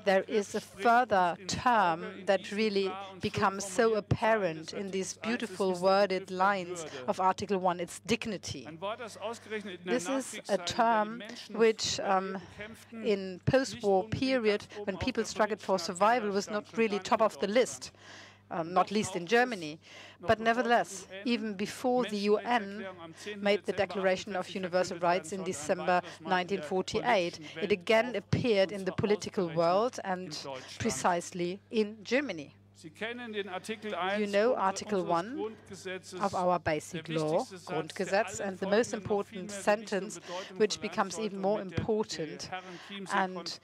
there is a further term that really becomes so apparent in these beautiful worded lines of Article 1, it's dignity. This is a term which in post-war period, when people struggled for survival, was not really top of the list. Not least in Germany. But nevertheless, even before the UN made the Declaration of Universal Rights in December 1948, it again appeared in the political world and precisely in Germany. You know Article 1 of our basic law, Grundgesetz, and the most important sentence, which becomes even more important, and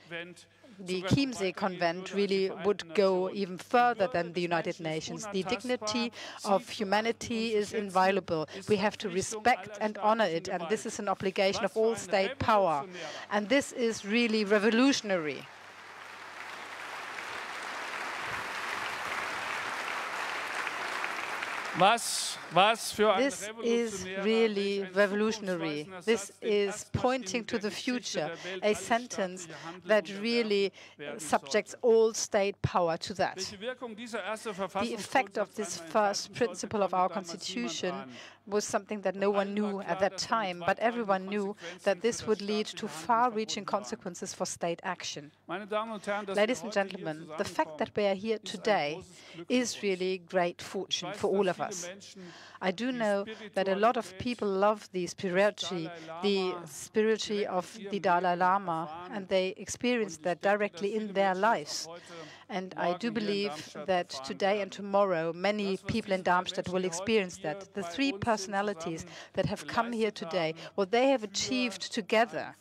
the Chiemsee Convent really would go even further than the United Nations. The dignity of humanity is inviolable. We have to respect and honor it, and this is an obligation of all state power. And this is really revolutionary. This is really revolutionary. This is pointing to the future, a sentence that really subjects all state power to that. The effect of this first principle of our Constitution was something that no one knew at that time, but everyone knew that this would lead to far-reaching consequences for state action. Ladies and gentlemen, the fact that we are here today is really great fortune for all of us. I do know that a lot of people love the spirituality of the Dalai Lama, and they experience that directly in their lives. And I do believe that today and tomorrow, many people in Darmstadt will experience that. The three personalities that have come here today, what they have achieved together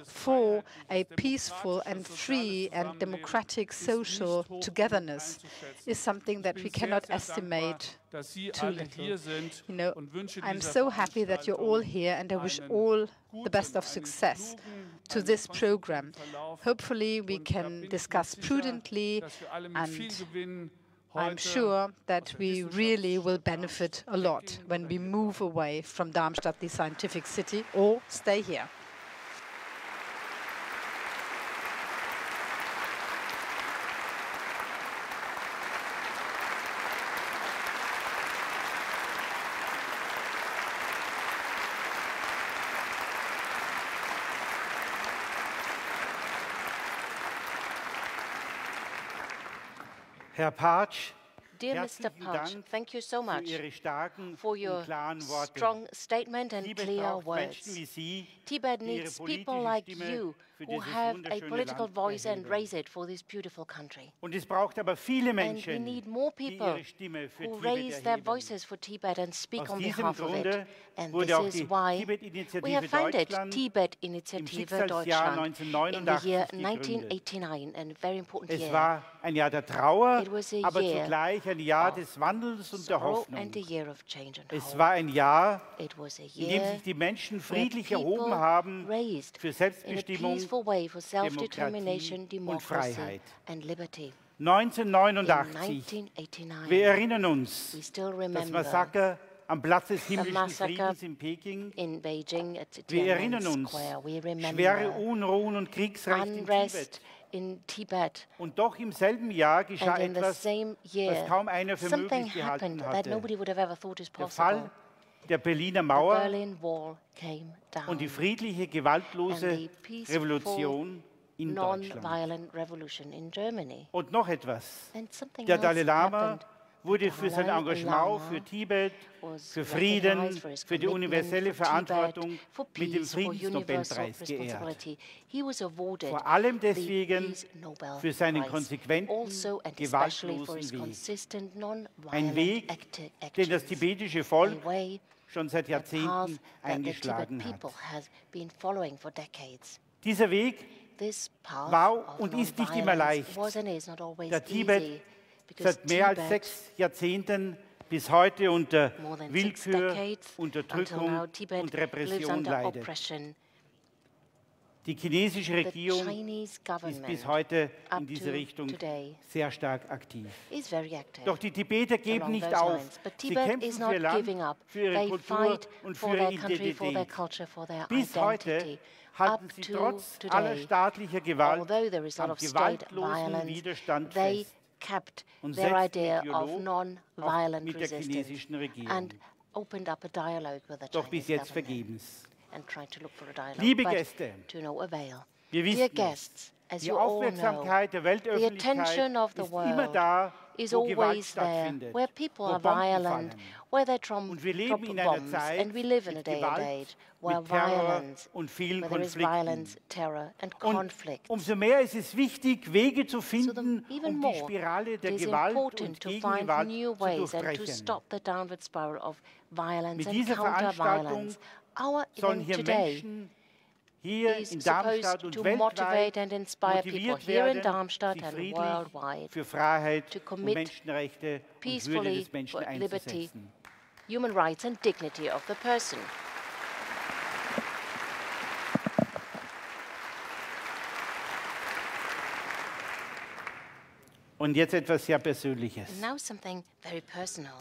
for a peaceful and free and democratic social togetherness is something that we cannot estimate too little. You know, I'm so happy that you're all here, and I wish all the best of success to this program. Hopefully we can discuss prudently, and I'm sure that we really will benefit a lot when we move away from Darmstadt, the scientific city, or stay here. Dear Mr. Patsch, thank you so much for your strong statement and clear words. Tibet needs people like you who have a political voice and raise it for this beautiful country. And we need more people who raise their voices for Tibet and speak on behalf of it. And this is why we have founded Tibet Initiative Deutschland in the year 1989, a very important year. It was a year of sorrow and a year of change and hope. It was a year where people raised in a peaceful way for self-determination, democracy and liberty. 1989, wir erinnern uns, das Massaker am Platz des himmlischen Friedens in Peking. Wir erinnern uns, schwere Unruhen und Kriegsrecht in Tibet. Und doch im selben Jahr geschah etwas, was kaum einer für möglich gehalten hatte. Der Fall der Berliner Mauer und die friedliche, gewaltlose Revolution in Deutschland. Und noch etwas. Der Dalai Lama wurde für sein Engagement für Tibet, für Frieden, für die universelle Verantwortung mit dem Friedensnobelpreis geehrt. Vor allem deswegen für seinen konsequenten, gewaltlosen Weg. Ein Weg, den das tibetische Volk schon seit Jahrzehnten eingeschlagen hat. Dieser Weg war und ist nicht immer leicht, da Tibet seit mehr als 6 Jahrzehnten bis heute unter Willkür, Unterdrückung und Repression leidet. Die chinesische Regierung ist bis heute in diese Richtung sehr stark aktiv. Doch die Tibeter geben nicht auf. Sie kämpfen für ihr Land, für ihre Kultur und für ihre Identität. Bis heute up to today, although there is a lot of state violence, they kept their idea of non-violent resistance and opened up a dialogue with the Chinese government and tried to look for a dialogue, but to no avail. Dear guests, as you all know, the attention of the world is always there, where people are violent, where they drop bombs, and we live in a day and age where violence, where there is violence, terror and conflict. Umso mehr ist es wichtig, Wege zu So finden, even die more, Spirale der it is Gewalt important und to find Gegengewalt new zu ways and to durchbrechen. stop the downward spiral of violence Mit and dieser Veranstaltung counter-violence. Our sollen event hier today Menschen hier is in Darmstadt supposed und to weltweit motivate and inspire people motiviert here in werden, Darmstadt sich and friedlich worldwide für Freiheit to und commit Menschenrechte und Würde peacefully des Menschen for liberty, einzusetzen. human rights and dignity of the person. Und jetzt etwas sehr Persönliches. Now something very personal.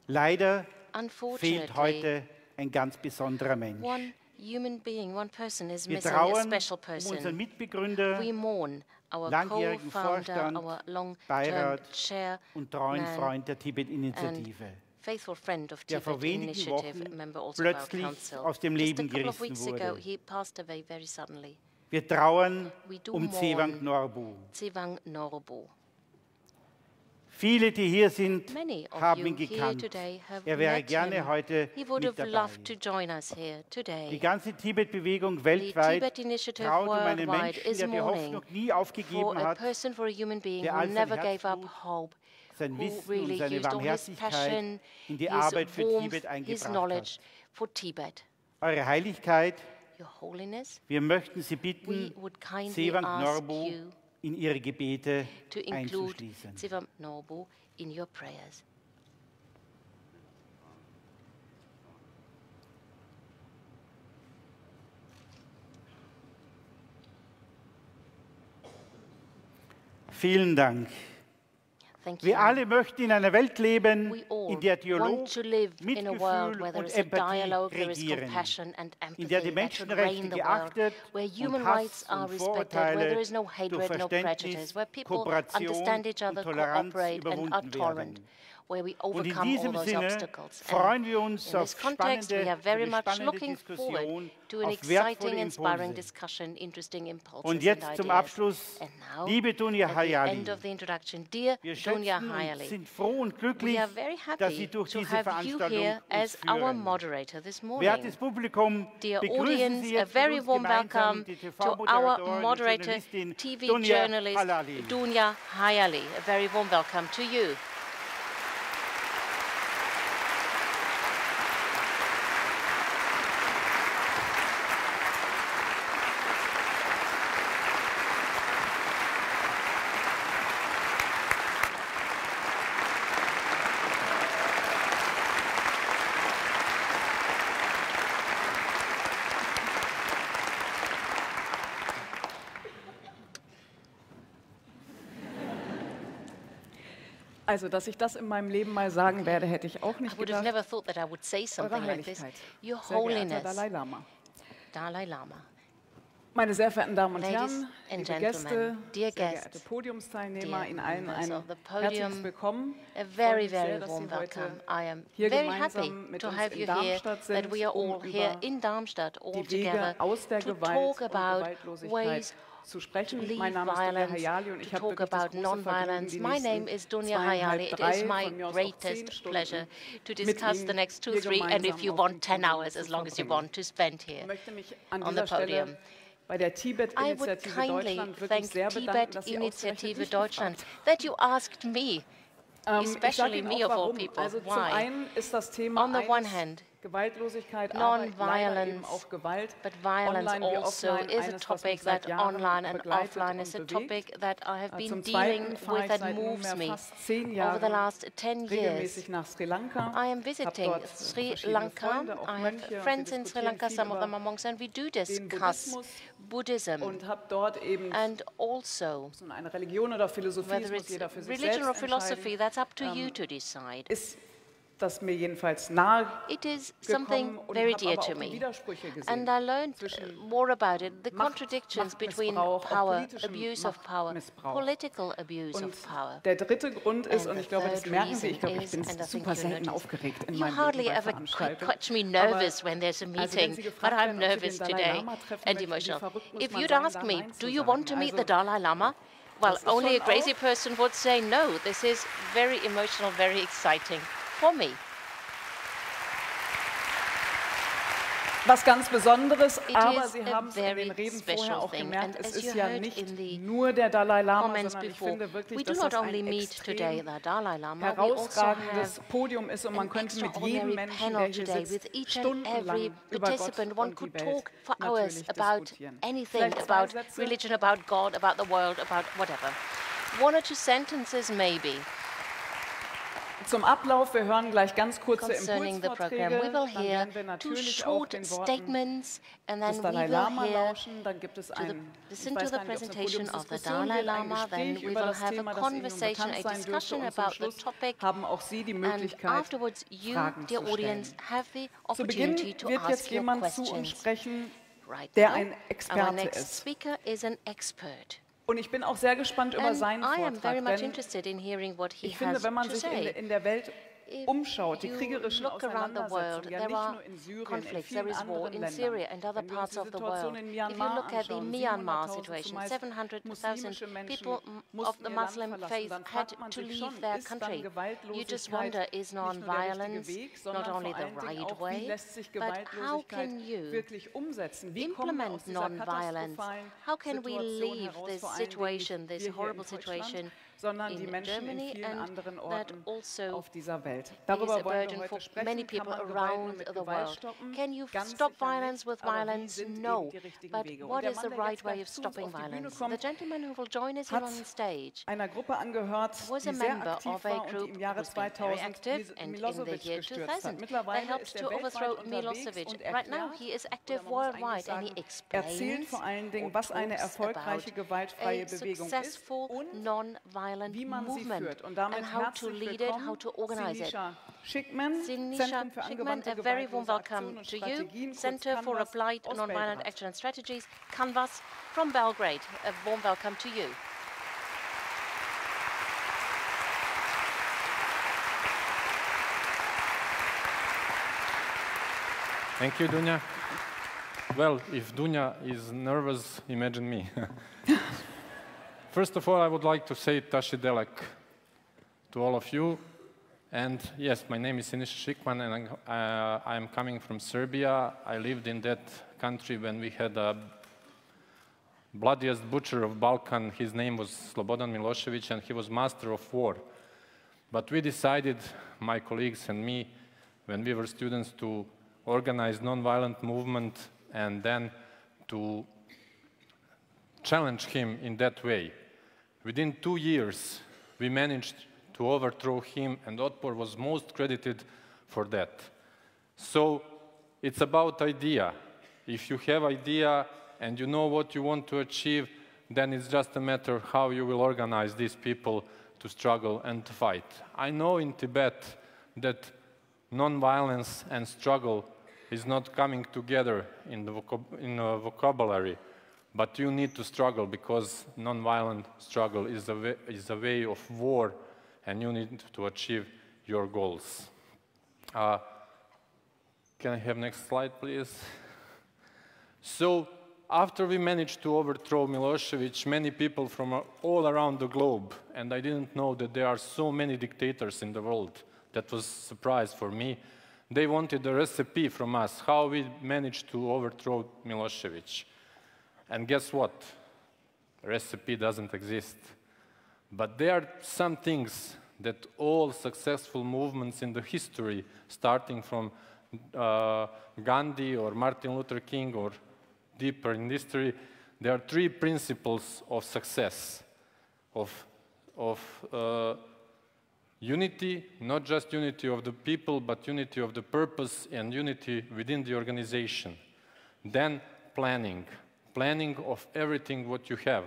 Leider Unfortunately, fehlt heute ein ganz besonderer Mensch. one human being, one person is Wir missing, a trauern special unseren person. Mitbegründer, We mourn our langjährigen co-founder, Vorstand, our long-term Beirat chair, und treuen Freund der Tibet-Initiative, faithful friend of der vor Tibet wenigen Initiative, Wochen member also of our plötzlich council. aus dem Just a Leben couple of gerissen weeks ago, wurde. he passed away very suddenly. Wir trauern We do um mourn Tsewang Norbu. Tsewang Norbu. Viele, die hier sind, Many of haben you ihn here gekannt. today have Er wäre met gerne him. heute He would mit have dabei. loved to join us here Die today. ganze Tibet-Bewegung The weltweit Tibet Initiative traut um einen worldwide Menschen, is der die mourning Hoffnung nie for aufgegeben a hat, person, for a human being der who all sein never gave up Herzblut, hope, sein who Wissen really und seine used all his Barmherzigkeit passion, in die his Arbeit für warmth, Tibet his eingebracht knowledge hat. for Tibet. Eure Heiligkeit, Your Holiness, wir möchten Sie we bitten, would kindly Tsewang ask Norbu you in Ihre Gebete to include einzuschließen. Tsewang Norbu in your prayers. Vielen Dank. Thank you. Wir alle möchten in einer Welt leben, We all in der want Dialog, to live in a world Mitgefühl where there und is a Empathie dialogue, there is regieren, compassion and in der empathy die that should reign Menschenrechte the world, geachtet where und human Hass rights are und respected, where there Vorurteile is no durch hatred, no prejudice, Verständnis, where people Kooperation understand each und other, Toleranz cooperate and are überwunden tolerant, werden. where we Und in overcome all diesem those Sinne obstacles. freuen wir uns In auf this context, we are very much spannende looking forward Diskussion, to an auf exciting, wertvolle inspiring Impulse. discussion, interesting impulses Und jetzt and zum ideas. Abschluss, And now, liebe Dunja at the Hayali, end of the introduction, dear wir Dunja schätzen und Hayali, sind froh und glücklich, we are very dass Sie happy durch to diese have you Veranstaltung here uns as our führen. moderator this Wertes morning. Publikum, Dear begrüßen audience, Sie a jetzt very mit uns warm gemeinsam welcome die to our TV-Moderatorin und moderator, Journalistin TV Dunja journalist Hayali. Dunja Hayali. A very warm welcome to you. Also, dass ich das in meinem Leben mal sagen werde, hätte ich auch nicht I would have gedacht. never thought that I would say Eure something like this. Heiligkeit, Your sehr geehrter Holiness, Dalai Lama. Dalai Lama. Meine sehr verehrten Damen und Ladies Herren, and liebe Gäste, gentlemen, dear sehr geehrte guests, Podiumsteilnehmer, dear Ihnen allen members ein of the herzliches podium, Willkommen. A Ich freue very, mich sehr, very dass warm Sie heute welcome. I am hier very happy gemeinsam mit to uns have in you here, Darmstadt that sind, we are all here über in Darmstadt all die Wege together aus der to Gewalt talk und about Gewaltlosigkeit ways zu to sprechen. leave Mein Name ist Dunja violence, Hayali und ich to habe talk wirklich das about große Vergnügen, non-violence. die My name nächsten is Dunja Hayali. 2,5, It 3, is my von mir aus auch 10 greatest Stunden pleasure to mit discuss Ihnen the next 2, hier 3, and if gemeinsam you auf want dem 10 Podium hours, zu as long as you verbringen. want to spend here Ich möchte mich an on the dieser Stelle podium. bei der I would Tibet-Initiative kindly Deutschland wirklich thank sehr bedanken, Tibet dass Sie ausgerechnet Initiative mich Deutschland gefragt that you asked me, Ich sage especially Ihnen me auch of all warum. people. Also zum Why? einen ist das Thema On the one eines, hand, Gewaltlosigkeit, aber leider eben non-violence, auch Gewalt, but violence online wie also offline, is a eines, was topic mich seit that Jahren online and begleitet offline is a und topic bewegt. that I have been Zum dealing Zweiten fahre with ich that seit moves nunmehr me fast 10 over the Jahren last 10 years. regelmäßig nach Sri Lanka. I am Hab visiting dort Sri verschiedene Lanka. Freunde, auch I Mönche, have und friends wir in Sri diskutieren Lanka, viel some of them über are monks, and we do den discuss Buddhismus Buddhism und habe dort eben and also so eine Religion oder Philosophie, das whether muss it's jeder für sich religion or selbst philosophy, entscheiden. that's up to you to decide. Ist das mir jedenfalls nahe it is something gekommen und very habe dear aber to auch die me. Widersprüche And gesehen I learned more about it, the Macht- contradictions between Machtmissbrauch, auch power, politischem abuse of power, Machtmissbrauch. political abuse Und of power. der dritte Grund ist, And und the ich glaube, das third merken Sie, reason ich glaube, ich is, bin and I think super you selten notice, aufgeregt in you meinem hardly Leben bei ever Veranstaltungen. catch me Aber nervous when there's a also wenn meeting, Sie but gefragt I'm werden, ob Sie nervous den Dalai today Lama treffen and möchten, wie emotional. verrückt muss If man you'd sein, ask da me, Nein do zu you want to sagen? meet the Also, Dalai Lama? Well, das ist only a schon crazy auch- person would say no. This is very emotional, very exciting for me. Was ganz Besonderes, It aber is Sie a haben es in very den Reden special vorher auch thing. gemerkt, And es as you ist ja heard nicht in the nur der Dalai Lama, comments sondern ich before, finde wirklich, we do dass not das only ein meet today extrem the Dalai Lama, we also herausragendes have Podium ist und man an könnte mit jedem extraordinary Menschen, panel der hier today sitzt, with each and every stundenlang über Gott participant. One und die could Welt talk for hours natürlich about diskutieren. anything, Vielleicht zwei about Sätze. religion, about God, about the world, about whatever. One or two sentences maybe Zum Ablauf, wir hören gleich ganz kurze concerning the program. Impulsvorträge, We will dann hear werden wir two natürlich auch short den Worten statements and des then we Dalai will Lama hear lauschen, dann gibt es to the, ein, ich listen weiß to the gar nicht, ob es eine presentation of the Podiumsdiskussion Dalai wird, ein Lama, then Gespräch we über will das have Thema, a das Ihnen nun conversation, bekannt a sein dürfte discussion und zum about the Schluss topic, haben auch Sie die and Möglichkeit, afterwards you, Fragen dear zu audience, stellen. have the Zu Beginn opportunity to wird jetzt ask your jemand zu uns questions. sprechen, Right der now, ein our Experte next ist. speaker is an expert. Und ich bin auch sehr gespannt über And seinen I am very Vortrag, much denn interested in hearing what he ich finde, has wenn man to sich say. in der Welt If umschaut, die you kriegerischen look around the world, Auseinandersetzungen, ja there nicht are nur in Syrien, in conflicts, there vielen is war anderen in Ländern. Syria and other Wenn wir uns parts die of the Situation world. in If you Myanmar look at the anschauen, Myanmar 700.000 situation, zumeist 700,000 muslimische Menschen people of mussten the ihr Land Muslim verlassen, faith dann had fragt man to sich leave schon, their ist dann country. You just Gewaltlosigkeit wonder, is nicht nur der richtige non-violence Weg, not sondern only vor the allen Dingen right auch, wie way, lässt sich but how Gewaltlosigkeit can you wirklich umsetzen? Wie kommen wir aus implement dieser non-violence? katastrophalen How can we Situation leave heraus, this vor allen Dingen situation, this wir hier horrible in situation Deutschland, sondern die in Menschen in Germany vielen and anderen that Orten also auf dieser Welt. it is Darüber a wollen wir burden for heute sprechen. many Kann people man Gewalt nur around mit the Gewalt world. stoppen? Can you Ganz stop sicher violence nicht, with aber wie violence? sind No. eben die richtigen But Wege? Und what der is Mann, the der right jetzt way gleich of zu uns stopping auf die Bühne violence? The kommt, gentleman who will join us here hat on stage einer Gruppe angehört, was die a sehr member aktiv of a war und die group im Jahre who's been very 2000 active and in the Milosevic year gestürzt hat. 2000 they Mittlerweile helped ist to er weltweit overthrow unterwegs Milosevic. und Right now erklärt, he is oder active man muss eigentlich worldwide and he sagen, erzählt explains vor allen or Dingen, was eine talks erfolgreiche about gewaltfreie a Bewegung ist successful und non-violent wie man sie movement führt. Und damit and how to herzlich lead it, how willkommen, to organize it. Sinisha Schickman, Sinisha Zentrum für Schickman, angewandte a very warm gewaltlose Aktion welcome und to you. Strategien, kurz Center for Canvas, Applied aus Nonviolent Belgrad. Action and Strategies, Canvas from Belgrade. A warm welcome to you. Thank you, Dunja. Well, if Dunja is nervous, imagine me. First of all, I would like to say Tashi Delek to all of you. And yes, my name is Sinisha Šikman, and I am coming from Serbia. I lived in that country when we had a bloodiest butcher of Balkan. His name was Slobodan Milošević, and he was master of war. But we decided, my colleagues and me, when we were students, to organize nonviolent movement and then to challenge him in that way. Within 2 years, we managed to overthrow him, and Otpor was most credited for that. So it's about idea. If you have idea and you know what you want to achieve, then it's just a matter how you will organize these people to struggle and to fight. I know in Tibet that non-violence and struggle is not coming together in the vocabulary, but you need to struggle because non-violent struggle is a way of war, and you need to achieve your goals. Can I have next slide, please? So, after we managed to overthrow Milosevic, many people from all around the globe, and I didn't know that there are so many dictators in the world. That was a surprise for me. They wanted a recipe from us, how we managed to overthrow Milosevic. And guess what? The recipe doesn't exist. But there are some things that all successful movements in the history, starting from Gandhi or Martin Luther King or deeper in history, there are 3 principles of success, of unity, not just unity of the people, but unity of the purpose and unity within the organization. Then planning of everything what you have.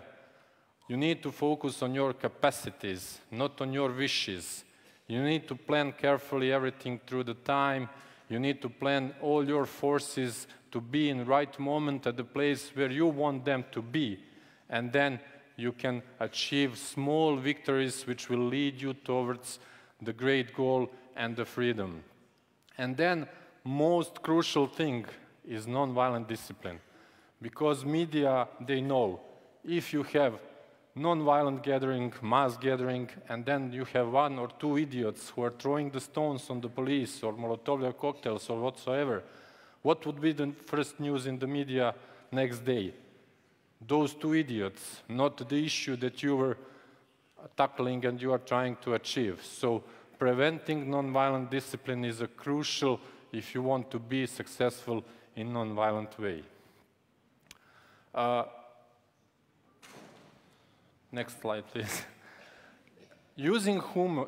You need to focus on your capacities, not on your wishes. You need to plan carefully everything through the time. You need to plan all your forces to be in the right moment at the place where you want them to be. And then you can achieve small victories which will lead you towards the great goal and the freedom. And then most crucial thing is nonviolent discipline. Because media, they know if you have non-violent gathering, mass gathering, and then you have 1 or 2 idiots who are throwing the stones on the police or Molotov cocktails or whatsoever, what would be the first news in the media next day? Those 2 idiots, not the issue that you were tackling and you are trying to achieve. So preventing non-violent discipline is a crucial if you want to be successful in non-violent way. Next slide, please. Using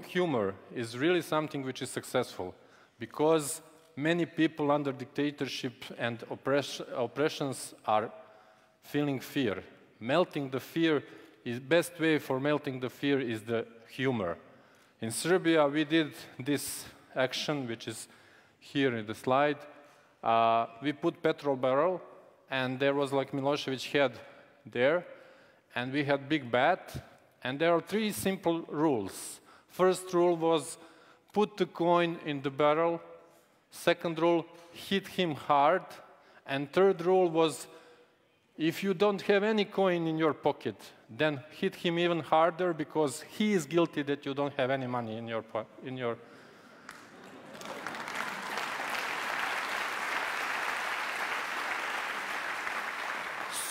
humor is really something which is successful because many people under dictatorship and oppressions are feeling fear. Melting the fear is best way for melting the fear is the humor. In Serbia, we did this action, which is here in the slide. We put petrol barrel, and there was like Milosevic head there, and we had big bat, and there are 3 simple rules. First rule was put the coin in the barrel. Second rule, hit him hard. And third rule was, if you don't have any coin in your pocket, then hit him even harder because he is guilty that you don't have any money in your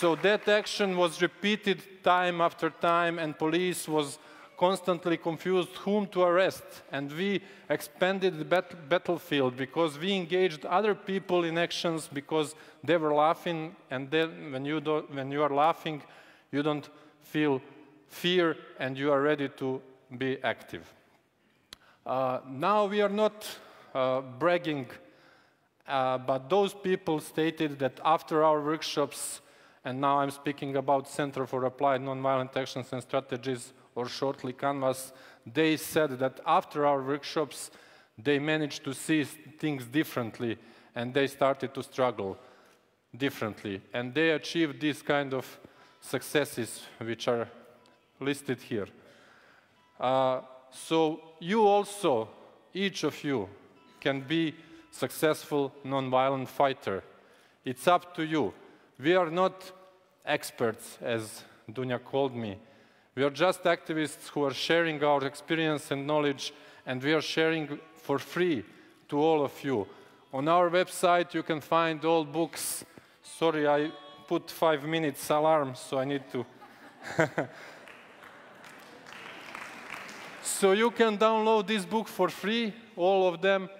So that action was repeated time after time, and police was constantly confused whom to arrest. And we expanded the battlefield because we engaged other people in actions because they were laughing, and then when you are laughing, you don't feel fear and you are ready to be active. Now we are not bragging, but those people stated that after our workshops, and now I'm speaking about Center for Applied Nonviolent Actions and Strategies, or shortly Canvas, they said that after our workshops, they managed to see things differently, and they started to struggle differently. And they achieved these kind of successes, which are listed here. So you also, each of you, can be successful nonviolent fighter. It's up to you. We are not experts, as Dunja called me. We are just activists who are sharing our experience and knowledge, and we are sharing for free to all of you. On our website, you can find all books. Sorry, I put 5 minutes alarm, so I need to. So you can download this book for free, all of them,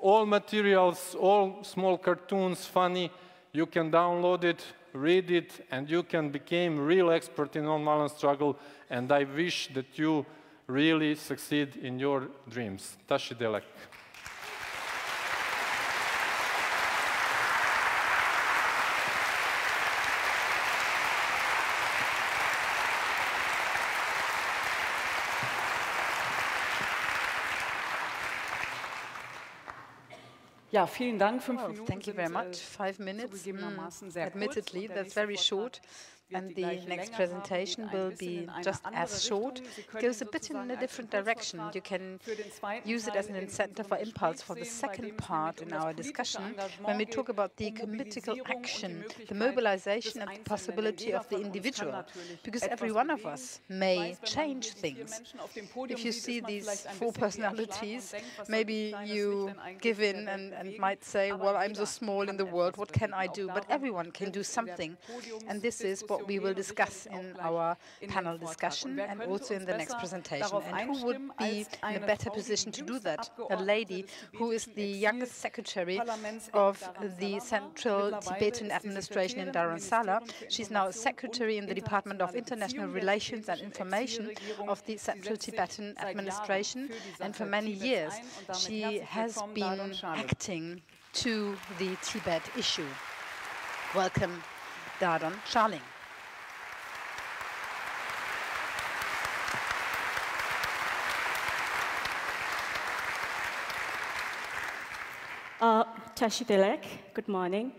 all materials, all small cartoons, funny. You can download it, read it, and you can become real expert in nonviolent struggle. And I wish that you really succeed in your dreams. Tashi Delek. Ja, vielen Dank. 5 Minuten. Thank you very much. 5 minutes. Admittedly, that's very short. And the next presentation will be just as short. It goes a bit in a different direction. You can use it as an incentive or impulse for the second part in our discussion, when we talk about the political action, the mobilization and the possibility of the individual. Because every one of us may change things. If you see these 4 personalities, maybe you give in and might say, well, I'm so small in the world, what can I do? But everyone can do something. And this is what we will discuss in our panel discussion and also in the next presentation. And who would be in a better position to do that? A lady who is the youngest secretary of the Central Tibetan Administration in Dharamsala. She's now secretary in the Department of International Relations and Information of the Central Tibetan Administration. And for many years, she has been acting to the Tibet issue. Welcome, Daron Charling. Tashitilek, good morning.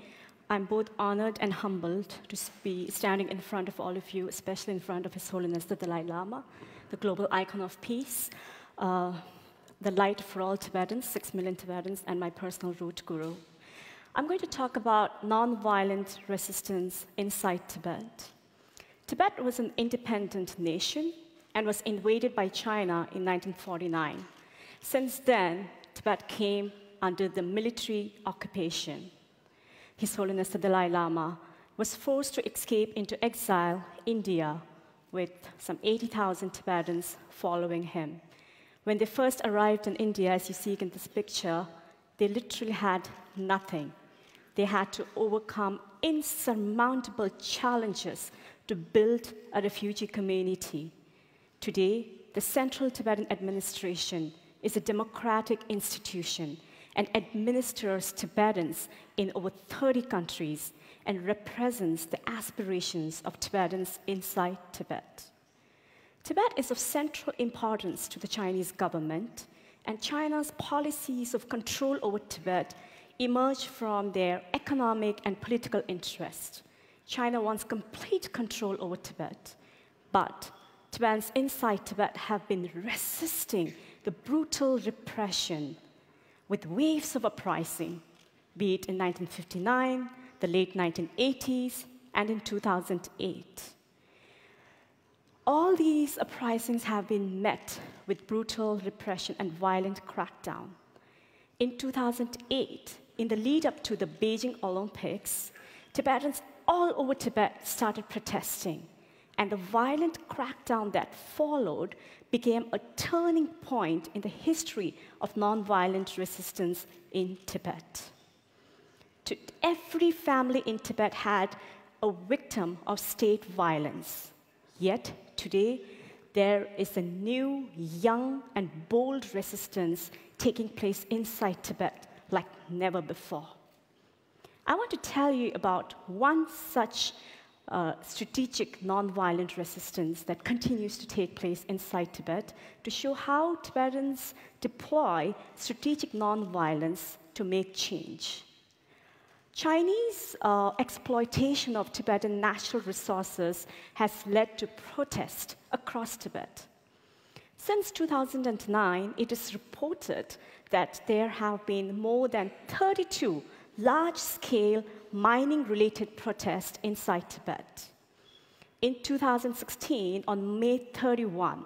I'm both honored and humbled to be standing in front of all of you, especially in front of His Holiness the Dalai Lama, the global icon of peace, the light for all Tibetans, 6 million Tibetans, and my personal root guru. I'm going to talk about nonviolent resistance inside Tibet. Tibet was an independent nation and was invaded by China in 1949. Since then, Tibet came under the military occupation. His Holiness the Dalai Lama was forced to escape into exile, India, with some 80,000 Tibetans following him. When they first arrived in India, as you see in this picture, they literally had nothing. They had to overcome insurmountable challenges to build a refugee community. Today, the Central Tibetan Administration is a democratic institution and administers Tibetans in over 30 countries and represents the aspirations of Tibetans inside Tibet. Tibet is of central importance to the Chinese government, and China's policies of control over Tibet emerge from their economic and political interest. China wants complete control over Tibet, but Tibetans inside Tibet have been resisting the brutal repression with waves of uprising, be it in 1959, the late 1980s, and in 2008. All these uprisings have been met with brutal repression and violent crackdown. In 2008, in the lead up to the Beijing Olympics, Tibetans all over Tibet started protesting, and the violent crackdown that followed became a turning point in the history of nonviolent resistance in Tibet. Every family in Tibet had a victim of state violence. Yet, today, there is a new, young, and bold resistance taking place inside Tibet like never before. I want to tell you about one such strategic nonviolent resistance that continues to take place inside Tibet to show how Tibetans deploy strategic nonviolence to make change. Chinese exploitation of Tibetan natural resources has led to protest across Tibet. Since 2009, it is reported that there have been more than 32 large-scale mining-related protests inside Tibet. In 2016, on May 31,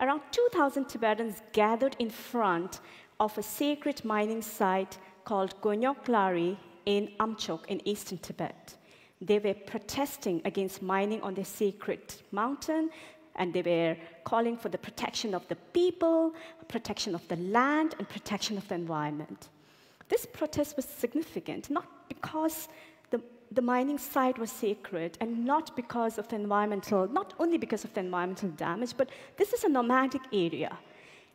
around 2,000 Tibetans gathered in front of a sacred mining site called Gonyoklari in Amchok in eastern Tibet. They were protesting against mining on their sacred mountain, and they were calling for the protection of the people, protection of the land, and protection of the environment. This protest was significant, not because the mining site was sacred, and not because of the not only because of the environmental damage, but this is a nomadic area.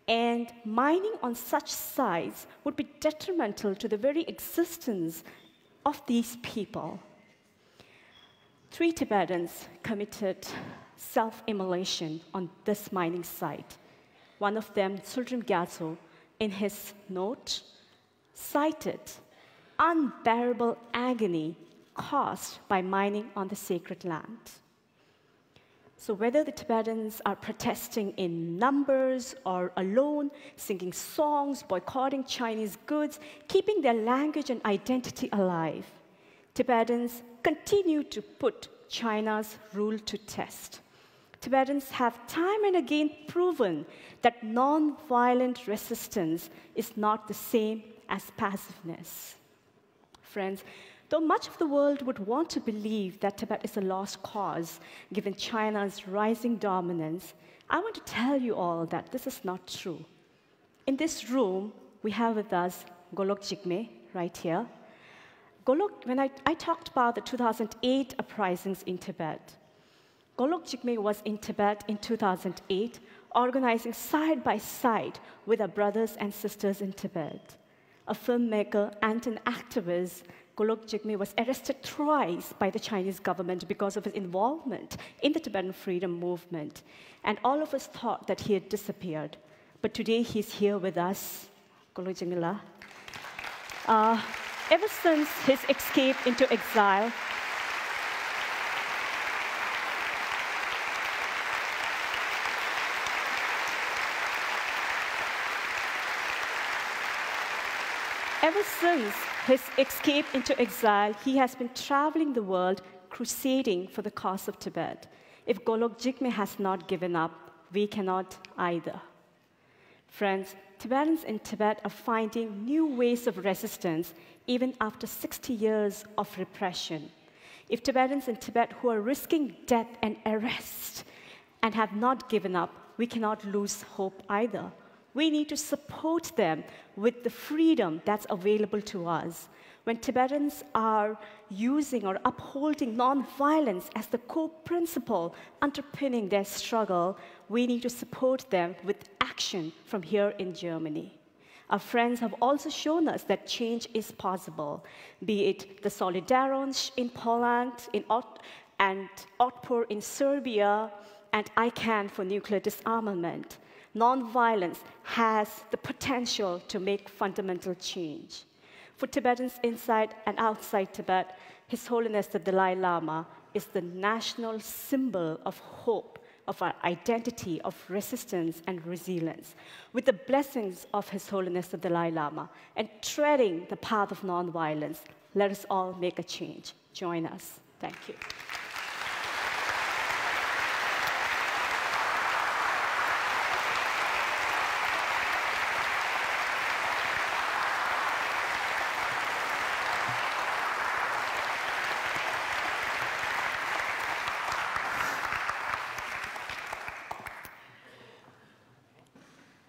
And mining on such sites would be detrimental to the very existence of these people. 3 Tibetans committed self-immolation on this mining site. One of them, Tsultrim Gyatso, in his note, cited unbearable agony caused by mining on the sacred land. So whether the Tibetans are protesting in numbers or alone, singing songs, boycotting Chinese goods, keeping their language and identity alive, Tibetans continue to put China's rule to test. Tibetans have time and again proven that non-violent resistance is not the same as passiveness. Friends, though much of the world would want to believe that Tibet is a lost cause, given China's rising dominance, I want to tell you all that this is not true. In this room, we have with us Golok Jigme, right here. Golok, when I talked about the 2008 uprisings in Tibet, Golok Jigme was in Tibet in 2008, organizing side by side with our brothers and sisters in Tibet. A filmmaker and an activist, Golok Jigme was arrested twice by the Chinese government because of his involvement in the Tibetan freedom movement. And all of us thought that he had disappeared. But today he's here with us. Golok Jigme. Ever since his escape into exile, he has been traveling the world, crusading for the cause of Tibet. If Golok Jigme has not given up, we cannot either. Friends, Tibetans in Tibet are finding new ways of resistance even after 60 years of repression. If Tibetans in Tibet who are risking death and arrest and have not given up, we cannot lose hope either. We need to support them with the freedom that's available to us. When Tibetans are using or upholding nonviolence as the core principle underpinning their struggle, we need to support them with action from here in Germany. Our friends have also shown us that change is possible, be it the Solidarność in Poland, and Otpor in Serbia, and ICANN for nuclear disarmament. Nonviolence has the potential to make fundamental change. For Tibetans inside and outside Tibet, His Holiness the Dalai Lama is the national symbol of hope, of our identity, of resistance and resilience. With the blessings of His Holiness the Dalai Lama and treading the path of nonviolence, let us all make a change. Join us. Thank you.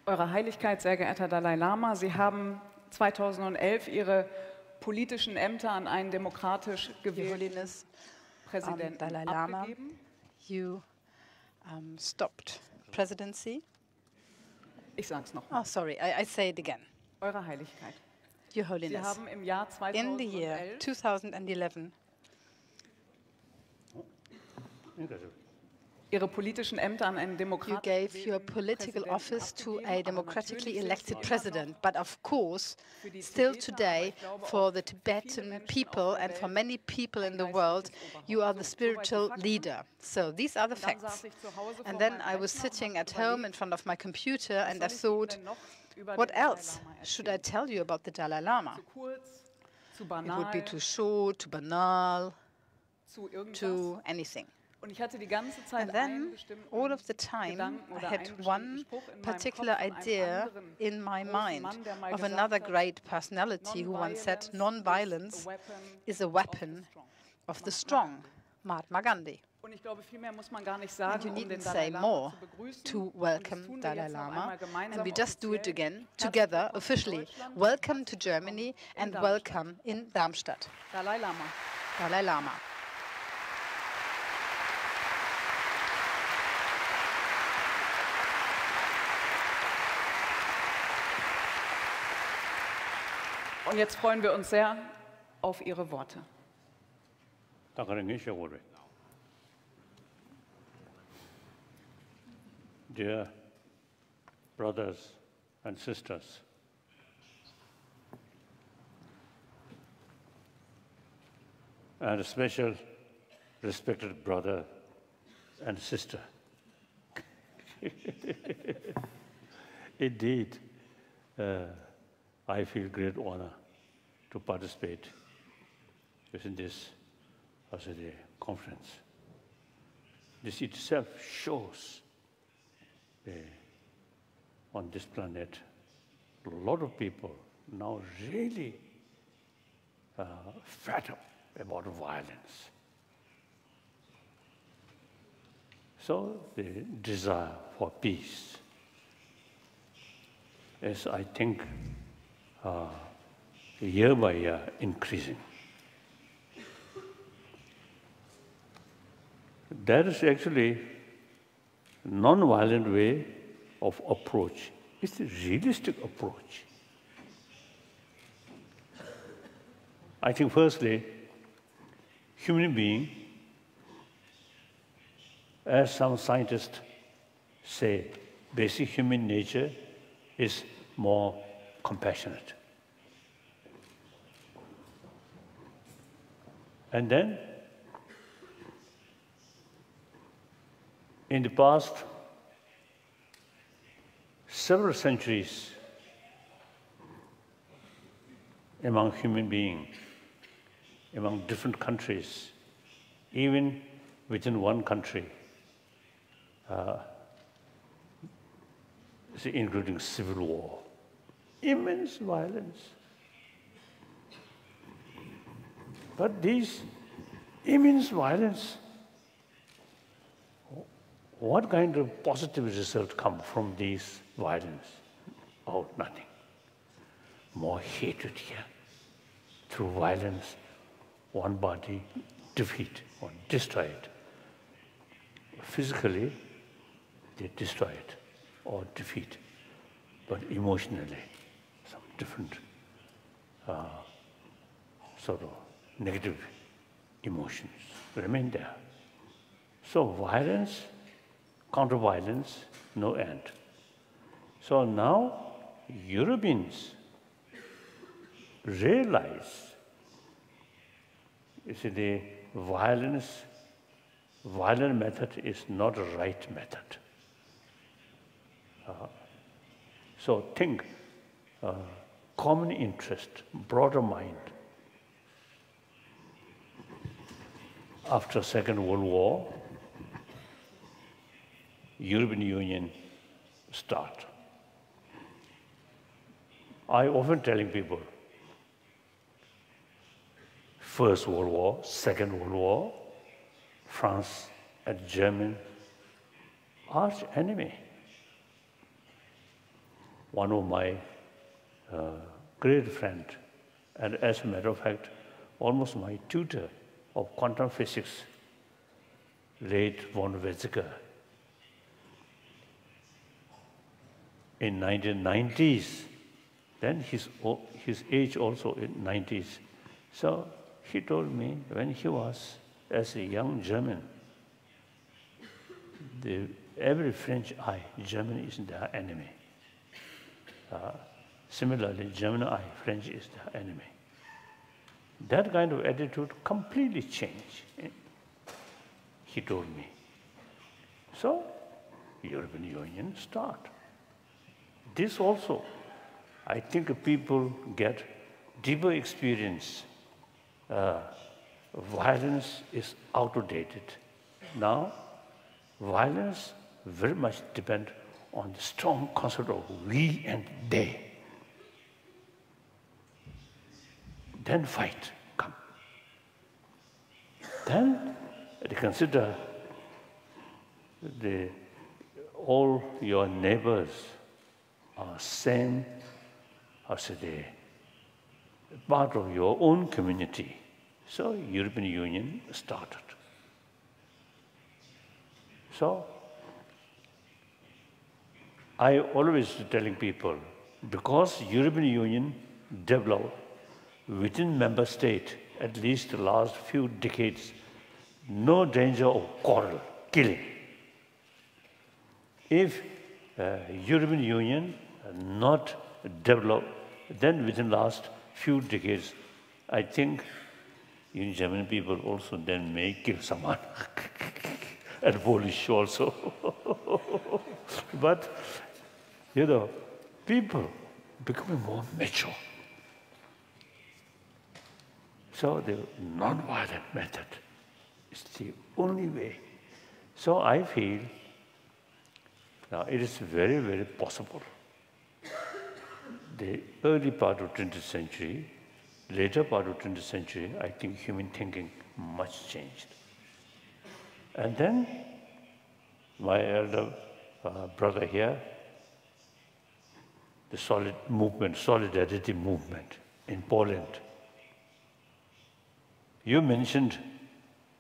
Eure Heiligkeit, sehr geehrter Dalai Lama, Sie haben 2011 Ihre politischen Ämter an einen demokratisch gewählten Präsidenten Dalai Lama, abgegeben. You stopped presidency. Ich sage es nochmal. Oh, sorry, I say it again. Eure Heiligkeit. Your Holiness. Sie haben im Jahr 2011 in the year 2011 Ihre politischen Ämter an einen you gave your political office to a democratically elected president. But of course, still today, for the Tibetan people and for many people in the world, you are the spiritual leader. So these are the facts. And then I was sitting at home in front of my computer and I thought, what else should I tell you about the Dalai Lama? It would be too short, too banal, too anything. And then, all of the time, I had one particular idea in my mind of another great personality who once said, non-violence is a weapon of the strong, Mahatma Gandhi. And you needn't say more to welcome Dalai Lama, and we just do it again, together, officially. Welcome to Germany and welcome in Darmstadt. Dalai Lama. Dalai Lama. Und jetzt freuen wir uns sehr auf Ihre Worte. Dear brothers and sisters, and a special respected brother and sister. Indeed, I feel great honor to participate in this conference. This itself shows on this planet, a lot of people now really fed up about violence. So the desire for peace is, I think, year by year increasing. That is actually a non-violent way of approach. It's a realistic approach. I think firstly, human being, as some scientists say, basic human nature is more compassionate. And then, in the past several centuries, among human beings, among different countries, even within one country, including civil war, immense violence. But these immense violence, what kind of positive result come from these violence? Oh, nothing. More hatred here. Through violence, one body defeat or destroy it. Physically, they destroy it or defeat, but emotionally, some different sort of negative emotions remain there. So violence, counter-violence, no end. So now Europeans realize, you see, the violent method is not a right method. So think, common interest, broader mind. After Second World War, European Union start. I often telling people, First World War, Second World War, France and Germany, arch enemy. One of my great friend, and as a matter of fact, almost my tutor of quantum physics, late von Weizsäcker, in 1990s, then his age also in 90s. So he told me when he was as a young German, every French eye, Germany is their enemy. Similarly, German eye, French is their enemy. That kind of attitude completely changed, he told me. So, European Union start. This also, I think people get deeper experience. Violence is outdated. Now, violence very much depends on the strong concept of we and they. Then fight come. Then they consider all your neighbors are same, part of your own community. So European Union started. So I always telling people, because European Union developed within member state, at least the last few decades, no danger of quarrel, killing. If European Union not developed, then within last few decades, I think in German people also then may kill someone, and Polish also. But, you know, people becoming more mature. So the non-violent method is the only way. So I feel now it is very, very possible. The early part of 20th century, later part of 20th century, I think human thinking much changed. And then my elder brother here, the solidarity movement in Poland. You mentioned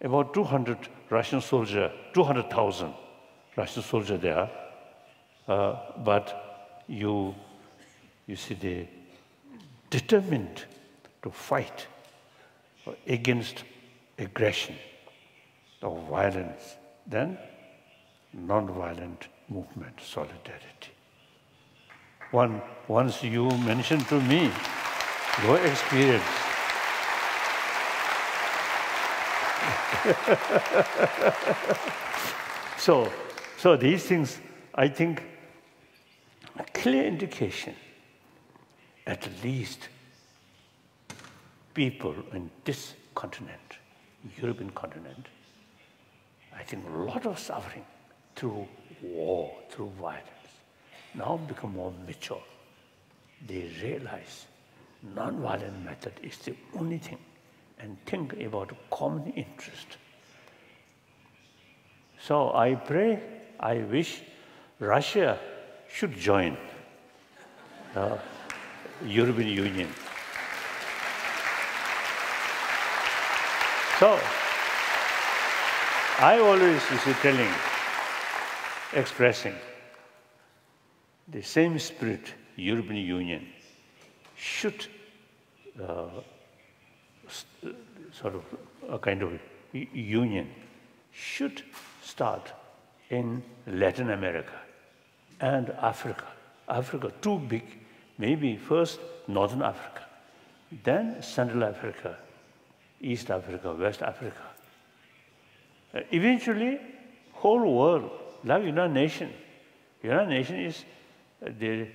about 200 Russian soldiers, 200,000 Russian soldiers there, but you see, they determined to fight against aggression or violence, then non-violent movement, solidarity. Once you mentioned to me your experience, So these things, I think, a clear indication, at least people in this continent, European continent, I think a lot of suffering through war, through violence, now become more mature. They realize non-violent method is the only thing, and think about common interest. So I pray, I wish Russia should join the European Union. So I always is expressing the same spirit, European Union should sort of a kind of union should start in Latin America and Africa. Africa, too big, maybe first Northern Africa, then Central Africa, East Africa, West Africa. Eventually, whole world, like United Nations. United Nations is the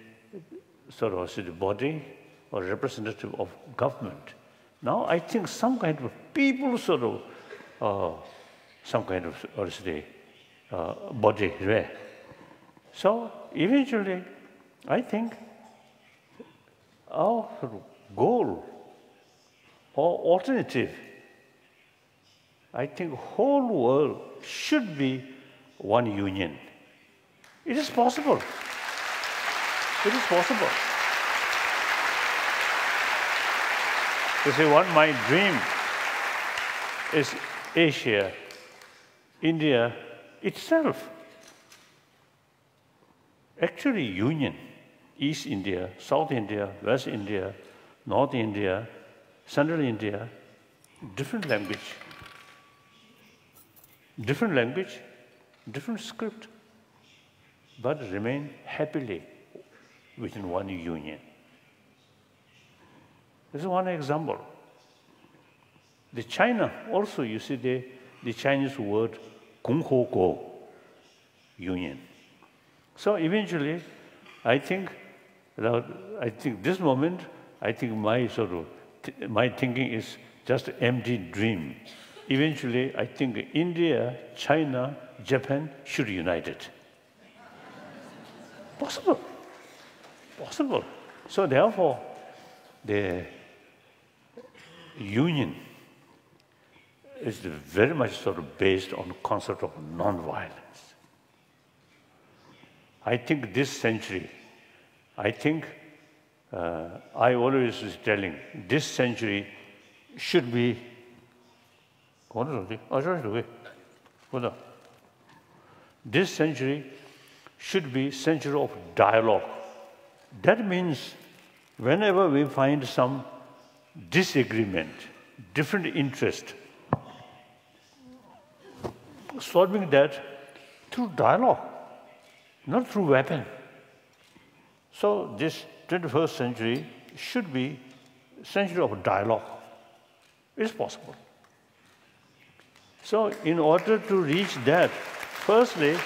sort of the body or representative of government. Now I think some kind of people sort of, some kind of body there. So eventually, I think our sort of goal or alternative, I think whole world should be one union. It is possible. It is possible. You see, what my dream is Asia, India itself. Actually, union. East India, South India, West India, North India, Central India, different language, different script, but remain happily within one union. This is one example. The China also, you see the Chinese word "gonghuo", union. So eventually, I think this moment, I think my thinking is just an empty dream. Eventually, I think India, China, Japan should unite it. Possible. Possible. So therefore, the union is very much sort of based on the concept of non-violence. I think this century, I always is telling, this century should be, this century should be century of dialogue. That means whenever we find some disagreement, different interest, solving that through dialogue, not through weapon. So this 21st century should be century of dialogue. It's possible. So in order to reach that, firstly,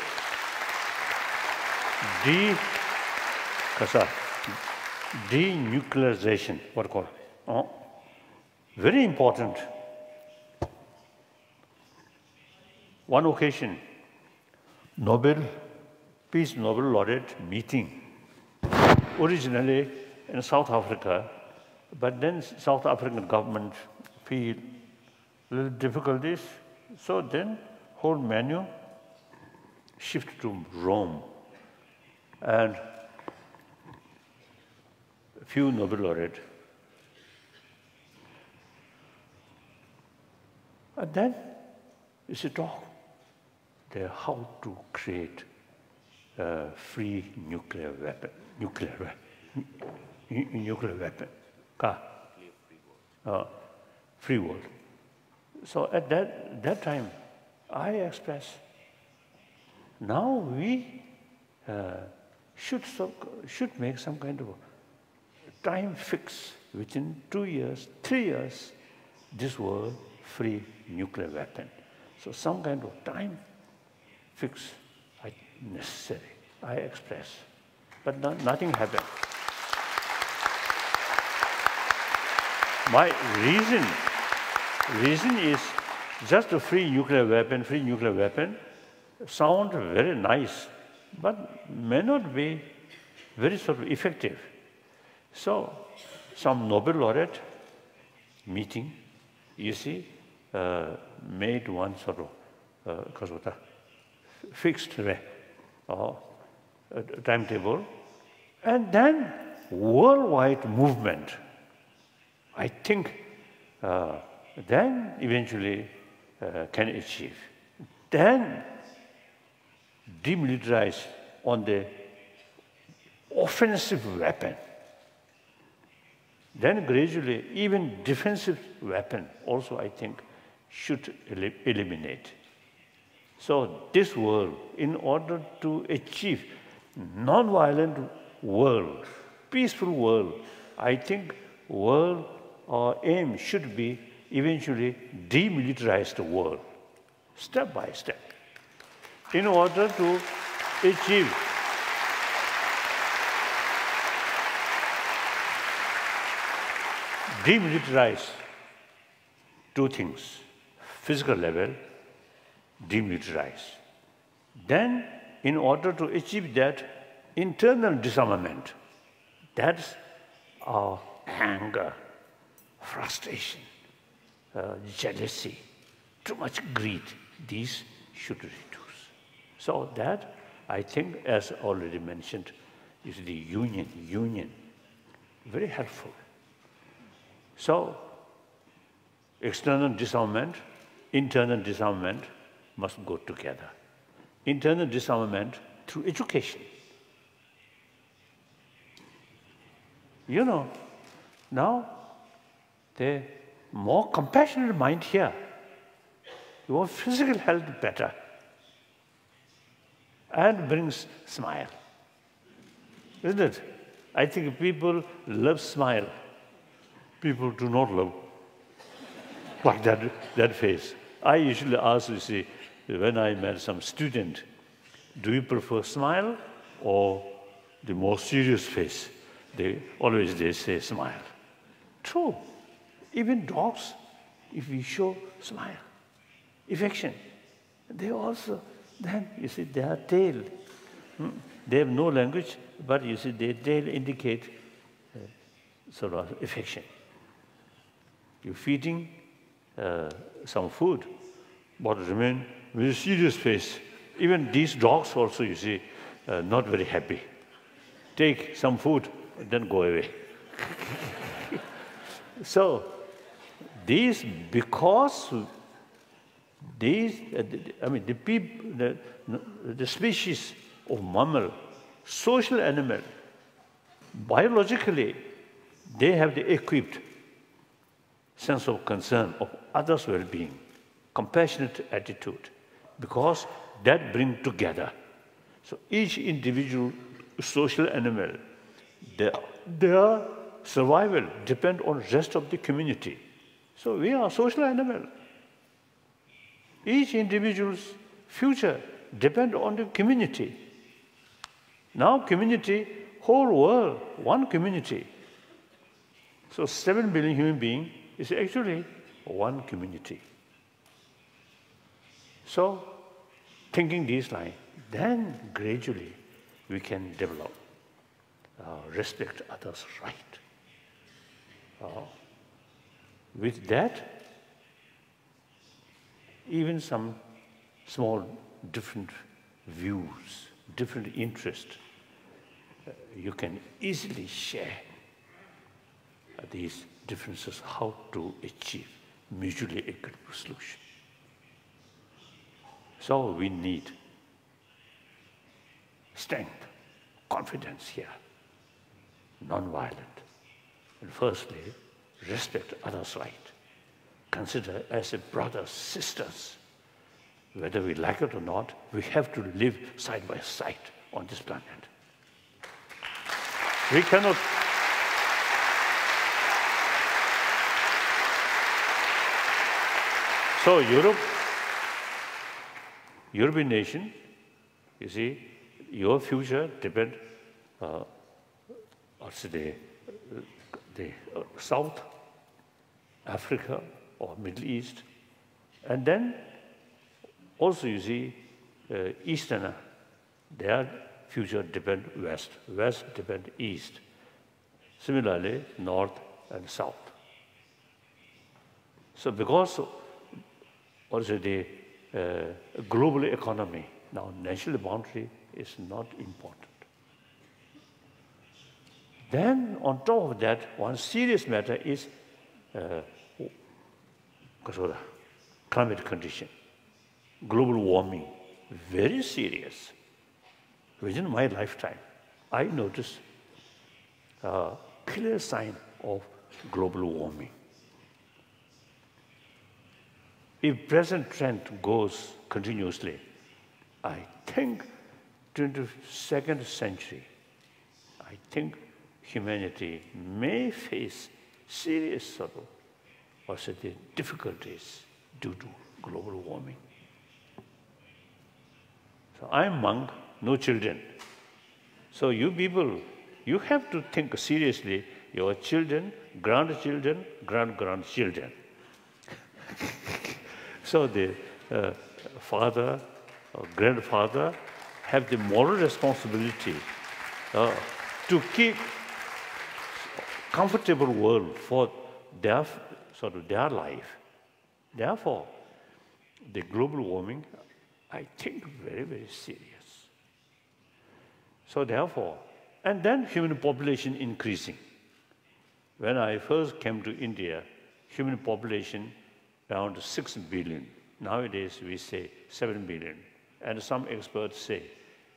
denuclearization, what called? Very important. One occasion, Peace Nobel laureate meeting, originally in South Africa, but then South African government feel little difficulties, so then whole menu shift to Rome, and a few Nobel laureate. And then it's a talk there how to create a free nuclear weapon. Free world. So at that time, I expressed, now we should make some kind of time fix within 2 years, 3 years, this world free nuclear weapon. So some kind of time fix necessary, I express. But nothing happened. My reason is just a free nuclear weapon sound very nice, but may not be very sort of effective. So some Nobel laureate meeting, you see, made one sort of fixed timetable, and then worldwide movement. I think then eventually can achieve. Then demilitarize on the offensive weapon. Then gradually, even defensive weapon also, I think, should eliminate. So this world, in order to achieve non-violent world, peaceful world, I think world or aim should be eventually demilitarized world, step by step, in order to achieve demilitarize two things: physical level, demilitarize. Then, in order to achieve that, internal disarmament, that's our anger, frustration, jealousy, too much greed. These should reduce. So that, I think, as already mentioned, is the union, very helpful. So, external disarmament, internal disarmament must go together. Internal disarmament through education. You know, now the more compassionate mind here, your physical health better, and brings smile. Isn't it? I think people love smile. People do not love like that face. I usually ask, you see, when I met some student, do you prefer smile or the more serious face? They say smile. True. Even dogs, if we show smile, affection, they also, then you see their tail. They have no language, but you see their tail indicate sort of affection. You're feeding some food, but remain with a serious face. Even these dogs also, you see, not very happy. Take some food, and then go away. So, these, because these, the people, the species of mammal, social animal, biologically, they have the equipped sense of concern of others' well-being, compassionate attitude, because that brings together. So each individual social animal, their survival depends on the rest of the community. So we are a social animal. Each individual's future depends on the community. Now community, whole world, one community. So 7 billion human beings is actually one community. So, thinking these lines, then gradually we can develop, respect others' right. With that, even some small different views, different interests, you can easily share these differences, how to achieve mutually agreeable solution. So we need strength, confidence here, non-violent. And firstly, respect others' right. Consider as a brothers, sisters. Whether we like it or not, we have to live side by side on this planet. We cannot. So Europe European nation, you see, your future depends on the South, Africa, or Middle East. And then also you see Easterner, their future depends West, West depends East. Similarly, North and South. So because also the global economy, now national boundary is not important. Then on top of that, one serious matter is climate condition, global warming, very serious. Within my lifetime, I noticed a clear sign of global warming. If present trend goes continuously, I think 22nd century, I think humanity may face serious sort of also the difficulties due to global warming. So I'm monk, no children. So you people, you have to think seriously your children, grandchildren, grandchildren. So the father or grandfather have the moral responsibility to keep comfortable world for their sort of their life. Therefore, the global warming, I think, very, very serious. So therefore, and then human population increasing. When I first came to India, human population around 6 billion. Nowadays, we say 7 billion. And some experts say,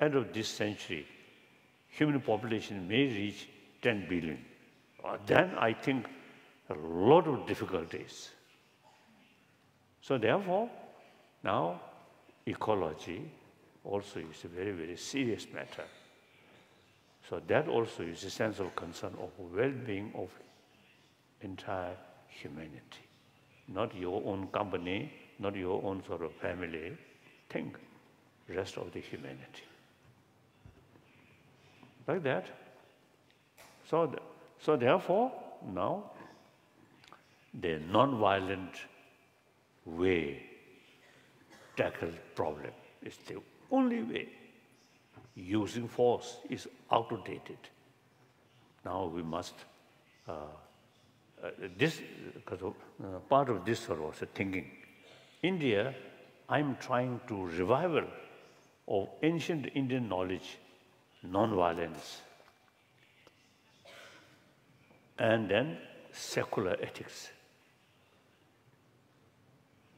end of this century, human population may reach 10 billion. Then I think a lot of difficulties. So therefore, now ecology also is a very, very serious matter. So that also is a sense of concern of well-being of entire humanity. Not your own company, not your own sort of family. Think rest of the humanity. Like that. So therefore, now the non-violent way tackle problem is the only way. Using force is outdated. Now we must, part of this was thinking. India, I'm trying to revival of ancient Indian knowledge, non-violence, and then secular ethics.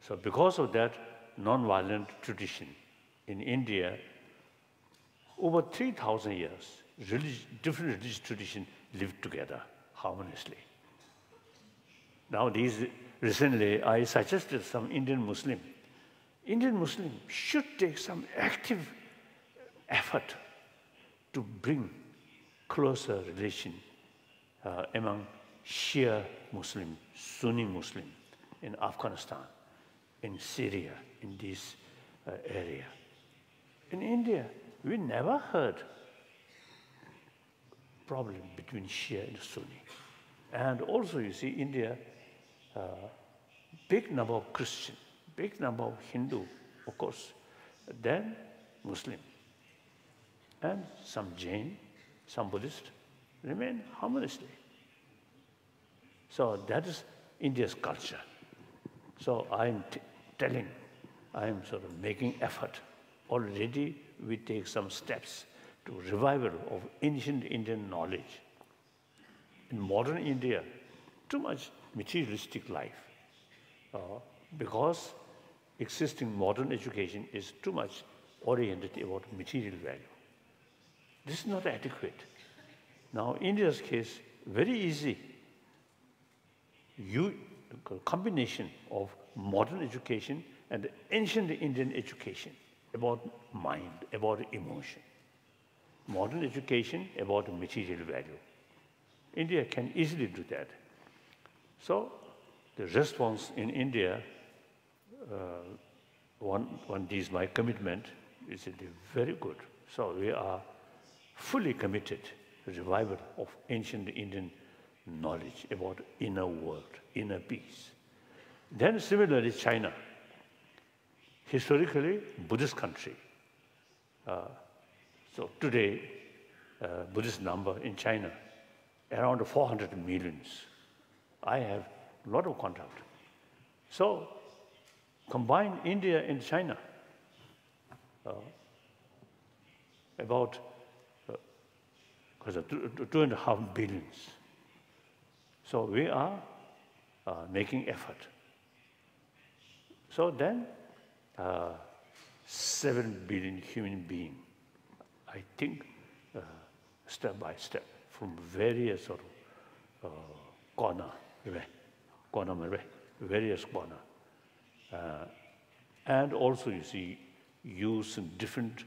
So because of that non-violent tradition in India, over 3,000 years, different religious traditions lived together harmoniously. Now, recently, I suggested some Indian Muslim should take some active effort to bring closer relation among Shia Muslim, Sunni Muslim in Afghanistan, in Syria, in this area. In India, we never heard problem between Shia and Sunni. And also, you see, India, big number of Christian, big number of Hindu, of course, then Muslim. And some Jain, some Buddhist remain harmoniously. So that is India's culture. So I'm sort of making effort. Already we take some steps to revival of ancient Indian knowledge. In modern India, too much materialistic life, because existing modern education is too much oriented about material value. This is not adequate. Now, India's case, very easy. Combination of modern education and ancient Indian education about mind, about emotion. Modern education about material value. India can easily do that. So the response in India one is my commitment, is very good. So we are fully committed to the revival of ancient Indian knowledge about inner world, inner peace. Then similarly, China, historically Buddhist country. So today, Buddhist number in China, around 400 millions. I have a lot of contact. So combine India and China, about 2.5 billions. So we are making effort. So then, 7 billion human beings, I think, step by step, from various sort of various corner. And also, you see, use in different,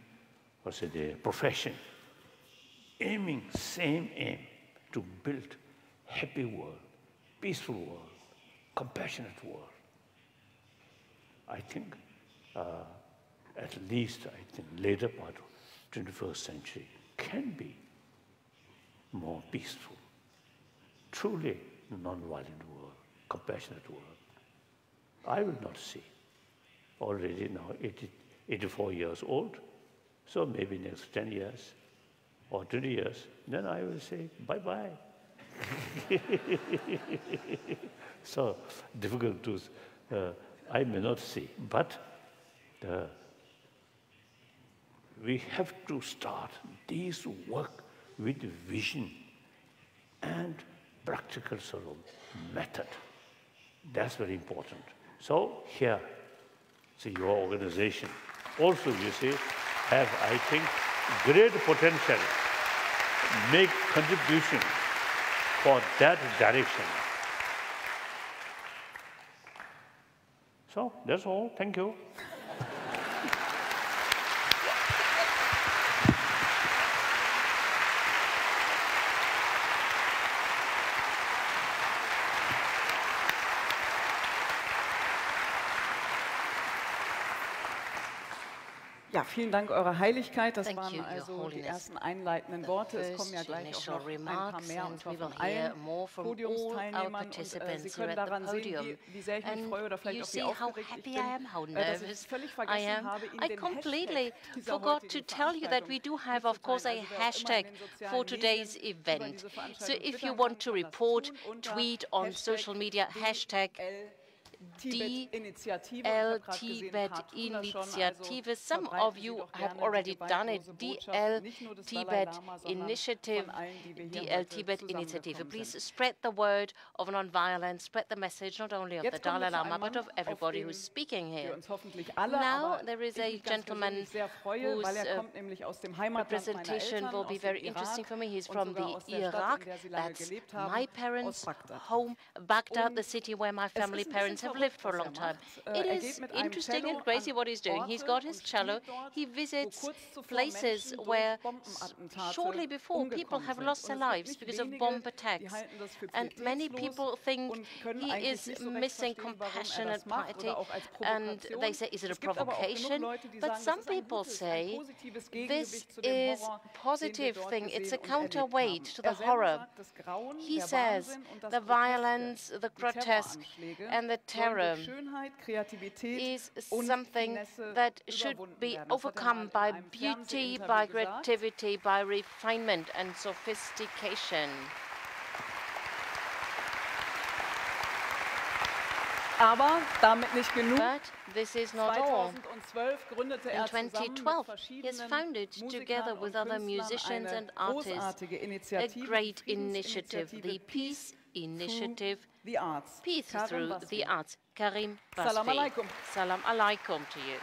the profession, aiming, same aim, to build happy world, peaceful world, compassionate world. I think, at least, I think, later part of 21st century can be more peaceful, truly non-violent world, compassionate world. I will not see. Already now 84 years old, so maybe next 10 years or 20 years, then I will say bye-bye. So difficult to, I may not see, but we have to start this work with vision and practical sort of method. That's very important. So here, see, your organization also, you see, have, I think, great potential, make contribution for that direction. So that's all. Thank you. Ja, vielen Dank, Eure Heiligkeit. Das waren also die ersten einleitenden Worte. Es kommen ja gleich auch noch ein paar mehr, und zwar von allen Podiumsteilnehmern. Und Sie können daran sehen, wie sehr ich mich freue oder vielleicht auch wie aufgeregt ich bin, dass ich völlig vergessen habe, Ihnen den Hashtag dieser heutigen event. So if you want to report, tweet on social media, hashtag DL Tibet Initiative. Some of you have already done it. DL Tibet Initiative, DL Tibet Initiative. Please spread the word of non-violence, spread the message not only of the Dalai Lama, but of everybody who's speaking here. Now there is a gentleman whose representation will be very interesting for me. He's from the Iraq. That's my parents' home, Baghdad, the city where my family parents have lived for a long time. It is interesting and crazy what he's doing. He's got his cello. He visits places where shortly before people have lost their lives because of bomb attacks. And many people think he is missing compassion and piety. And they say, is it a provocation? But some people say this is a positive thing. It's a counterweight to the horror. He says the violence, the grotesque, and the terror is something that should be overcome by beauty, by creativity, by refinement and sophistication. Aber damit nicht genug. But this is not all. In 2012, he has founded, together with other musicians and artists, a great initiative, the Peace Initiative, Peace Through the Arts. Karim Basfi. Salam alaikum. Salam alaikum to you.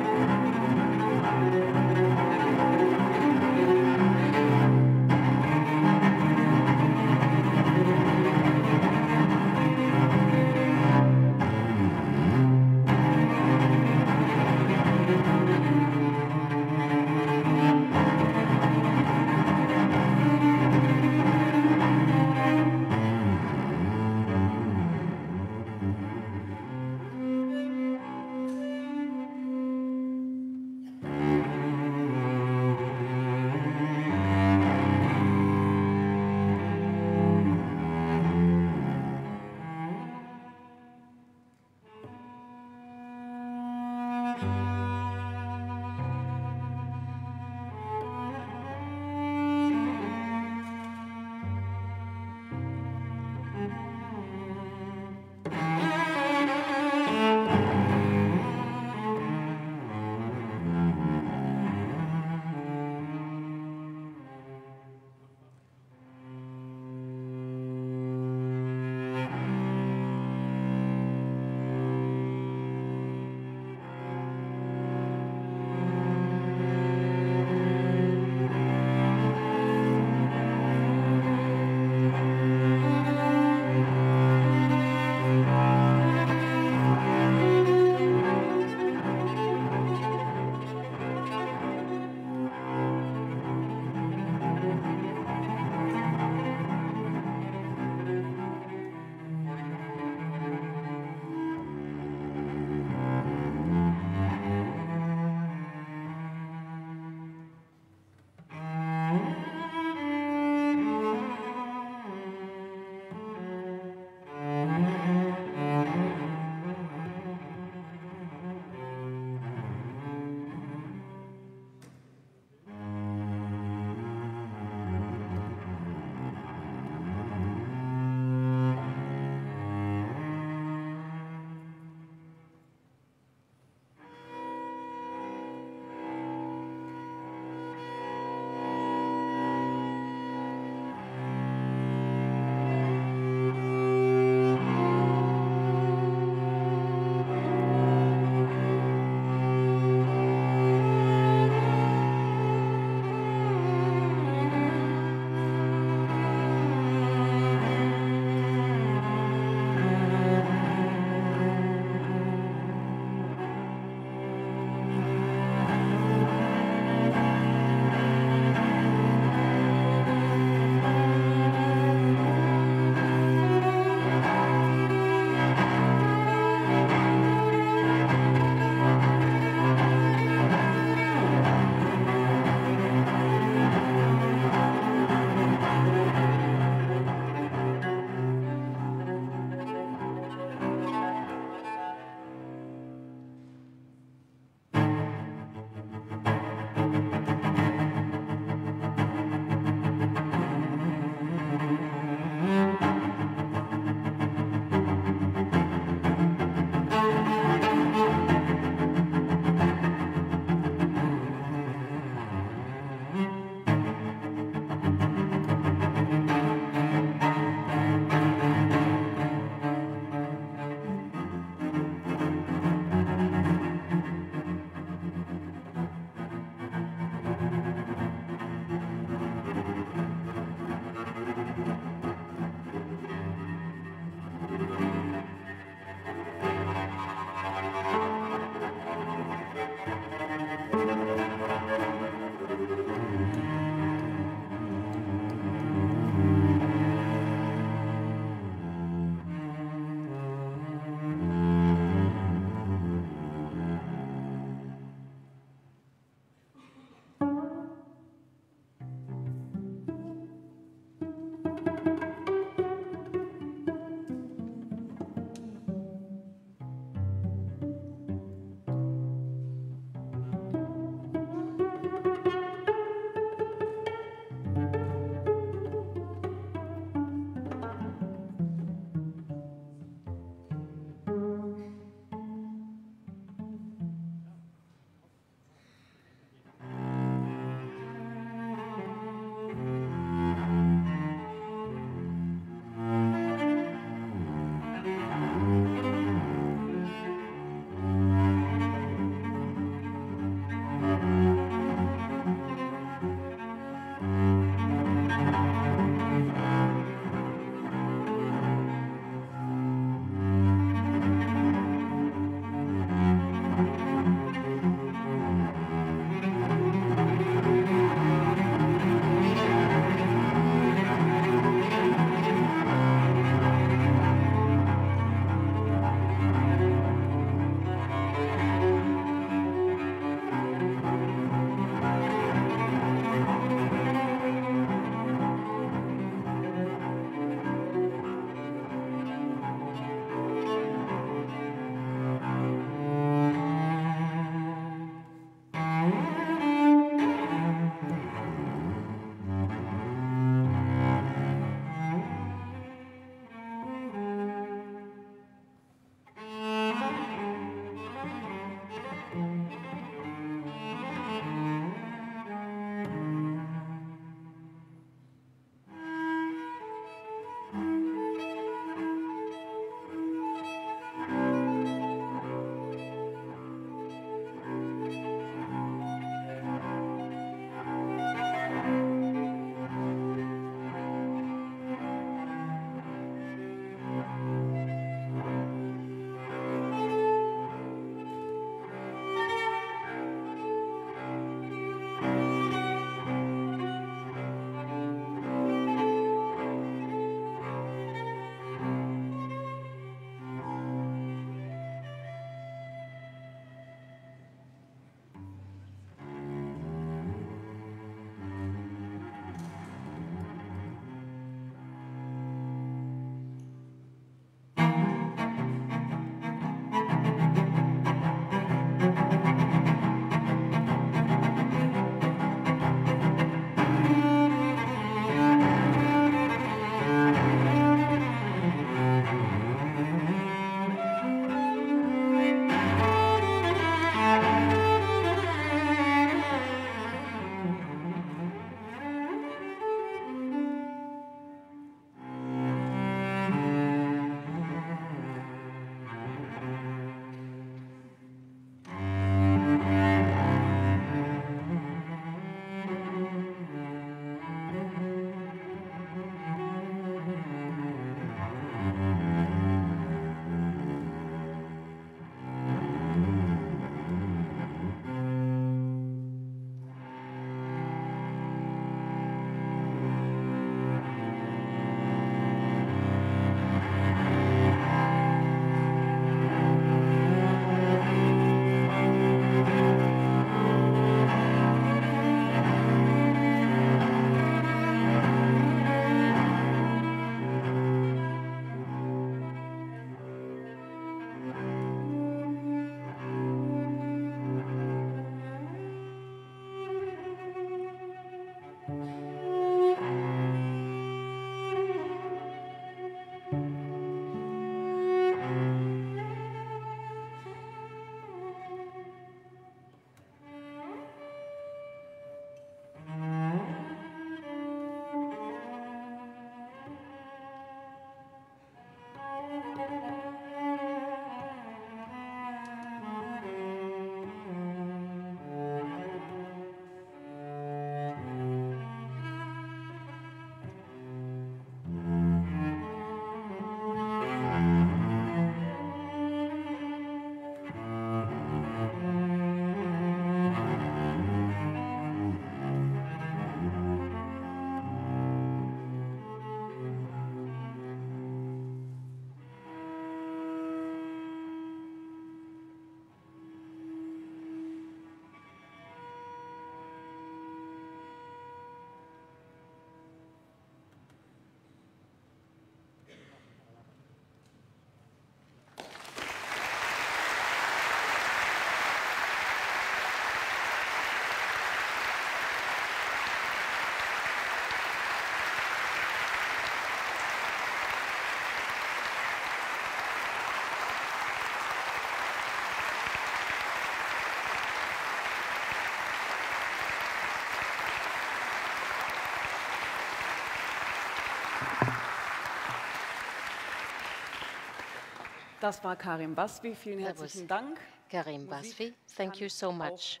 Das war Karim Basvi. Vielen herzlichen Dank. Karim Basvi, thank you so much.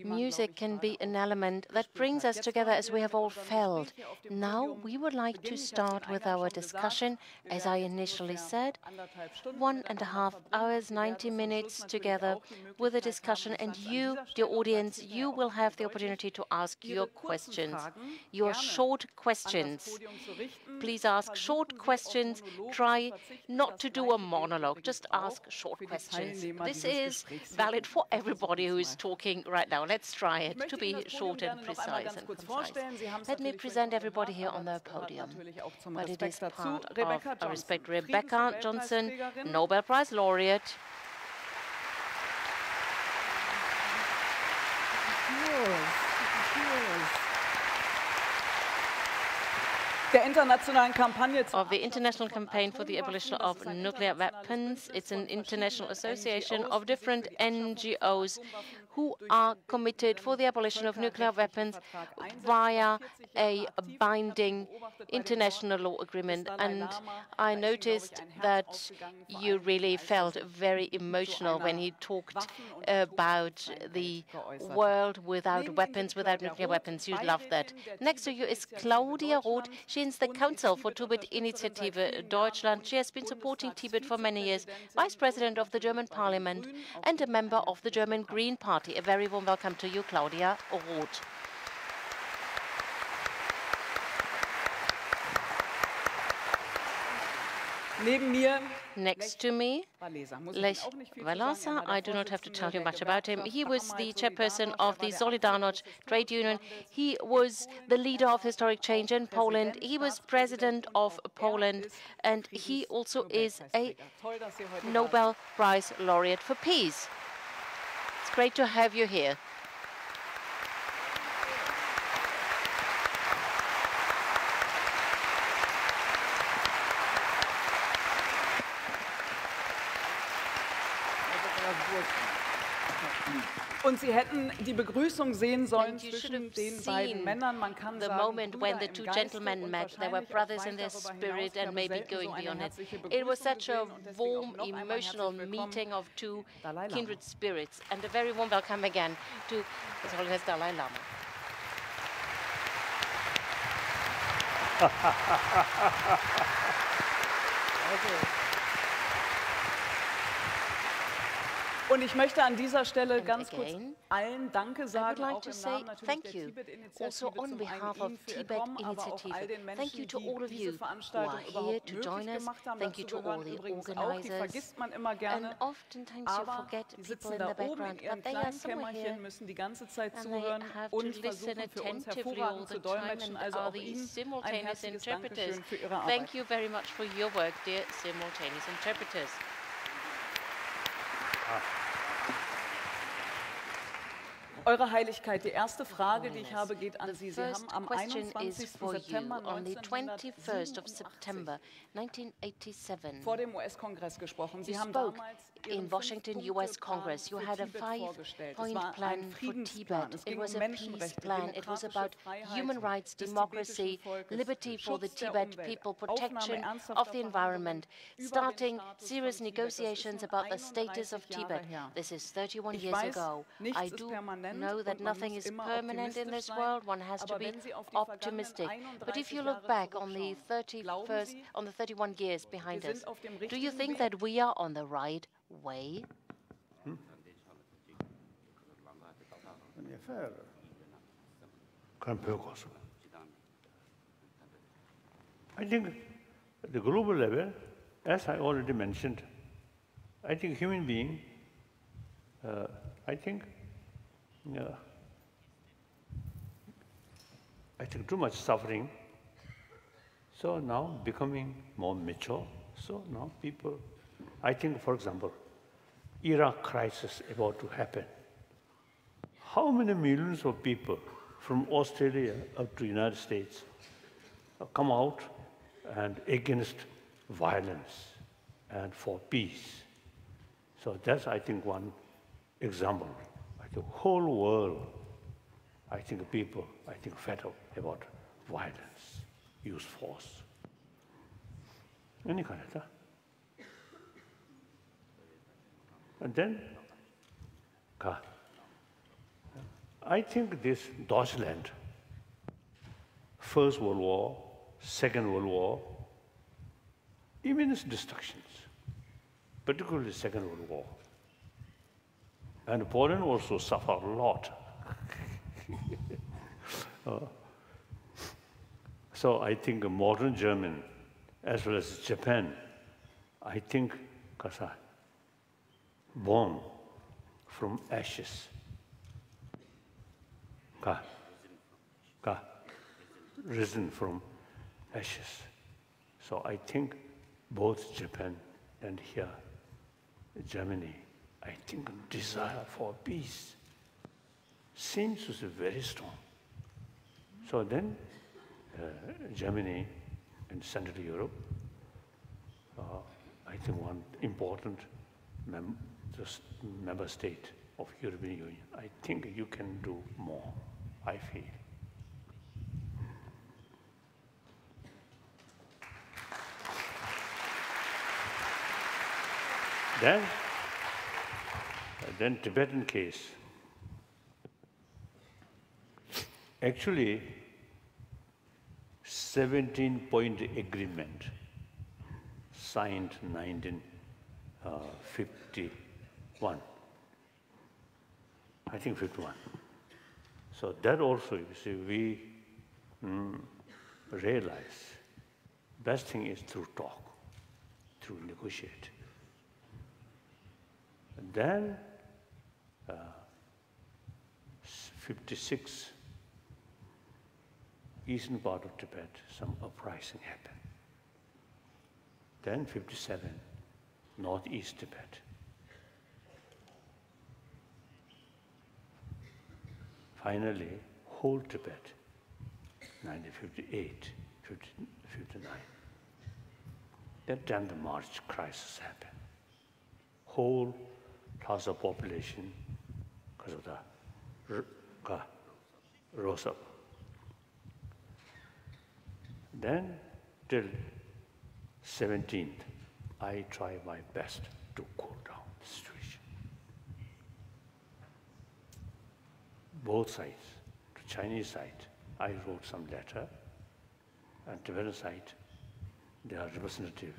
Music can be an element that brings us together, as we have all felt. Now we would like to start with our discussion. As I initially said, 1.5 hours, 90 minutes together with a discussion, and you, dear audience, you will have the opportunity to ask your questions, your short questions. Please ask short questions. Try not to do a monologue, just ask short questions. This is valid for everybody who is talking right now. Let's try it to be short and precise and concise. Let me present everybody here on the podium. But it is part of our respect. Rebecca Johnson, Nobel Prize laureate. Of the International Campaign for the Abolition of Nuclear Weapons. It's an international association of different NGOs who are committed for the abolition of nuclear weapons via a binding international law agreement. And I noticed that you really felt very emotional when he talked about the world without weapons, without nuclear weapons. You loved that. Next to you is Claudia Roth. She is the Council for Tibet Initiative Deutschland. She has been supporting Tibet for many years, Vice President of the German Parliament and a member of the German Green Party. A very warm welcome to you, Claudia Roth. Next to me, Lech Walesa. I do not have to tell you much about him. He was the chairperson of the Solidarność trade union. He was the leader of historic change in Poland. He was president of Poland, and he also is a Nobel Prize laureate for peace. It's great to have you here. Und Sie hätten die Begrüßung sehen sollen zwischen den beiden Männern. Man kann the moment when the two gentlemen met. They were brothers in their spirit and maybe going beyond it. It was such a warm, emotional meeting of two kindred spirits. And a very warm welcome again to His Holiness Dalai Lama. Okay. Und ich möchte an dieser Stelle ganz kurz allen Danke sagen, auch im Namen natürlich der Tibet-Initiative zum einen Ihnen aber auch all den Menschen, die diese Veranstaltung überhaupt möglich gemacht haben. Dazu gehören übrigens auch, die vergisst man immer gerne, aber die sitzen da oben in ihren kleinen Kämmerchen, müssen die ganze Zeit zuhören und versuchen für uns hervorragend zu dolmetschen. Also auch Ihnen ein herzliches Dankeschön für Ihre Arbeit. Thank you very much for your work, dear simultaneous interpreters. Eure Heiligkeit, die erste Frage, die ich habe, geht an Sie. Sie haben am 21. September 1987 vor dem US-Kongress gesprochen. Sie haben damals in Washington, US Congress. You had a 5-point plan for Tibet. It was a peace plan. It was about human rights, democracy, liberty for the Tibet people, protection of the environment, starting serious negotiations about the status of Tibet. This is 31 years ago. I do know that nothing is permanent in this world. One has to be optimistic. But if you look back on the 31 years behind us, do you think that we are on the right way? I think at the global level, as I already mentioned, I think human being, I think too much suffering. So now becoming more mature. So now people, I think, for example, Iraq crisis about to happen. How many millions of people from Australia up to United States come out and against violence and for peace? So that's, I think, one example. The whole world, I think people, fed up about violence, use force. Any kind of that. And then, I think this Deutschland, First World War, Second World War, immense destructions, particularly Second World War. And Poland also suffered a lot. So I think modern German, as well as Japan, I think, born from ashes. Risen from ashes. So I think both Japan and here, Germany, I think desire for peace seems to be very strong. So then Germany and Central Europe, I think one important member state of European Union. I think you can do more, I feel. Then Tibetan case. Actually, 17-point agreement signed 1951. I think 51. So that also, you see, we realize best thing is through talk, through negotiate. And then 56, eastern part of Tibet, some uprising happened. Then 57, northeast Tibet. Finally, whole Tibet, 1958, 59. That time the March crisis happened. Whole Lhasa population, because of the rose up. Then till 17th, I try my best to cool down the situation. Both sides, the Chinese side, I wrote some letter, and Tibetan side, their representative,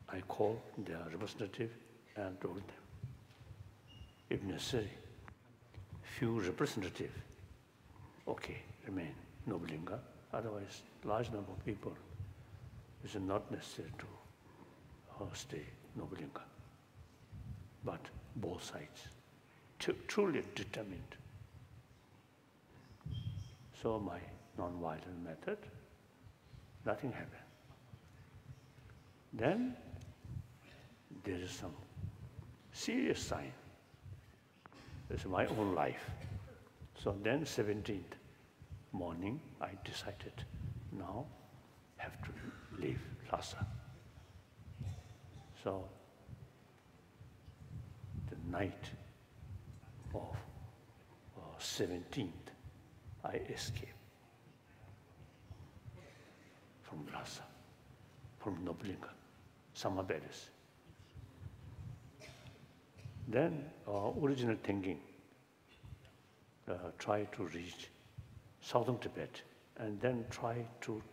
I called their representative and told them, if necessary, few representative, okay, remain Nobulinga, otherwise large number of people, it is not necessary to stay Nobulinga. But both sides, truly determined. So my non-violent method, nothing happened. Then there is some serious sign. It's my own life. So then 17th morning, I decided now have to leave Lhasa. So the night of 17th, I escaped from Lhasa, from Nobulinga, Samabelis. Then original thinking, try to reach southern Tibet and then try to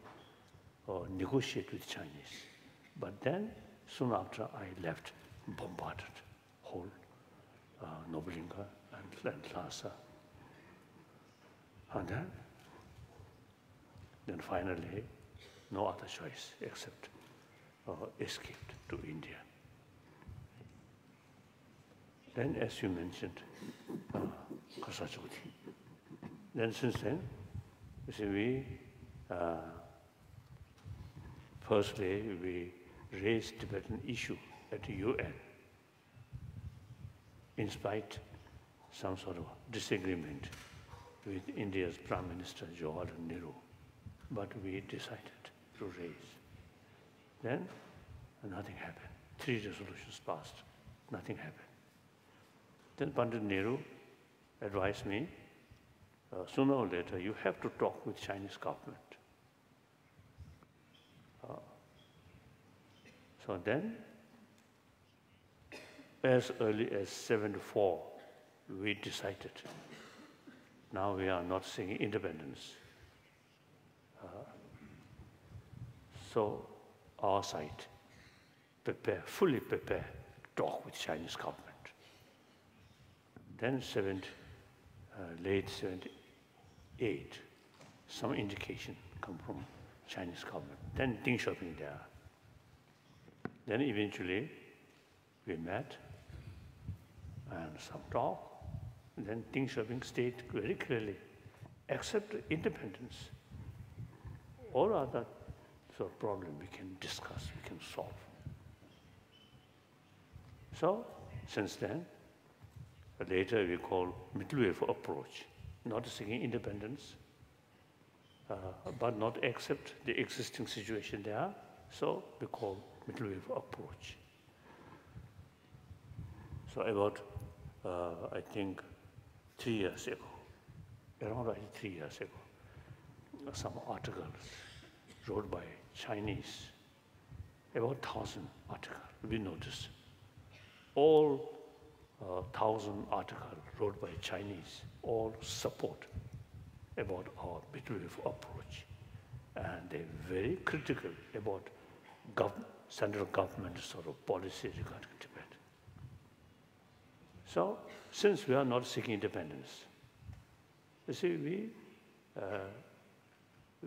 negotiate with Chinese. But then, soon after I left, bombarded whole Nobulinga and Lhasa. And then finally, no other choice except escaped to India. Then, as you mentioned, Kasachoti. Then since then, you see, we, firstly, we raised Tibetan issue at the UN, in spite some sort of disagreement with India's Prime Minister Jawaharlal Nehru, but we decided to raise. Then nothing happened. 3 resolutions passed, nothing happened. Then Pandit Nehru advised me, sooner or later you have to talk with Chinese government. So then, as early as 1974, we decided. Now we are not seeking independence. So our side fully prepare to talk with Chinese government. Then late 1978, some indication come from Chinese government. Then Deng Xiaoping there. Then eventually we met and some talk. And then Deng Xiaoping stated very clearly, accept independence. All other sort of problem we can discuss, we can solve. So since then, later we call middle way approach, not seeking independence, but not accept the existing situation there. So we call middle way approach. So about, I think, 3 years ago, around 3 years ago, some articles wrote by Chinese, about 1,000 articles, we noticed. All 1,000 articles wrote by Chinese, all support about our middle way approach. And they're very critical about central government sort of policy regarding Tibet. So, since we are not seeking independence, you see,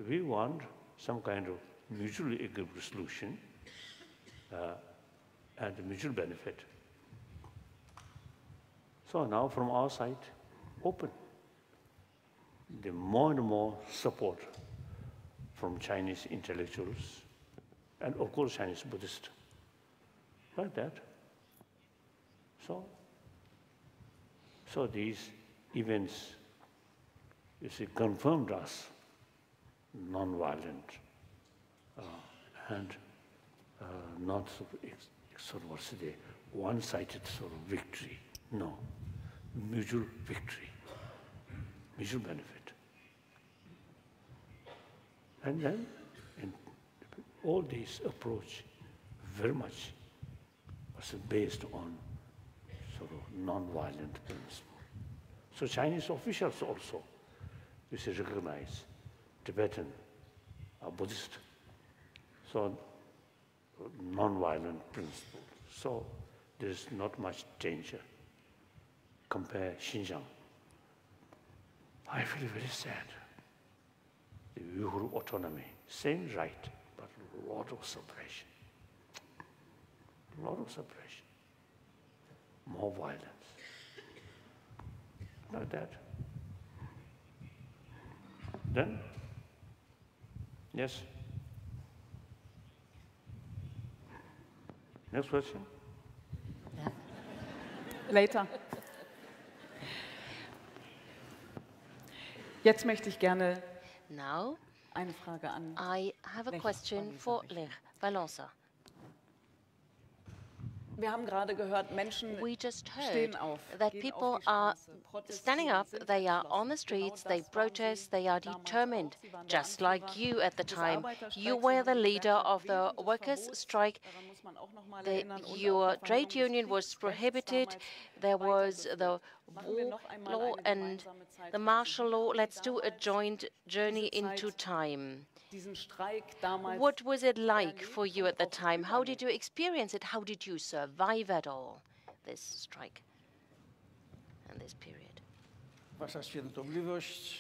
we want some kind of mutually agreeable solution and mutual benefit. So now from our side, open. The more and more support from Chinese intellectuals and of course Chinese Buddhists, like that. So these events, you see, confirmed us non-violent and not sort of what's the one-sided sort of victory. No, mutual victory, mutual benefit. And then, in all these approach very much was based on sort of non-violent principle. So Chinese officials also, you see, recognize Tibetan Buddhist, so non-violent principle. So there's not much danger. Compare Xinjiang. I feel very sad. The Uyghur autonomy, same right, but a lot of suppression. A lot of suppression. More violence. Like that. Then, yes. Next question. Yeah. Later. Jetzt möchte ich gerne eine Frage an I have a question for Lech Walesa. Wir haben gerade gehört, Menschen stehen auf, that people are standing up, they are on the streets, they protest, they are determined, just like you at the time. You were the leader of the workers' strike. Your trade union was prohibited. There was the war law and the martial law. Let's do a joint journey into time. What was it like for you at the time? How did you experience it? How did you survive at all, this strike and this period? Wasza Świętobliwość,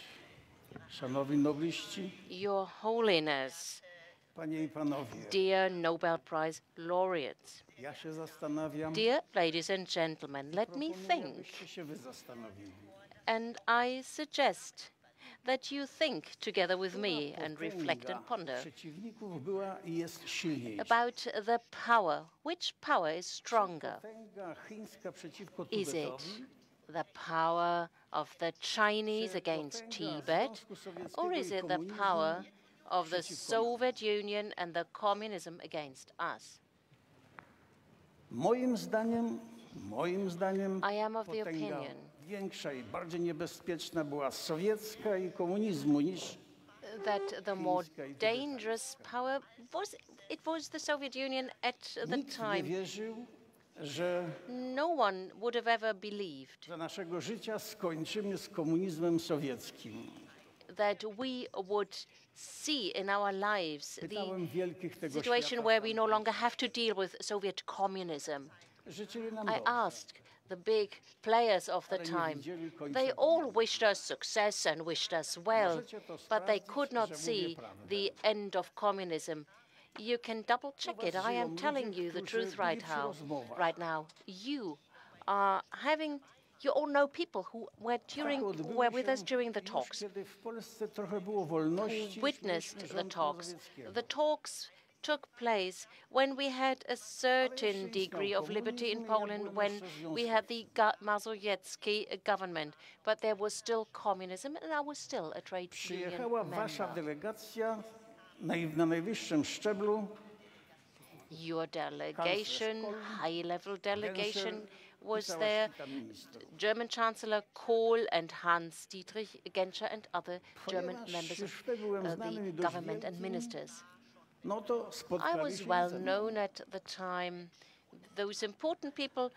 Szanowni Nobliści, Your Holiness, Panie I Panowie, dear Nobel Prize laureates, ja się zastanawiam, dear ladies and gentlemen, let me think, żebyście się wy zastanowili. and I suggest that you think together with me and reflect and ponder about the power. Which power is stronger? Is it the power of the Chinese against Tibet, or is it the power of the Soviet Union and the communism against us? Moim zdaniem, I am of the opinion większa I bardziej niebezpieczna była sowiecka I komunizmu niż that the more dangerous power was the Soviet Union at the time. No one would have ever believed za naszego życia skończymy z komunizmem sowieckim. That we would see in our lives the situation where we no longer have to deal with Soviet communism. I asked the big players of the time. They all wished us success and wished us well, but they could not see the end of communism. You can double check it. I am telling you the truth right now. You are having, you all know people who were with us during the talks, who witnessed the talks. The talks took place when we had a certain degree of liberty in Poland, when we had the Mazowiecki government, but there was still communism, and I was still a trade union member. Na najwyższym szczeblu. Your delegation, high-level delegation, was there. German Chancellor Kohl and Hans-Dietrich Genscher and other German members of the government and ministers. I was well known at the time. Those important people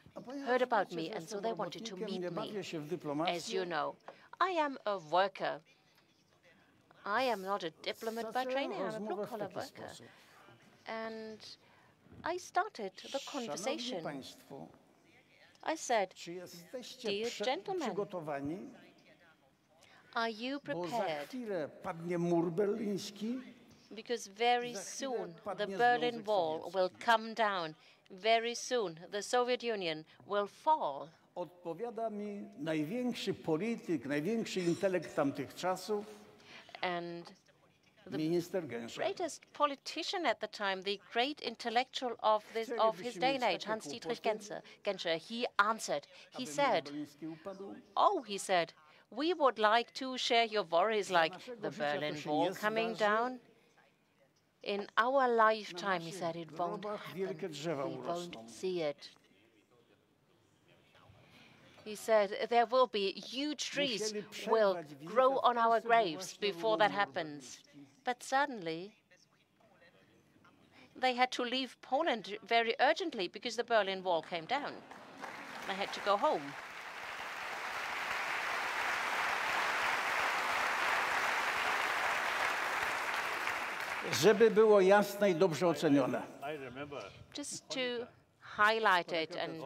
heard about me, and so they wanted to meet me. As you know, I am a worker. I am not a diplomat by training, I'm a blue-collar worker. And I started the conversation. I said, dear gentlemen, are you prepared? Because very soon the Berlin Wall will come down. Very soon the Soviet Union will fall. Odpowiada mi największy polityk, największy intelekt tamtych czasów. And the greatest politician at the time, the great intellectual of his day and age, Hans-Dietrich Genscher, he answered. He said, oh, he said, we would like to share your worries like the Berlin Wall coming down. In our lifetime, he said, it won't happen. We won't see it. He said, there will be huge trees will grow on our graves before that happens. But suddenly, they had to leave Poland very urgently because the Berlin Wall came down. They had to go home. Żeby było jasne I dobrze ocenione. Just to highlight it and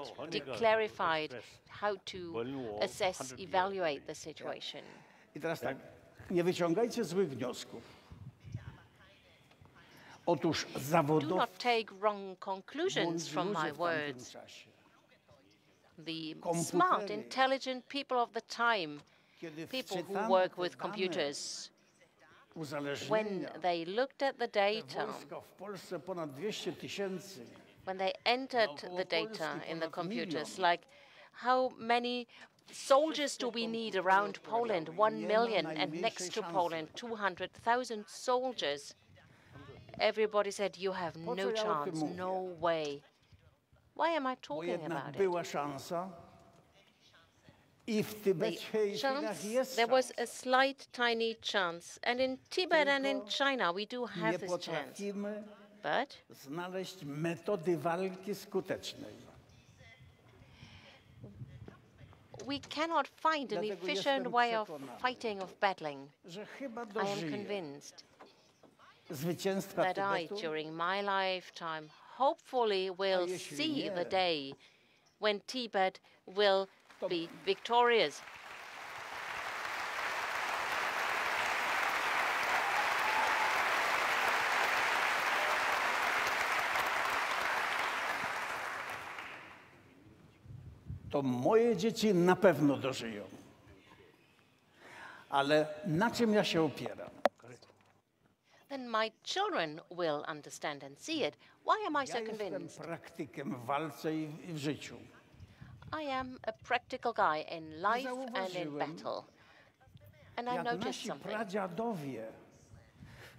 clarify it, how to assess, evaluate the situation. I teraz tak, nie wyciągajcie złych wniosków. Otóż do not take wrong conclusions from my words. The smart, intelligent people of the time, people who work with computers, when they looked at the data, when they entered the data in the computers, like how many soldiers do we need around Poland? 1 million, and next to Poland, 200,000 soldiers. Everybody said, you have no chance, no way. Why am I talking about it? There was a slight, tiny chance. And in Tibet and in China, we do have this chance. But we cannot find an efficient way of fighting, of battling. I am convinced that I, during my lifetime, hopefully will see the day when Tibet will be victorious. To moje dzieci na pewno dożyją. Ale na czym ja się opieram? Then my children will understand and see it. Why am I so convinced? Praktykiem w walce I w życiu. I am a practical guy in life and in battle. And I noticed something. Pradziadowie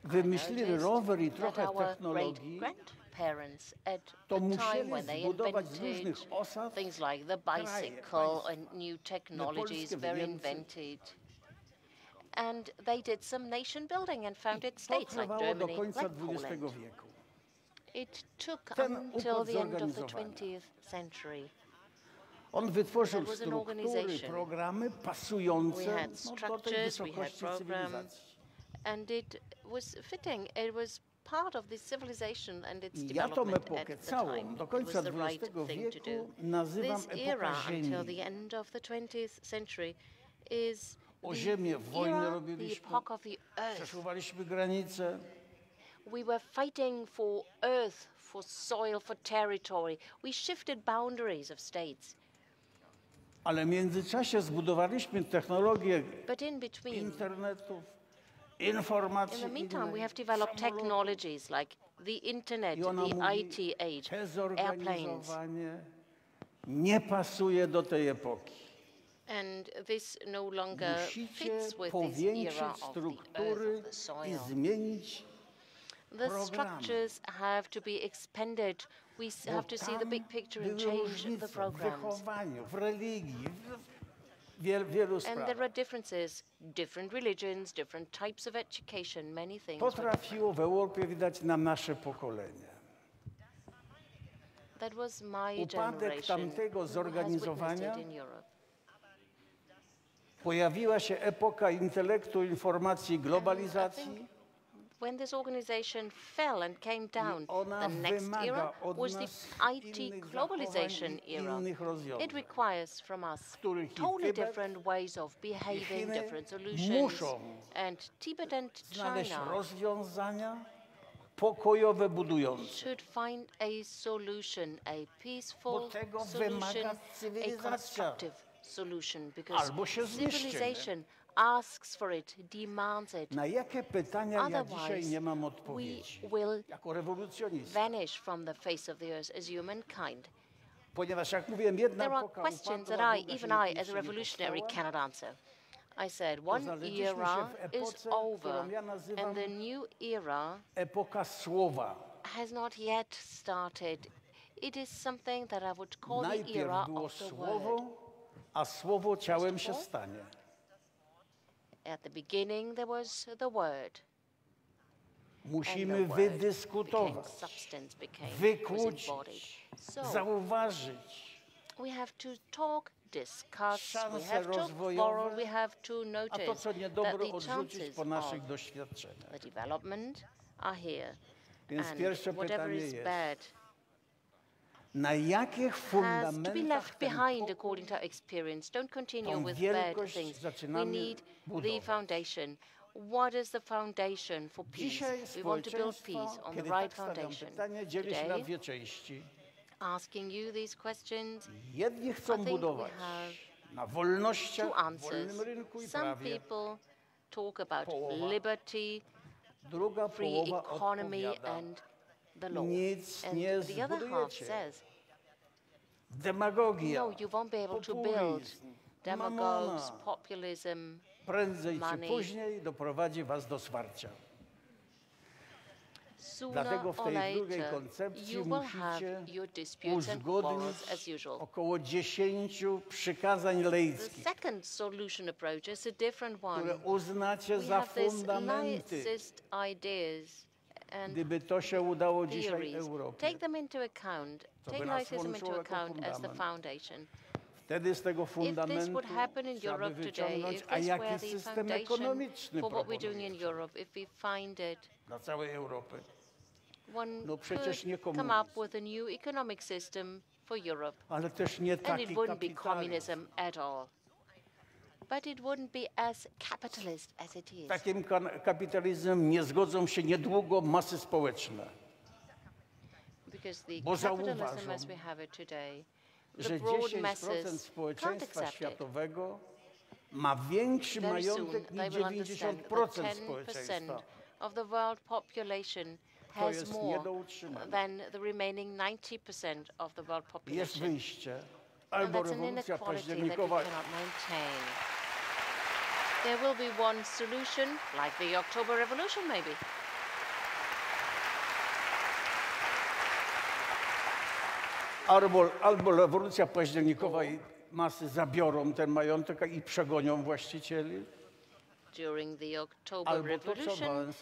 wymyślili rower I trochę technologii. Parents at the time when they invented things like the bicycle and new technologies were invented. And they did some nation building and founded states like Germany, like Poland. It took until the end of the 20th century. On wytworzył struktury, programy pasujące do tej wysokości cywilizacji. And it was fitting. It was part of this civilization and its development at the time. It was the right thing to do. This era until the end of the 20th century is the epoch of the earth. Przesuwaliśmy granice. We were fighting for earth, for soil, for territory. We shifted boundaries of states. Ale w międzyczasie zbudowaliśmy technologię internetu, informacji. In the meantime, we have developed technologies like the internet, the IT age, airplanes. Nie pasuje do tej epoki. And this no longer fits with this era of the earth, of the soil. The structures have to be expanded. We have to see the big picture and change the programs. And there are differences, different religions, different types of education, many things. Potrafiło w Europie widać na nasze pokolenie. That was my Upadek tamtego zorganizowania. In Europe. Pojawiła się epoka intelektu, informacji, globalizacji. When this organization fell and came down, the next era was the IT globalization era. It requires from us totally different ways of behaving, different solutions. And Tibet and China should find a solution, a peaceful solution, a constructive solution, because civilization asks for it, demands it. Na jakie pytania ja dzisiaj nie mam odpowiedzi jako rewolucjonista? Vanish from the face of the earth as humankind. Ponieważ jak mówiłem, jedna there are questions that even I as a revolutionary cannot answer. I said one era is over and the new era epoka słowa. Has not yet started. It is something that I would call the era of the word. A słowo ciałem się stanie. At the beginning there was the word. Musimy wydyskutować, wykłócić, zauważyć. We have to talk, discuss, we have to quarrel, we have to notice that the chances of the development are here. And whatever is bad na jakich has to be left behind according to our experience. Don't continue with bad things. We need the foundation. What is the foundation for peace? We want to build peace on the right foundation. Today, asking you these questions, I think we have two answers. Some people talk about liberty, free economy, and the law. And the other half says, no, you won't be able to build demagogues, populism, prędzej czy później doprowadzi was do zwarcia. Dlatego w tej drugiej koncepcji musicie uzgodnić około 10 przykazań laickich, które uznacie za fundamenty. Gdyby to się udało dzisiaj Europie, take them into account. Take laicism into account as the foundation. Wtedy z tego fundamentu trzeba wyciągnąć, a jaki system ekonomiczny dla całej Europy. No przecież nie komunizm. Ale też nie taki and it wouldn't be communism at all. But it wouldn't be as capitalist as it is. Takim kapitalizmem nie zgodzą się niedługo masy społeczne. Because the capitalism as we have it today, że 10% społeczeństwa światowego ma większy majątek niż 90% społeczeństwa. Of the world population has more than the remaining 90% of the world population. Jest wyjście. Albo rewolucja październikowa. There will be one solution, like the October Revolution, maybe. Albo rewolucja październikowa i masy zabiorą ten majątek i przegonią właścicieli. During the October Revolution,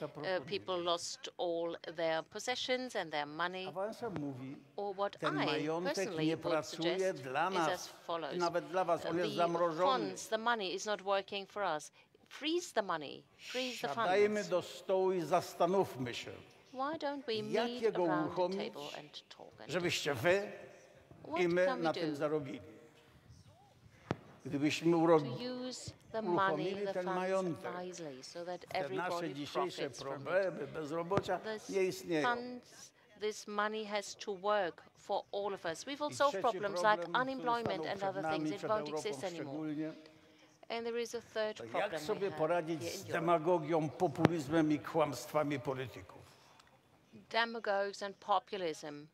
people lost all their possessions and their money. Or what I personally would suggest is as follows. The funds, the money is not working for us. Freeze the money, freeze the funds. Why don't we meet around the table and talk? What can we do to use the money, the funds wisely, so that everybody profits from it? This money has to work for all of us. We will solve problems like unemployment and other things. It won't exist anymore. And there is a third problem we have here in Europe. Demagogues and populism.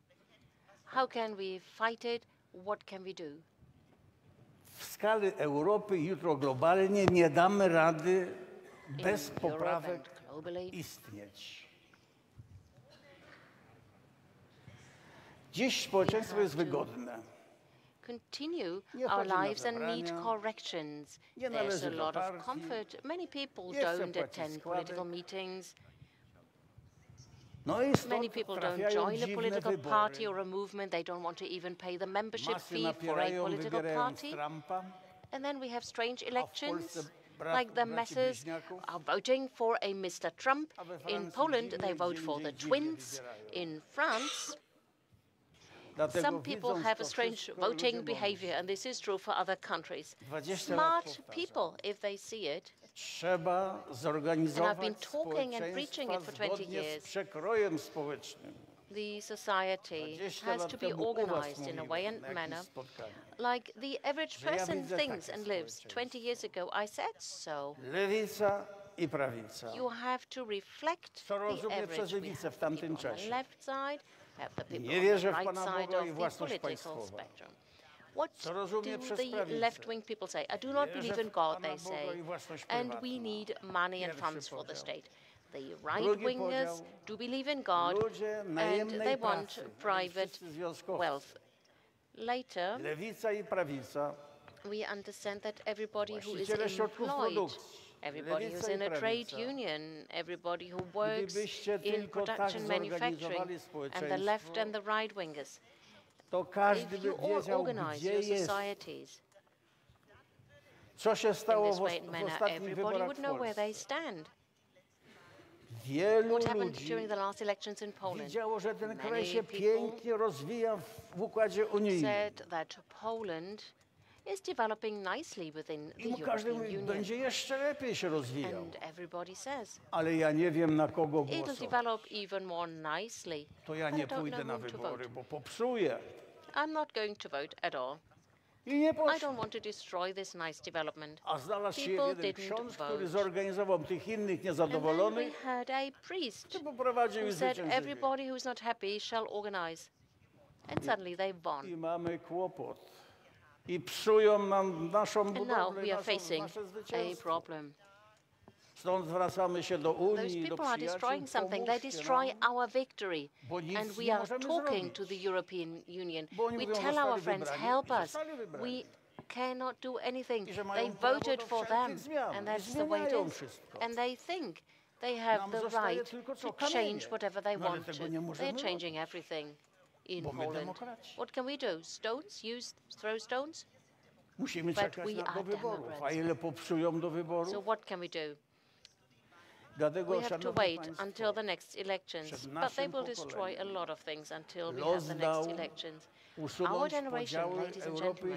How can we fight it? What can we do? W skali Europy, jutro globalnie, nie damy rady bez poprawek istnieć. Dziś społeczeństwo jest wygodne. Continue our lives and meet corrections. There's a lot of comfort. Many people don't attend political meetings. Many people don't join a political party or a movement. They don't want to even pay the membership fee for a political party. And then we have strange elections, like the masses are voting for a Mr. Trump. In Poland, they vote for the twins. In France, some people have a strange voting behavior, and this is true for other countries. Smart people, if they see it, and I've been talking and preaching it for 20 years, the society has to be organized in a way and manner like the average person thinks and lives. 20 years ago, I said so. You have to reflect the average. We have the people on the left side, have the people on the right side of the political spectrum. What do the left-wing people say? I do not believe in God, they say, and we need money and funds for the state. The right-wingers do believe in God, and they want private wealth. Later, we understand that everybody who is employed, everybody who's in a trade union, everybody who works in production manufacturing, and the left and the right-wingers, if you all organize your societies in this way and manner, everybody would know where they stand. What happened during the last elections in Poland? Many people said that Poland is developing nicely within the European Union. And everybody says it'll develop even more nicely. I don't know who to vote. I'm not going to vote at all. I don't want to destroy this nice development. People didn't vote. And then we had a priest who said everybody who's not happy shall organize. And suddenly they won. And now we are facing a problem. Those people are destroying something. They destroy our victory. And we are talking to the European Union. We tell our friends, help us. We cannot do anything. They voted for them, and that's the way it is. And they think they have the right to change whatever they want to. They're changing everything in Poland. What can we do? Stones? Throw stones? But we are Democrats. So what can we do? We have to wait until the next elections, but they will destroy a lot of things until we have the next elections. Our generation, ladies and gentlemen,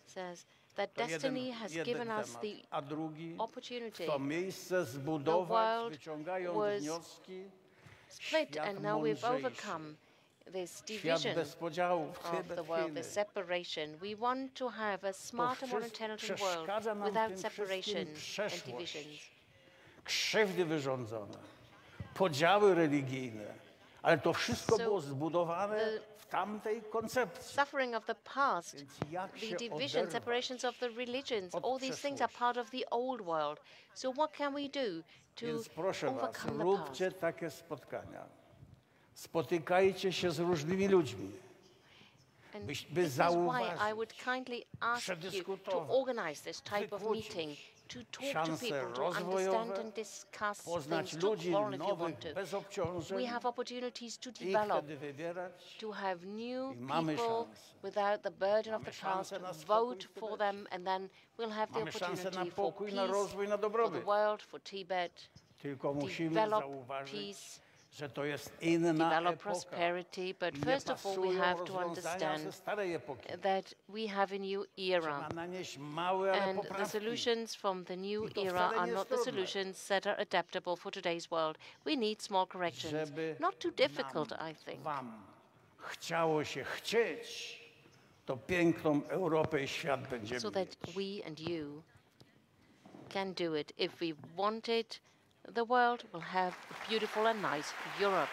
says that destiny has given us the opportunity. The world was split, and now we've overcome this division of the world, this separation. We want to have a smarter, more intelligent world without separation and divisions. Krzywdy wyrządzone, podziały religijne, ale to wszystko było zbudowane w tamtej koncepcji. Suffering of the past, the division, separations of the religions, all these things are part of the old world. So what can we do to overcome the past? Róbcie takie spotkania. Spotykajcie się z różnymi ludźmi. And this is why I would kindly ask you to organize this type of meeting. to talk to people, to understand and discuss things, to quarrel if you want to. We have opportunities to develop, to have new people without the burden of the past, vote for them, and then we'll have the opportunity for peace, for the world, for Tibet, develop peace, develop prosperity, but first of all, we have to understand that we have a new era, and the solutions from the new era are not the solutions that are adaptable for today's world. We need small corrections, not too difficult, I think. So that we and you can do it. If we want it, the world will have a beautiful and nice Europe.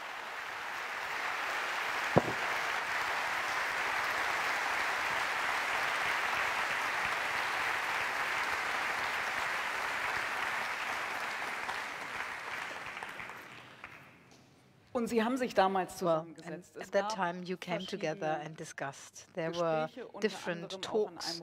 Und Sie haben sich damals zusammengesetzt. At that time you came together and discussed. There were different talks.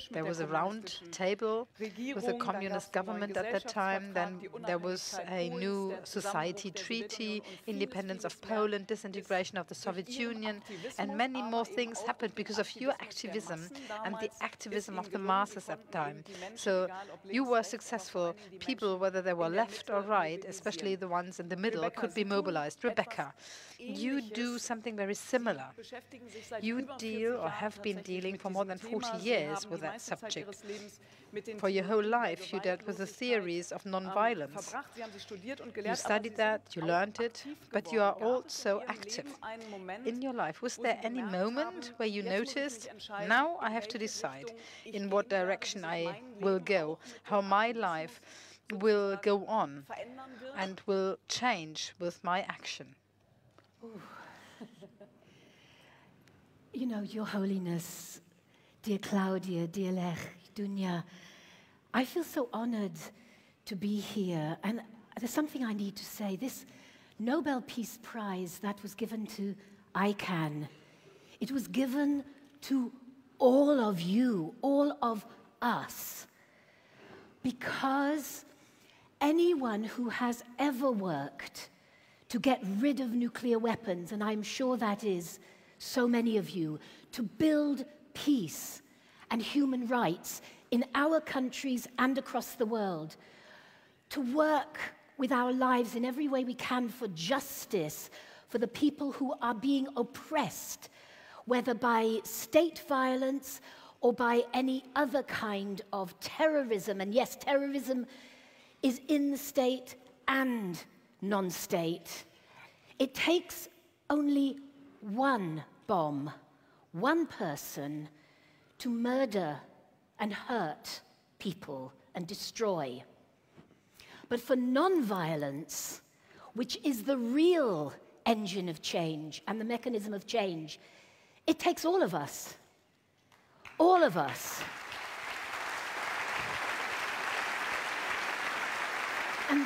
There was a round table with a communist government at that time. Then there was a new society treaty, independence of Poland, disintegration of the Soviet Union, and many more things happened because of your activism and the activism of the masses at the time. So you were successful. People, whether they were left or right, especially the ones in the middle, could be mobilized. Rebecca, you do something very similar. You deal or have been dealing for more than 40 years with that subject. For your whole life, you dealt with the theories of non-violence. You studied that, you learned it, but you are also active. In your life, was there any moment where you noticed, now I have to decide in what direction I will go, how my life will go on and will change with my action? You know, Your Holiness, dear Claudia, dear Lech, Dunya, I feel so honored to be here. And there's something I need to say. This Nobel Peace Prize that was given to ICANN, it was given to all of you, all of us, because anyone who has ever worked to get rid of nuclear weapons, and I'm sure that is so many of you, to build peace and human rights in our countries and across the world, to work with our lives in every way we can for justice, for the people who are being oppressed, whether by state violence or by any other kind of terrorism. And yes, terrorism is in the state and non-state. It takes only one bomb, one person, to murder and hurt people and destroy. But for non-violence, which is the real engine of change and the mechanism of change, it takes all of us. All of us. And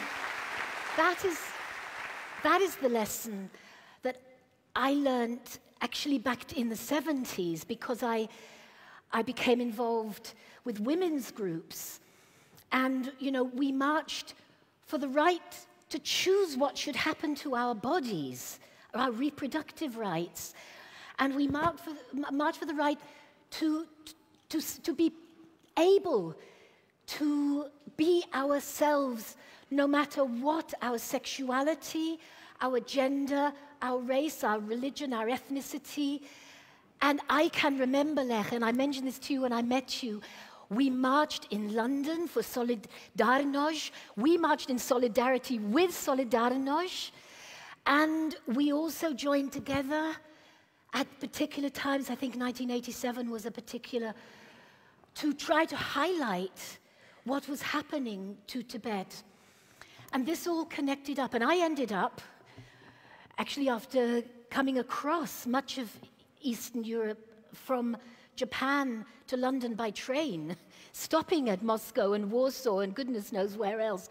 that is the lesson that I learned actually back in the 70s, because I became involved with women's groups. And, you know, we marched for the right to choose what should happen to our bodies, our reproductive rights. And we marched for the right to be able to be ourselves, no matter what our sexuality, our gender, our race, our religion, our ethnicity. And I can remember, Lech, and I mentioned this to you when I met you, we marched in London for Solidarność. We marched in solidarity with Solidarność. And we also joined together at particular times. I think 1987 was a particular, to try to highlight what was happening to Tibet. And this all connected up. And I ended up, actually after coming across much of Eastern Europe from Japan to London by train, stopping at Moscow and Warsaw and goodness knows where else,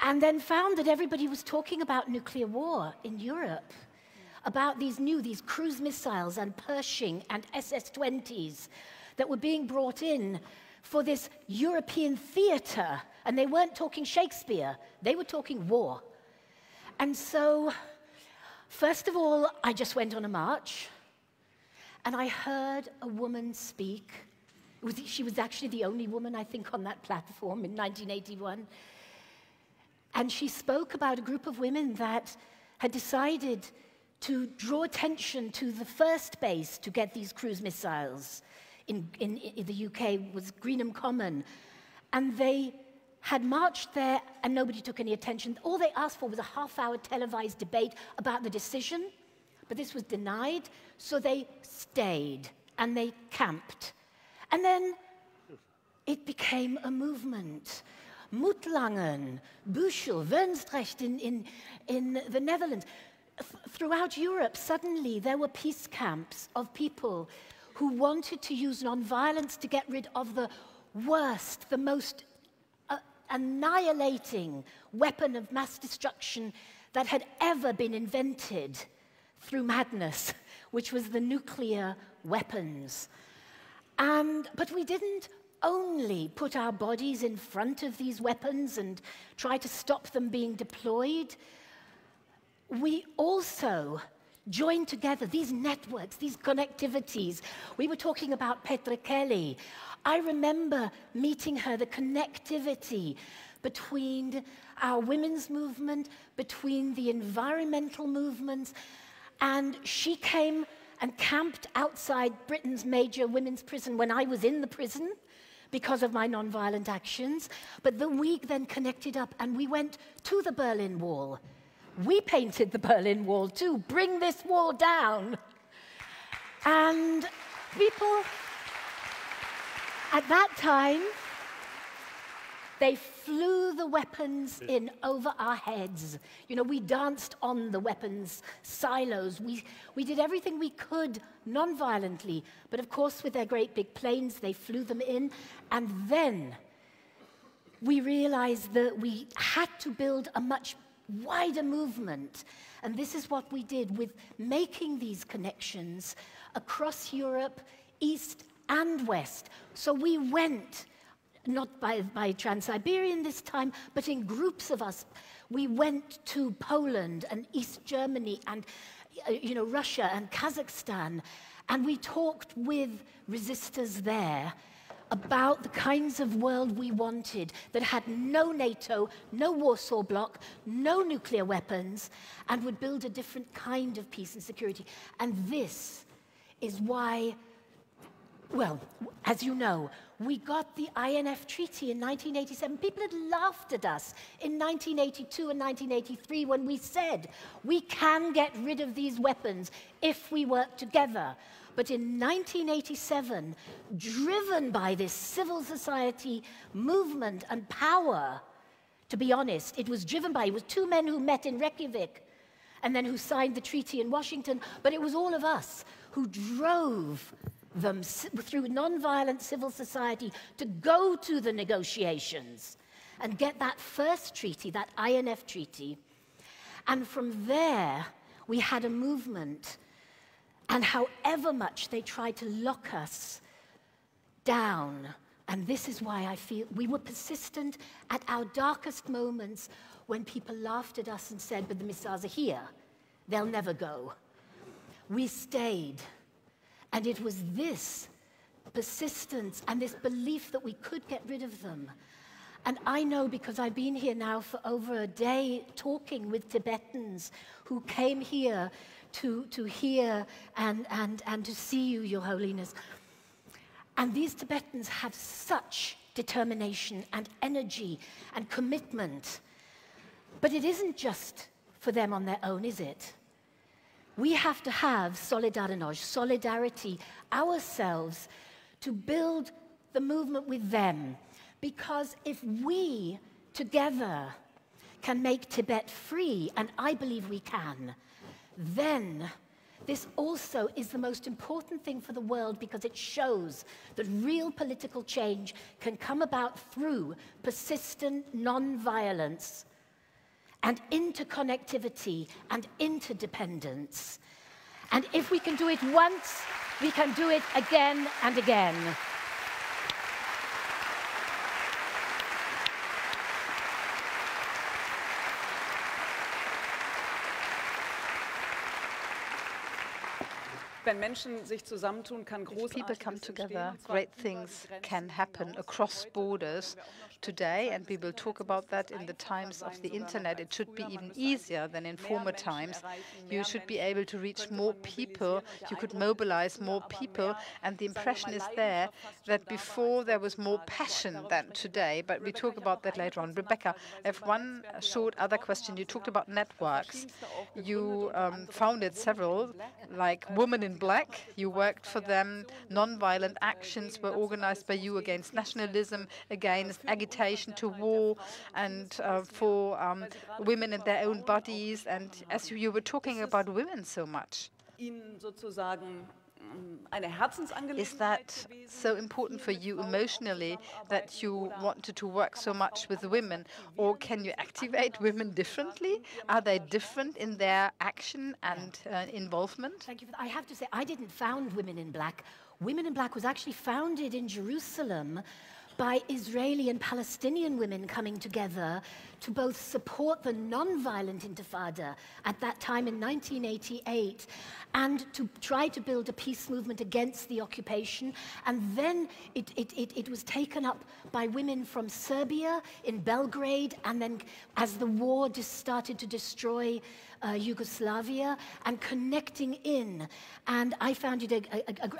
and then found that everybody was talking about nuclear war in Europe, about these cruise missiles and Pershing and SS-20s that were being brought in for this European theater, and they weren't talking Shakespeare, they were talking war. And so, first of all, I just went on a march, and I heard a woman speak. She was actually the only woman, I think, on that platform in 1981. And she spoke about a group of women that had decided to draw attention to the first base to get these cruise missiles in the UK, was Greenham Common. And they had marched there, and nobody took any attention. All they asked for was a half-hour televised debate about the decision, but this was denied, so they stayed, and they camped. And then it became a movement. Mutlangen, Büchel, Wernstrecht in the Netherlands. Throughout Europe, suddenly there were peace camps of people who wanted to use nonviolence to get rid of the worst, the most annihilating weapon of mass destruction that had ever been invented through madness, which was the nuclear weapons. But we didn't only put our bodies in front of these weapons and try to stop them being deployed. We also joined together these networks, these connectivities. We were talking about Petra Kelly. I remember meeting her, the connectivity between our women's movement, between the environmental movements, and she came and camped outside Britain's major women's prison when I was in the prison because of my nonviolent actions. But we then connected up, and we went to the Berlin Wall. We painted the Berlin Wall too. Bring this wall down. And people, at that time, they flew the weapons in over our heads. You know, we danced on the weapons silos. We did everything we could non-violently. But of course, with their great big planes, they flew them in. And then we realized that we had to build a much wider movement. And this is what we did with making these connections across Europe, East and West. So we went, not by Trans-Siberian this time, but in groups of us. We went to Poland and East Germany and Russia and Kazakhstan, and we talked with resistors there about the kinds of world we wanted that had no NATO, no Warsaw Bloc, no nuclear weapons, and would build a different kind of peace and security. And this is why, well, as you know, we got the INF Treaty in 1987. People had laughed at us in 1982 and 1983 when we said, we can get rid of these weapons if we work together. But in 1987, driven by this civil society movement and power, to be honest, it was two men who met in Reykjavik and then who signed the treaty in Washington, but it was all of us who drove them through nonviolent civil society to go to the negotiations and get that first treaty, that INF Treaty. And from there, we had a movement. And however much they tried to lock us down, and this is why I feel we were persistent at our darkest moments when people laughed at us and said, but the missiles are here, they'll never go. We stayed, and it was this persistence and this belief that we could get rid of them. And I know, because I've been here now for over a day talking with Tibetans who came here to hear and to see you, Your Holiness. And these Tibetans have such determination and energy and commitment. But it isn't just for them on their own, is it? We have to have solidarity ourselves to build the movement with them. Because if we together can make Tibet free, and I believe we can, then this also is the most important thing for the world, because it shows that real political change can come about through persistent non-violence and interconnectivity and interdependence. And if we can do it once, we can do it again and again. If people come together, great things can happen across borders today, and we will talk about that in the times of the internet. It should be even easier than in former times. You should be able to reach more people, you could mobilize more people, and the impression is there that before there was more passion than today, but we talk about that later on. Rebecca, I have one short other question. You talked about networks. You founded several, like Women in Black. You worked for them. Non-violent actions were organized by you against nationalism, against agitation to war, and for women in their own bodies. And as you were talking about women so much, is that so important for you emotionally that you wanted to work so much with women? Or can you activate women differently? Are they different in their action and involvement? Thank you. I have to say, I didn't found Women in Black. Women in Black was actually founded in Jerusalem by Israeli and Palestinian women coming together to both support the non-violent intifada at that time in 1988 and to try to build a peace movement against the occupation. And then it was taken up by women from Serbia in Belgrade, and then as the war just started to destroy Yugoslavia and connecting in. And I founded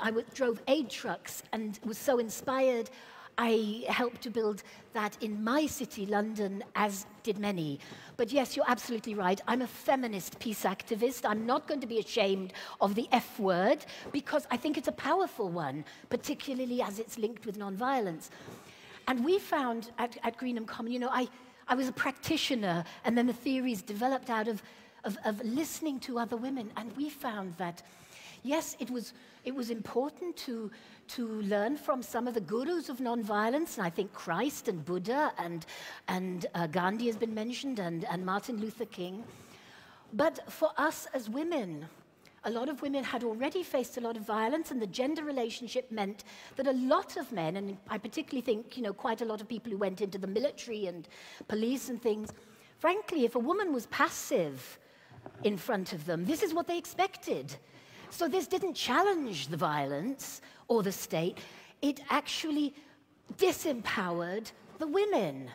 I drove aid trucks and was so inspired. I helped to build that in my city, London, as did many. But yes, you're absolutely right. I'm a feminist peace activist. I'm not going to be ashamed of the F word, because I think it's a powerful one, particularly as it's linked with nonviolence. And we found at Greenham Common, you know, I was a practitioner, and then the theories developed out of listening to other women. And we found that, yes, it was important to learn from some of the gurus of nonviolence, and I think Christ and Buddha and Gandhi has been mentioned, and Martin Luther King. But for us as women, a lot of women had already faced a lot of violence, and the gender relationship meant that a lot of men, and I particularly think, you know, quite a lot of people who went into the military and police and things, frankly, if a woman was passive in front of them, this is what they expected. So this didn't challenge the violence or the state. It actually disempowered the women.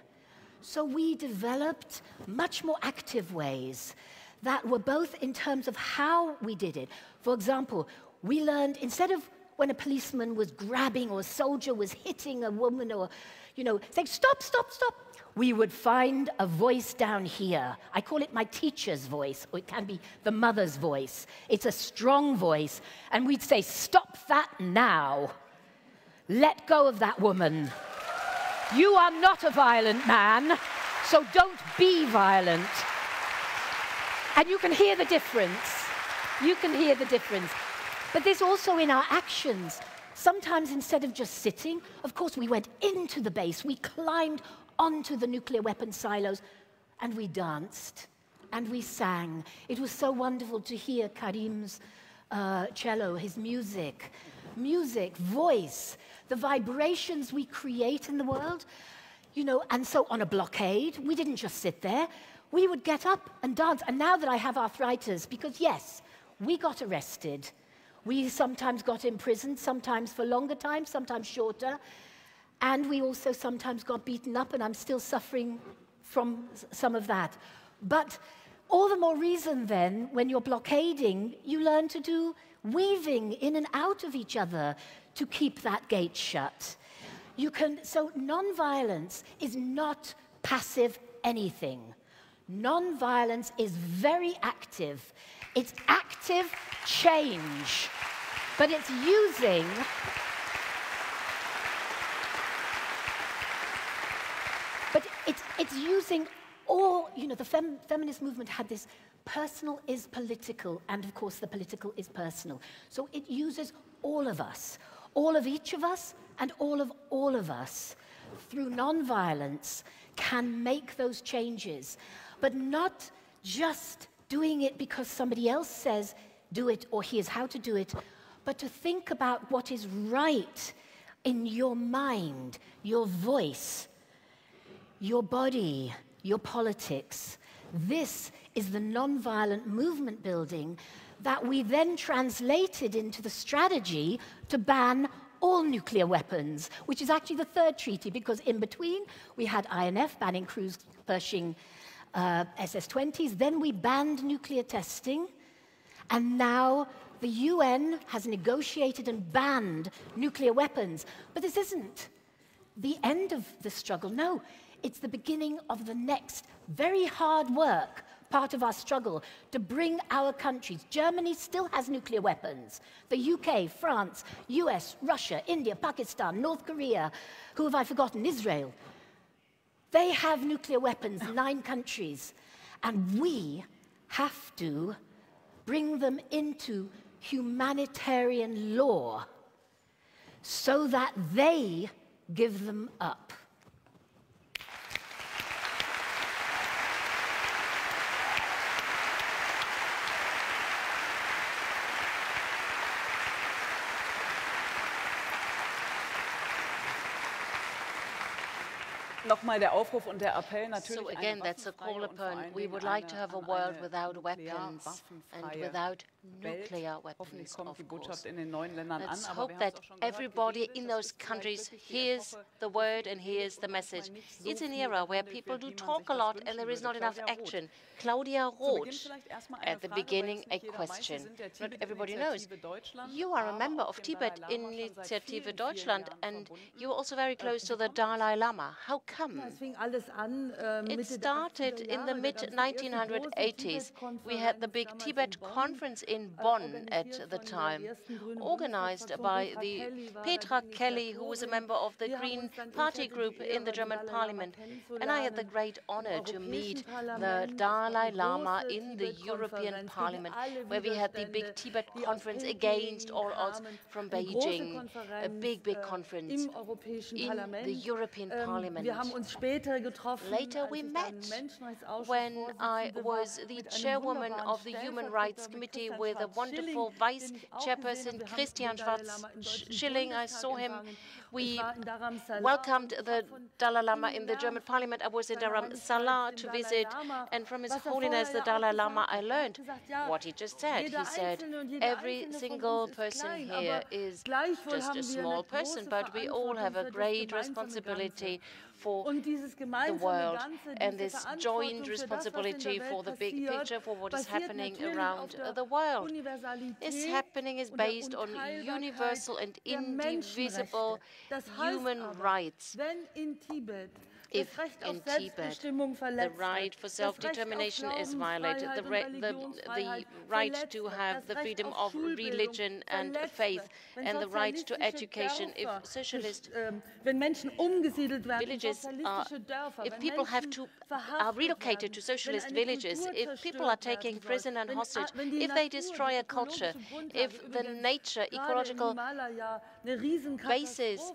So we developed much more active ways that were both in terms of how we did it. For example, we learned, instead of when a policeman was grabbing or a soldier was hitting a woman or, you know, saying, stop, stop, stop, we would find a voice down here. I call it my teacher's voice, or it can be the mother's voice. It's a strong voice. And we'd say, stop that now. Let go of that woman. You are not a violent man, so don't be violent. And you can hear the difference. You can hear the difference. But there's also in our actions. Sometimes instead of just sitting, of course, we went into the base. We climbed onto the nuclear weapon silos, and we danced, and we sang. It was so wonderful to hear Karim's cello, his music, voice, the vibrations we create in the world, you know. And so on a blockade, we didn't just sit there. We would get up and dance. And now that I have arthritis, because yes, we got arrested. We sometimes got imprisoned, sometimes for longer time, sometimes shorter. And we also sometimes got beaten up, and I'm still suffering from some of that. But all the more reason then, when you're blockading, you learn to do weaving in and out of each other to keep that gate shut. So non-violence is not passive anything. Non-violence is very active. It's active change, but it's using it's using all, you know, the feminist movement had this personal is political, and of course the political is personal. So it uses all of us, all of each of us, and all of us, through non-violence, can make those changes, but not just doing it because somebody else says do it or here's how to do it, but to think about what is right in your mind, your voice, your body, your politics. This is the nonviolent movement building that we then translated into the strategy to ban all nuclear weapons, which is actually the third treaty, because in between we had INF banning cruise Pershing SS-20s, then we banned nuclear testing, and now the UN has negotiated and banned nuclear weapons. But this isn't the end of the struggle. No, it's the beginning of the next very hard work, part of our struggle, to bring our countries. Germany still has nuclear weapons. The UK, France, US, Russia, India, Pakistan, North Korea, who have I forgotten? Israel. They have nuclear weapons, 9 countries. And we have to bring them into humanitarian law so that they give them up. Nochmal der Aufruf und der Appell natürlich. So again, that's a call upon. We would like to have a world without weapons and without nuclear weapons, of course. Let's hope that everybody in those countries hears the word and hears the message. It's an era where people do talk a lot and there is not enough action. Claudia Roth, at the beginning, a question. Not everybody knows. You are a member of Tibet Initiative Deutschland, and you are also very close to the Dalai Lama. How come? It started in the mid-1980s. We had the big Tibet conference in Bonn at the time, organized by the Petra Kelly, who was a member of the Green Party group in the German parliament. And I had the great honor to meet the Dalai Lama in the European Parliament, where we had the big Tibet conference against all odds from Beijing, a big, big conference in the European Parliament. Later we met when I was the chairwoman of the Human Rights Committee with a wonderful vice chairperson, Christian Schwarz-Schilling. I saw him. We welcomed the Dalai Lama in the German parliament. I was in Dharamsala to visit, and from His Holiness the Dalai Lama I learned what he just said. He said, every single person here is just a small person, but we all have a great responsibility for the world, and this joint responsibility for the big picture, for what is happening around the world. This happening is based on universal and indivisible human rights. If in Tibet the right for self-determination is violated, the right to have the freedom of religion and faith, and the right to education, if socialist villages if people are relocated to socialist villages, if people are taken prisoner and hostage, if they destroy a culture, if the nature, ecological basis,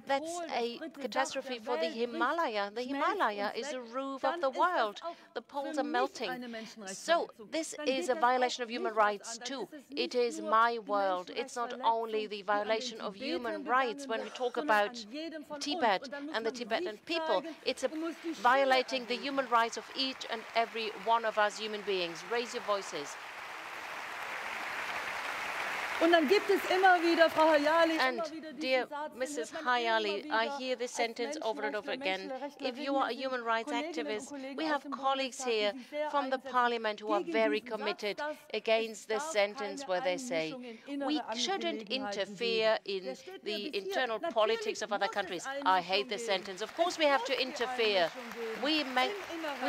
that's a catastrophe for the Himalaya. The Himalaya is a roof of the world. The poles are melting. So this is a violation of human rights too. It is my world. It's not only the violation of human rights when we talk about Tibet and the Tibetan people. It's violating the human rights of each and every one of us human beings. Raise your voices. Und dann gibt es immer wieder, Frau Hayali, and dear Mrs. Hayali, I hear this sentence over and over again. If you are a human rights activist, we have colleagues here from the parliament who are very committed against this sentence where they say, we shouldn't interfere in the internal politics of other countries. I hate this sentence. Of course we have to interfere. We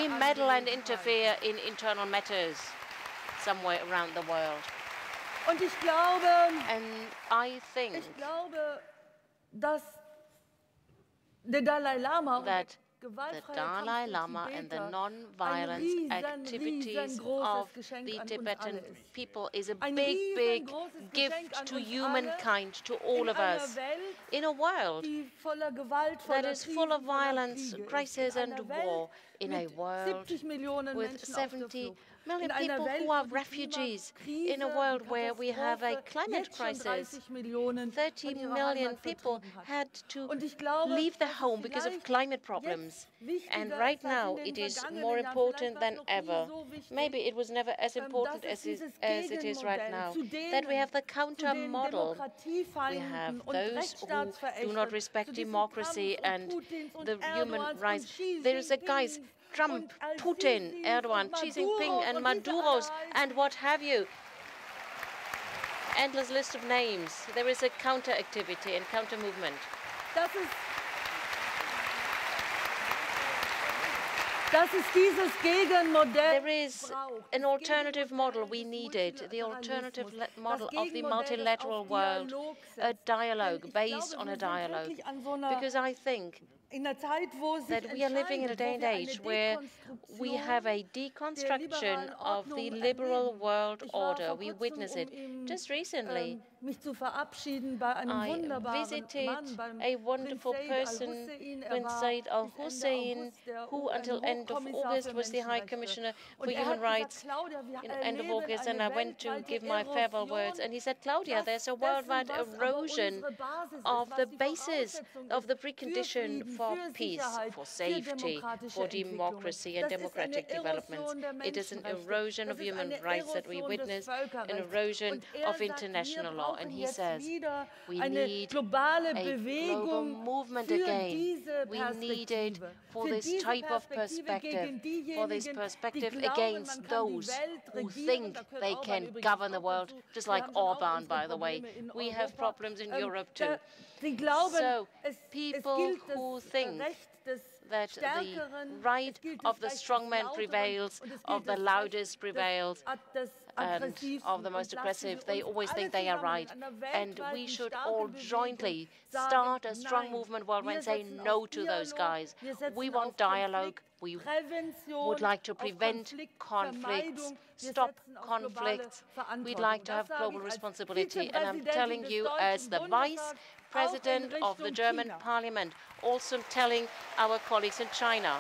meddle and interfere in internal matters somewhere around the world. Und ich glaube, dass der Dalai Lama that the Dalai Lama and the non-violence activities of the Tibetan people is a big, big gift to humankind, to all of us, in a world that is full of violence, crisis and war, in a world with 70 million people who are refugees in a world where we have a climate crisis. 30 million people had to leave their home because of climate problems. And right now, it is more important than ever. Maybe it was never as important as it is right now, that we have the counter model. We have those who do not respect democracy and the human rights. There is a guys, Trump, Putin, Erdogan, Xi Jinping, and Maduros, and what have you. Endless list of names. There is a counter activity and counter movement. There is an alternative model we needed, the alternative model of the multilateral world, a dialogue based on a dialogue. Because I think that we are living in a day and age where we have a deconstruction of the liberal world order. We witness it. Just recently, I visited a wonderful person, Prince Said al-Hussein, who until end of August was the High Commissioner for Human Rights end of August, and I went to give my farewell words, and he said, Claudia, there's a worldwide erosion of the basis of the precondition for peace, for safety, for democracy and democratic developments. It is an erosion of human rights that we witness, an erosion of international law. And he says, we need a global movement again. We need it for this type of perspective, for this perspective against those who think they can govern the world, just like Orban, by the way. We have problems in Europe too. So people who think that the right of the strongman prevails, of the loudest prevails, and of the most aggressive, they always think they are right. And we should all jointly start a strong movement worldwide and say no to those guys. We want dialogue. We would like to prevent conflicts, stop conflicts. We'd like to have global responsibility. And I'm telling you, as the Vice President of the German Parliament, also telling our colleagues in China.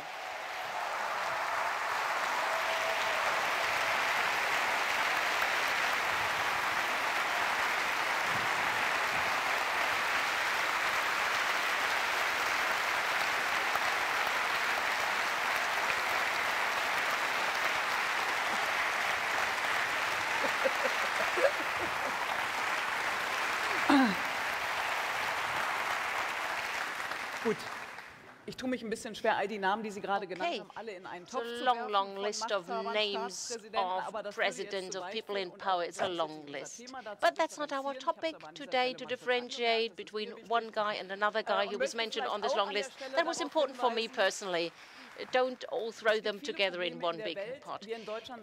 Gut. Ich tue mich ein bisschen schwer, all die Namen, die Sie gerade genannt haben, alle in einen Topf zu werfen. Long list of names of presidents, of people in power. It's a long list. But that's not our topic today, to differentiate between one guy and another guy who was mentioned on this long list. That was important for me personally. Don't all throw them together in one big pot.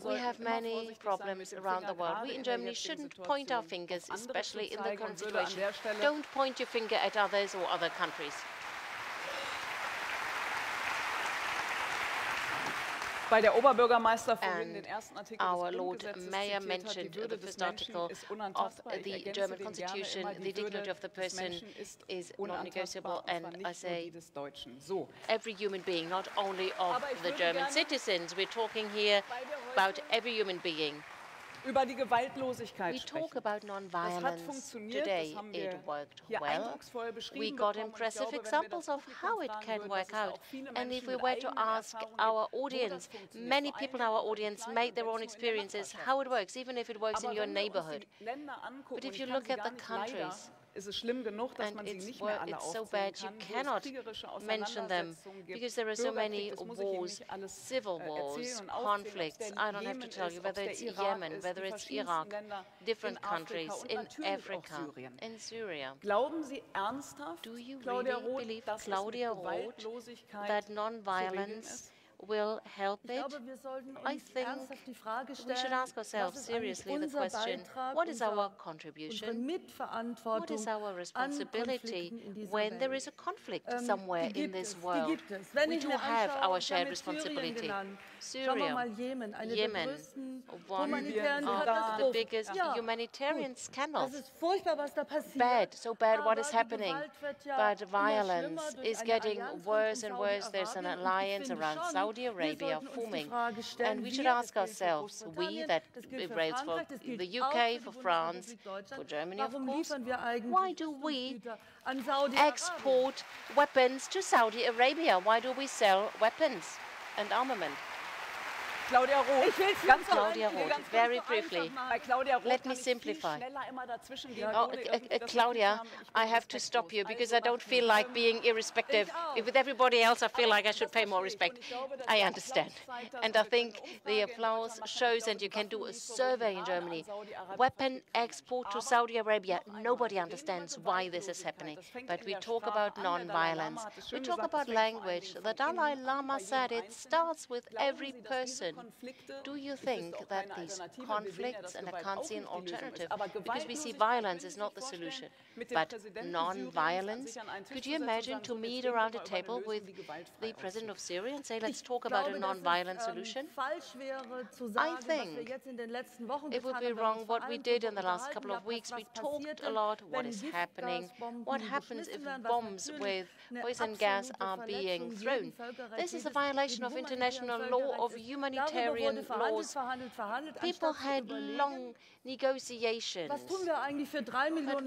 We have many problems around the world. We in Germany shouldn't point our fingers, especially in the current situation. Don't point your finger at others or other countries. Weil der Oberbürgermeister vorhin den ersten Artikel our Lord Mayor mentioned the first article of the German Constitution. The dignity of the person is non-negotiable, and I say every human being, not only of the German citizens. We're talking here about every human being. Über die Gewaltlosigkeit we talk about non-violence today. It worked well. We got impressive examples of how it can work out. And if we were to ask our audience, many people in our audience made their own experiences, how it works, even if it works in your neighborhood. But if you look at the countries, ist es schlimm genug, dass man sie nicht mehr alle so bad you cannot mention them, because there are so many wars, civil wars, conflicts. I don't have to tell you whether it's Yemen, whether it's Iraq, different countries in Africa, in Syria. Do you really believe, Claudia Roth, that non-violence will help it? I think we should ask ourselves seriously the question, what is our contribution? What is our responsibility when there is a conflict somewhere in this world? We do have our shared responsibility. Syria, Yemen, one of the biggest humanitarian scandals. Bad, so bad what is happening. But violence is getting worse and worse. There's an alliance around Saudi Saudi Arabia forming. And we should ask ourselves, we, that rates for the UK, for France, for Germany, of course, why do we export weapons to Saudi Arabia? Why do we sell weapons and armament? Claudia Roth, very briefly. Let me simplify. Claudia, I have to stop you because I don't feel like being irrespective. With everybody else, I feel like I should pay more respect. I understand. And I think the applause shows, and you can do a survey in Germany, weapon export to Saudi Arabia. Nobody understands why this is happening. But we talk about non-violence. We talk about language. The Dalai Lama said it starts with every person. Do you think that these conflicts, and I can't see an alternative, because we see violence is not the solution, but non-violence? Could you imagine to meet around a table with the president of Syria and say, let's talk about a non-violent solution? I think it would be wrong what we did in the last couple of weeks. We talked a lot what is happening, what happens if bombs with poison gas are being thrown. This is a violation of international law, of humanitarian laws. People had long negotiations. But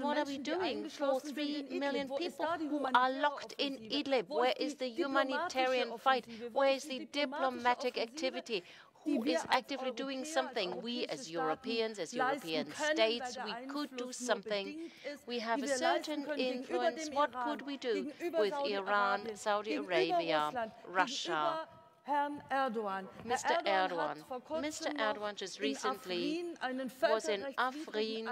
what are we doing for 3 million people who are locked in Idlib? Where is the humanitarian fight? Where is the diplomatic activity? Who is actively doing something? We as Europeans, as European states, we could do something. We have a certain influence. What could we do with Iran, Saudi Arabia, Russia? Mr. Erdogan just recently was in Afrin,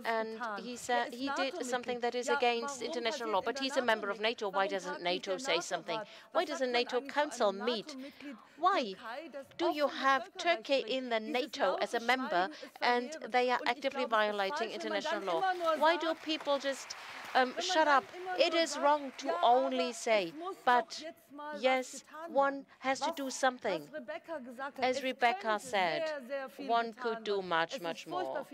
and he said he did something that is against international law, but he's a member of NATO. Why doesn't NATO say something? Why doesn't NATO Council meet? Why do you have Turkey in the NATO as a member and they are actively violating international law? Why do people just shut up? It is wrong to only say, but yes, one has to do something. As Rebecca said, one could do much, much more.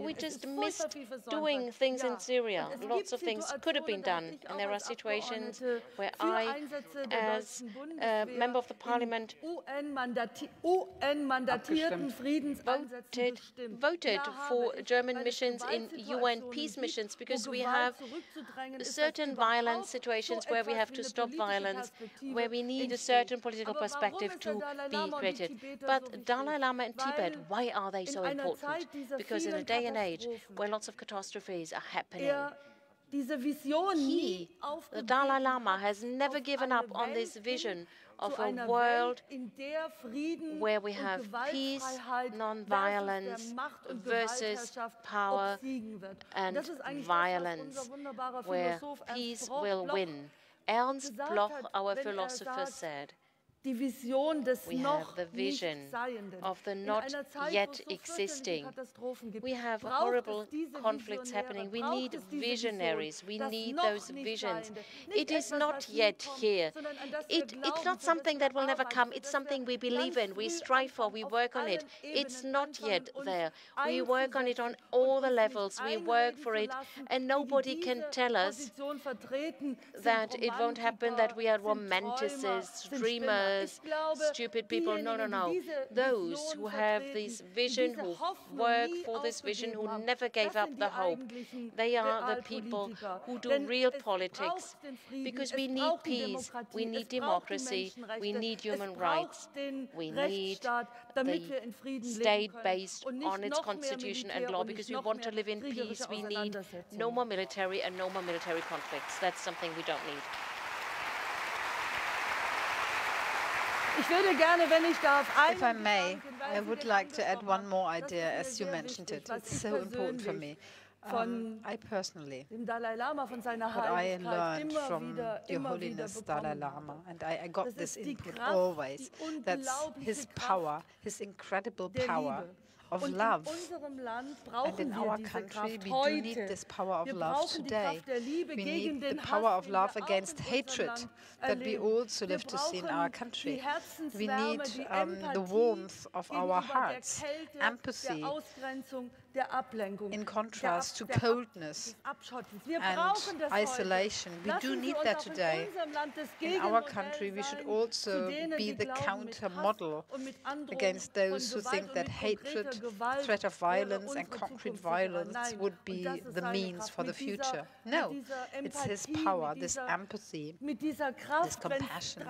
We just missed doing things in Syria. Lots of things could have been done. And there are situations where I, as a member of the parliament, voted for German missions in UN peace missions, because we have certain violent situations where we have to stop violence, where we need a certain political perspective to be created. But Dalai Lama and Tibet, why are they so important? Because in a day and age where lots of catastrophes are happening, he, the Dalai Lama, has never given up on this vision of a world where we have peace, non-violence versus power and violence, where peace will win. Ernst Bloch, our philosopher, said, we have the vision of the not yet existing. We have horrible conflicts happening. We need visionaries. We need those visions. It is not yet here. It's not something that will never come. It's something we believe in. We strive for. We work on it. It's not yet there. We work on it on all the levels. We work for it. And nobody can tell us that it won't happen, that we are romanticists, dreamers, stupid people. No, no, no. Those who have this vision, who work for this vision, who never gave up the hope, they are the people who do real politics. Because we need peace, we need democracy, we need human rights, we need the state based on its constitution and law. Because we want to live in peace, we need no more military and no more military conflicts. That's something we don't need. If I may, I would like to add one more idea, as you mentioned it. It's so important for me. I personally, what I learned from Your Holiness Dalai Lama, and I got this input always, that's his power, his incredible power of love. And in our country, we do need this power of love today. We need the power of love against hatred that we also live to see in our country. We need the warmth of our hearts, empathy, in contrast leads to coldness and isolation. We do need that today. In our country, we should also be the counter-model against those who think that hatred, threat of violence, and concrete violence would be the means for the future. No, it's his power, this empathy, this compassion,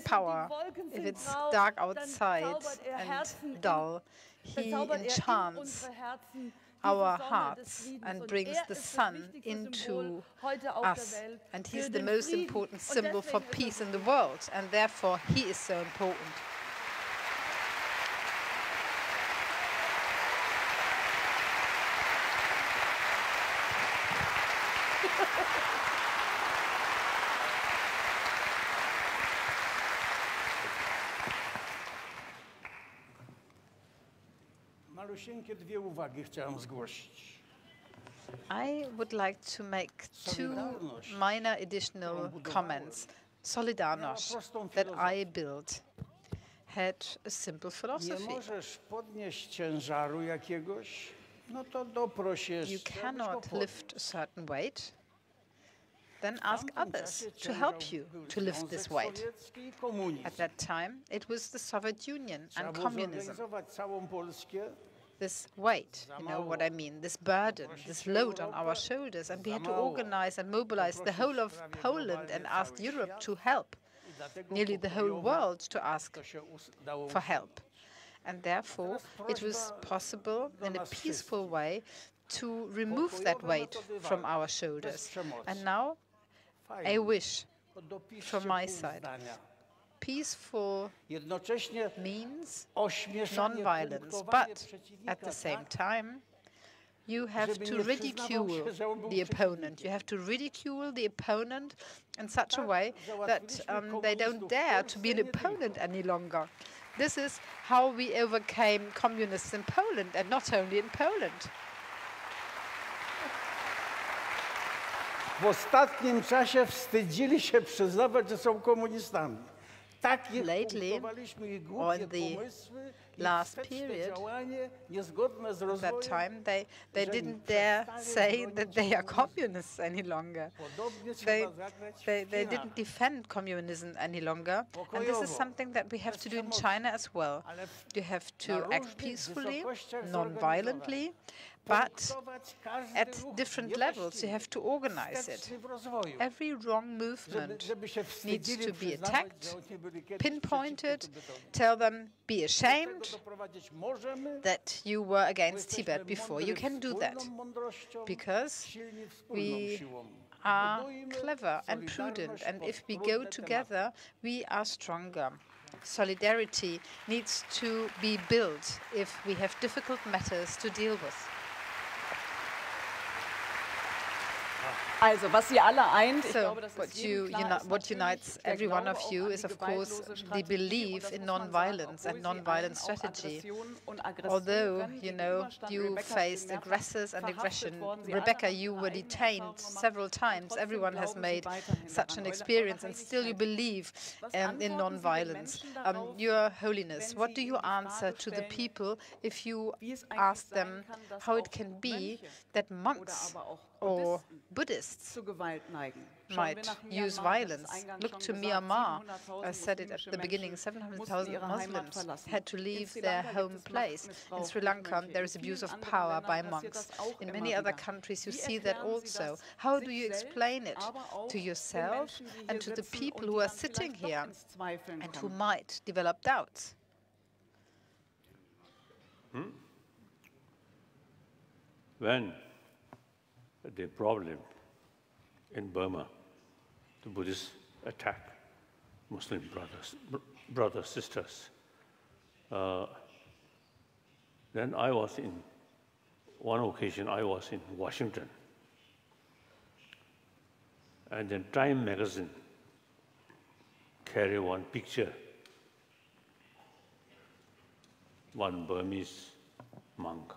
power. If it's dark outside and dull, he enchants our hearts and brings the sun into us. And he's the most important symbol for peace in the world, and therefore he is so important. I would like to make two minor additional comments. Solidarność, that I built, had a simple philosophy. You cannot lift a certain weight, then ask others to help you to lift this weight. At that time, it was the Soviet Union and communism. This weight, you know what I mean, this burden, this load on our shoulders, and we had to organize and mobilize the whole of Poland and ask Europe to help, nearly the whole world to ask for help. And therefore, it was possible in a peaceful way to remove that weight from our shoulders. And now, a wish from my side. Peaceful means non-violence, but at the same time, you have to ridicule the opponent. You have to ridicule the opponent in such a way that they don't dare to be an opponent any longer. This is how we overcame communists in Poland, and not only in Poland. W ostatnim czasie wstydzili się przyznawać, że są komunistami. Lately, or in the last period, at that time, they didn't dare say that they are communists any longer. They didn't defend communism any longer. And this is something that we have to do in China as well. You have to act peacefully, non-violently, but at different levels, you have to organize it. Every wrong movement needs to be attacked, pinpointed, tell them, be ashamed that you were against Tibet before. You can do that because we are clever and prudent, and if we go together, we are stronger. Solidarity needs to be built if we have difficult matters to deal with. Also, was Sie alle eint, so what unites every one of you is, of course, the belief in non-violence and non-violent strategy. Although, you know, you faced aggressors and aggression. Rebecca, you were detained several times. Everyone has made such an experience, and still you believe in non-violence. Your Holiness, what do you answer to the people if you ask them how it can be that monks or Buddhists might use violence? Look to Myanmar. I said it at the beginning, 700,000 Muslims had to leave their home place. In Sri Lanka, there is abuse of power by monks. In many other countries, you see that also. How do you explain it to yourself and to the people who are sitting here and who might develop doubts? When the problem in Burma, the Buddhists attack Muslim brothers, sisters. Then I was in, one occasion I was in Washington, and then Time magazine carried one picture, one Burmese monk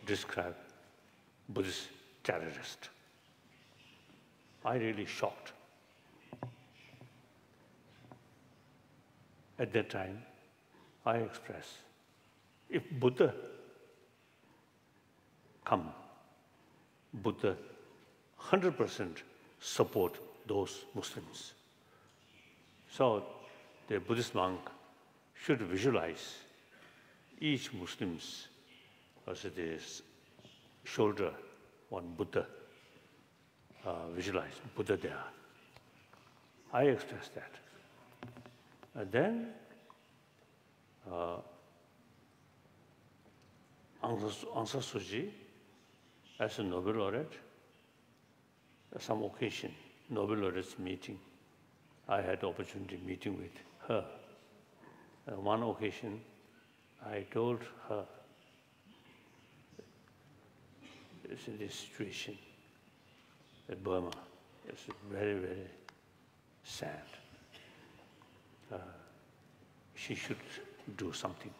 described Buddhist terrorist. I really shocked. At that time, I expressed, if Buddha come, Buddha 100% support those Muslims. So the Buddhist monk should visualize each Muslim's as this shoulder one Buddha, visualize Buddha there. I express that. And then Aung San Suu Kyi, as a Nobel laureate, some occasion, Nobel laureates meeting, I had the opportunity meeting with her. On one occasion, I told her, it's in this situation that Burma is very, very sad. She should do something.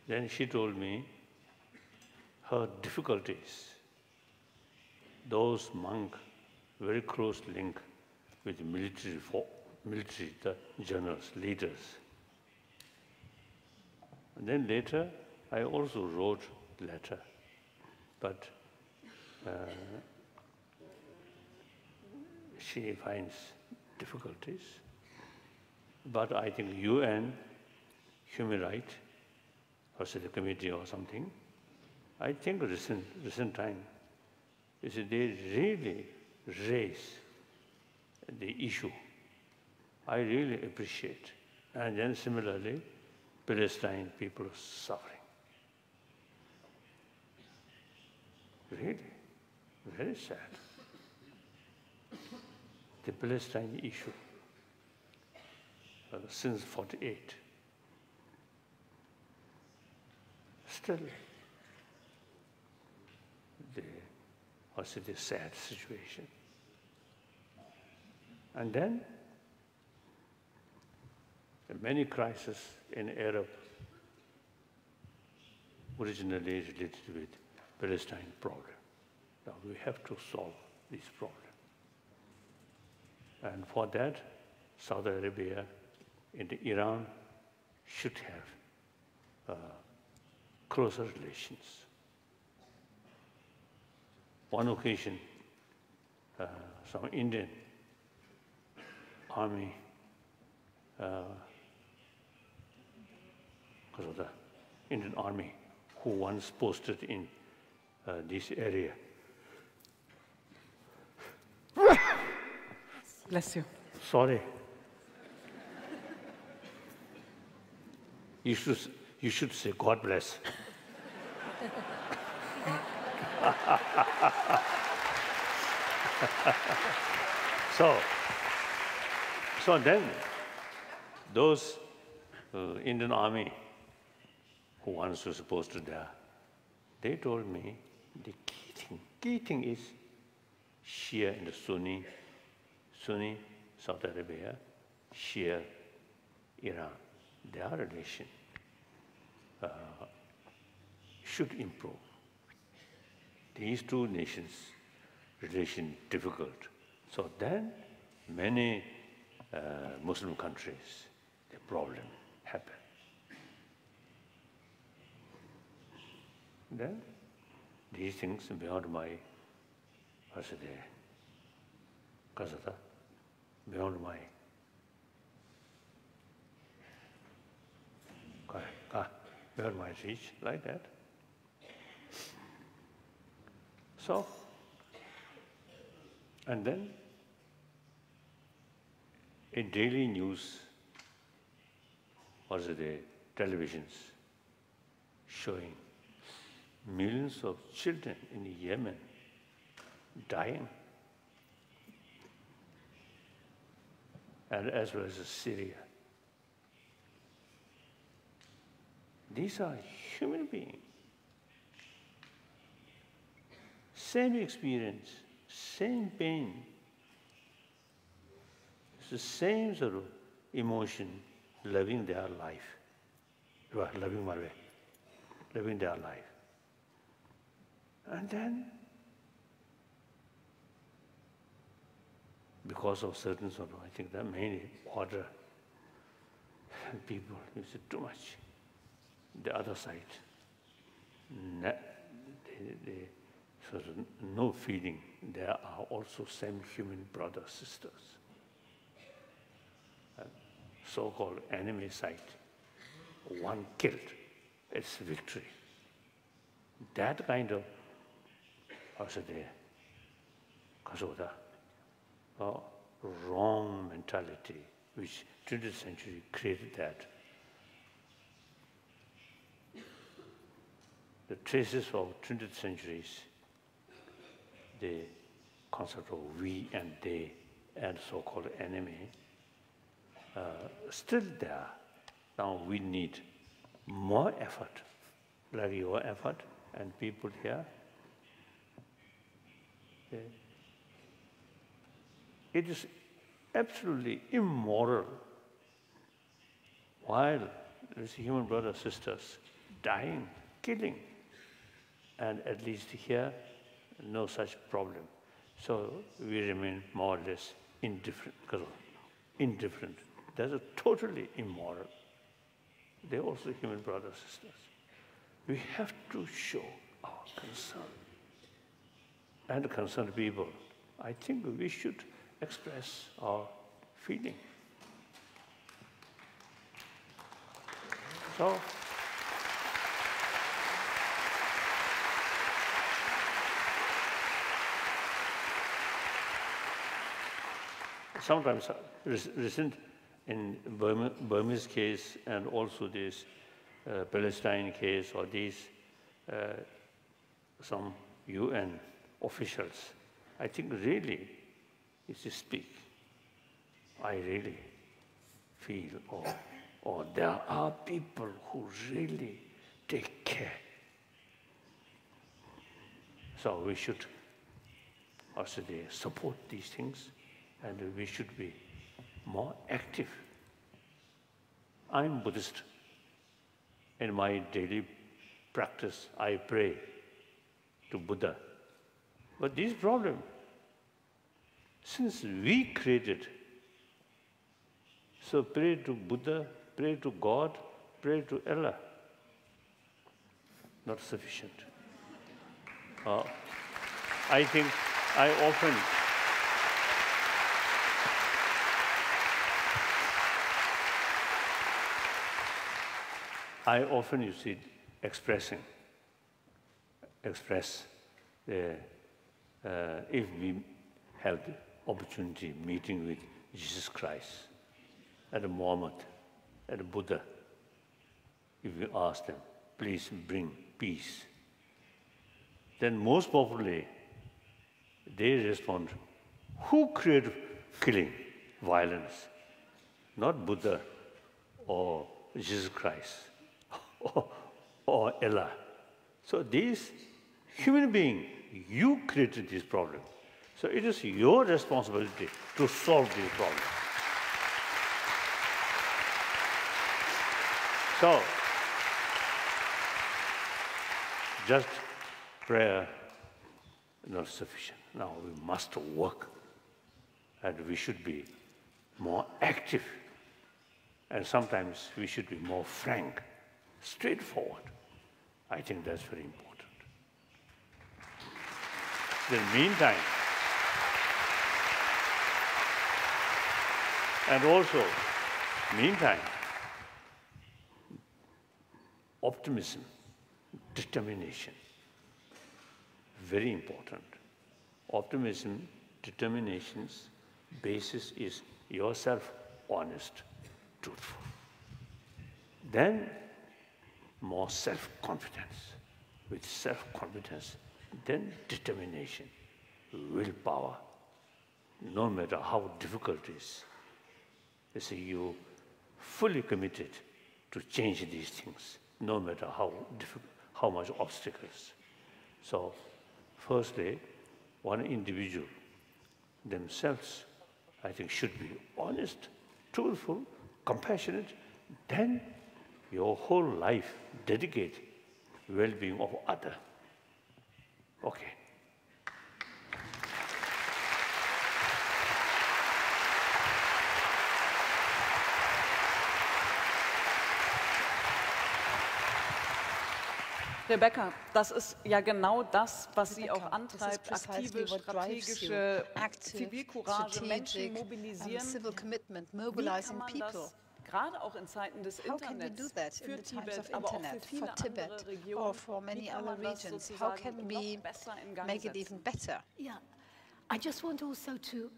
Then she told me her difficulties, those monks, very close link with the military, the generals, leaders. And then later, I also wrote a letter, but she finds difficulties. But I think UN, Human Rights, or say the committee or something, I think recent time, is they really raise the issue. I really appreciate. And then similarly, Palestine people are suffering. Really, very sad. The Palestine issue, since '48, still the sad situation. And then many crises in Arab, originally related with Palestine problem. Now we have to solve this problem. And for that, Saudi Arabia and Iran should have closer relations. One occasion, some Indian army, because of the Indian army who once posted in this area. Bless you. Sorry. You should say God bless. So then, those Indian army who once was supposed to die, they told me the key thing is Shia and the Sunni, Saudi Arabia, Shia, Iran. Their relation should improve. These two nations' relation difficult. So then many Muslim countries, the problem happen. Then these things beyond my, beyond my beyond my reach, like that. So, and then in daily news, the televisions showing millions of children in Yemen dying, and as well as Syria. These are human beings. Same experience, same pain. It's the same sort of emotion, living their life. You are living my way, living their life. And then, because of certain sort of, I think that mainly order, people use it too much. The other side, the sort of no feeling there are also same human brothers, sisters. So-called enemy side, one killed, it's victory. That kind of wrong mentality, which 20th century created that. The traces of 20th centuries, the concept of we and they and so-called enemy, still there. Now we need more effort, like your effort and people here. It is absolutely immoral while there's human brothers, sisters dying, killing, and at least here, no such problem. So we remain more or less indifferent. That's a totally immoral. They're also human brothers, sisters. We have to show our concern. And concerned people, I think we should express our feeling. So, sometimes recent in Burmese case and also this Palestine case or these some UN officials, I think really, if you speak, I really feel, or there are people who really take care. So we should also support these things, and we should be more active. I'm Buddhist. In my daily practice, I pray to Buddha. But this problem, since we created, so pray to Buddha, pray to God, pray to Allah, not sufficient. I think I often you see express if we have the opportunity meeting with Jesus Christ and Muhammad and Buddha, if we ask them, please bring peace, then most probably they respond, who created killing, violence? Not Buddha or Jesus Christ or Allah. So these human beings, you created this problem. So it is your responsibility to solve this problem. So, just prayer not sufficient. Now we must work, and we should be more active, and sometimes we should be more frank, straightforward. I think that's very important. In the meantime, and also, meantime, optimism, determination, very important. Optimism, determination's basis is yourself honest, truthful. Then more self-confidence. With self-confidence, then determination, willpower, no matter how difficult it is. You see, you fully committed to change these things, no matter how much obstacles. So, firstly, one individual themselves, I think, should be honest, truthful, compassionate, then your whole life dedicate well-being of others. Okay. Rebecca, das ist ja genau das, was Sie auch antreibt, aktive, strategische Zivilcourage, Menschen mobilisieren. Wie kann man das gerade auch in Zeiten des Internets für Tibet, aber auch für viele andere Regionen, wie kann man das sozusagen noch besser in Gang setzen? Yeah. I just want also to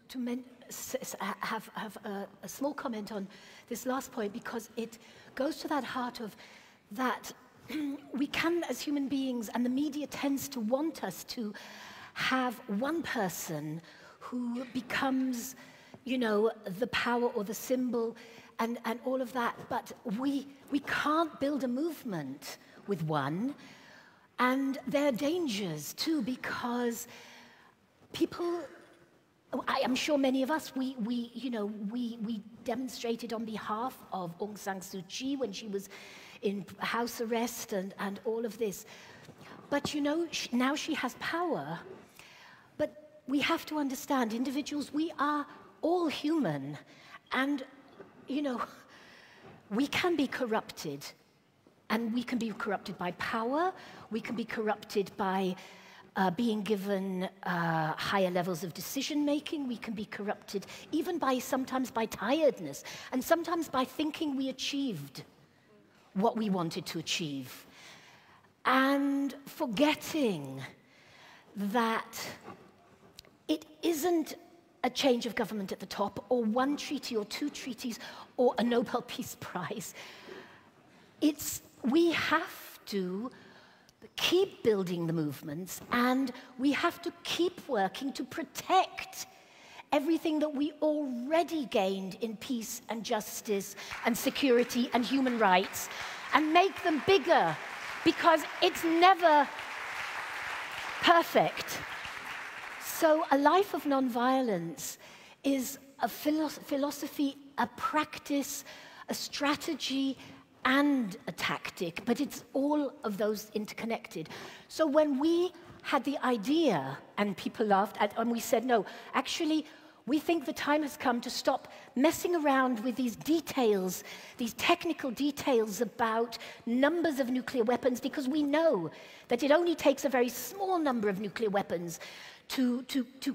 have a small comment on this last point, because it goes to that heart of that we can, as human beings, and the media tends to want us to have one person who becomes, you know, the power or the symbol and all of that. But we can't build a movement with one. And there are dangers too, because people, I am sure many of us, we demonstrated on behalf of Aung San Suu Kyi when she was in house arrest and all of this. But you know, now she has power. But we have to understand, individuals, we are all human. And, you know, we can be corrupted. And we can be corrupted by power. We can be corrupted by being given higher levels of decision-making. We can be corrupted even sometimes by tiredness, and sometimes by thinking we achieved what we wanted to achieve, and forgetting that it isn't a change of government at the top, or one treaty or two treaties, or a Nobel Peace Prize. We have to keep building the movements, and we have to keep working to protect everything that we already gained in peace and justice and security and human rights, and make them bigger, because it's never perfect. So a life of nonviolence is a philosophy, a practice, a strategy, and a tactic, but it's all of those interconnected. So when we had the idea, and people laughed, and we said, no, actually, we think the time has come to stop messing around with these details, these technical details about numbers of nuclear weapons, because we know that it only takes a very small number of nuclear weapons to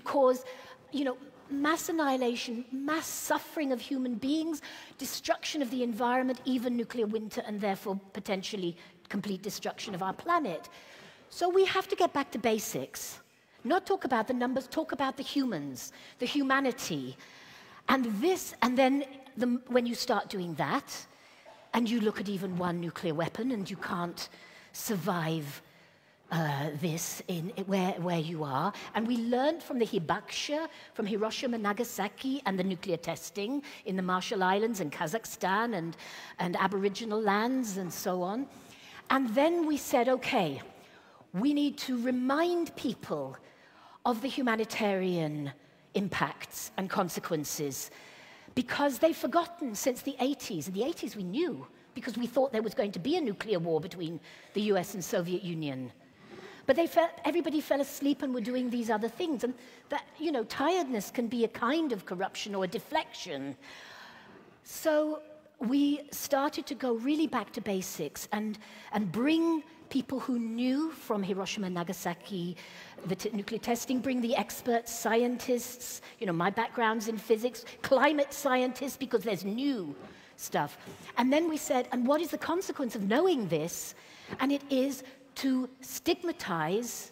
cause, you know, mass annihilation, mass suffering of human beings, destruction of the environment, even nuclear winter, and therefore potentially complete destruction of our planet. So we have to get back to basics. Not talk about the numbers, talk about the humans, the humanity. And then when you start doing that, and you look at even one nuclear weapon, and you can't survive this where you are. And we learned from the hibakusha, from Hiroshima, Nagasaki, and the nuclear testing in the Marshall Islands and Kazakhstan and Aboriginal lands and so on. And then we said, okay, we need to remind people of the humanitarian impacts and consequences, because they've forgotten since the 80s. In the 80s we knew, because we thought there was going to be a nuclear war between the US and Soviet Union. But everybody fell asleep and were doing these other things. And that, you know, tiredness can be a kind of corruption or a deflection. So we started to go really back to basics and bring people who knew from Hiroshima and Nagasaki, the nuclear testing, bring the experts, scientists, you know, my background's in physics, climate scientists, because there's new stuff. And then we said, and what is the consequence of knowing this? And it is to stigmatize,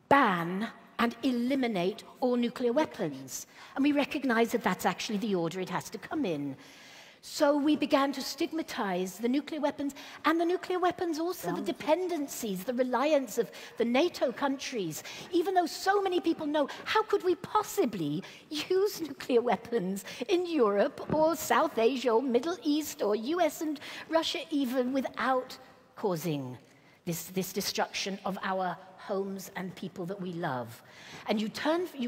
ban, and eliminate all nuclear weapons. And we recognize that that's actually the order it has to come in. So we began to stigmatize the nuclear weapons, and the nuclear weapons also, the dependencies, the reliance of the NATO countries. Even though so many people know, how could we possibly use nuclear weapons in Europe or South Asia or Middle East or US and Russia even, without causing this destruction of our homes and people that we love? And you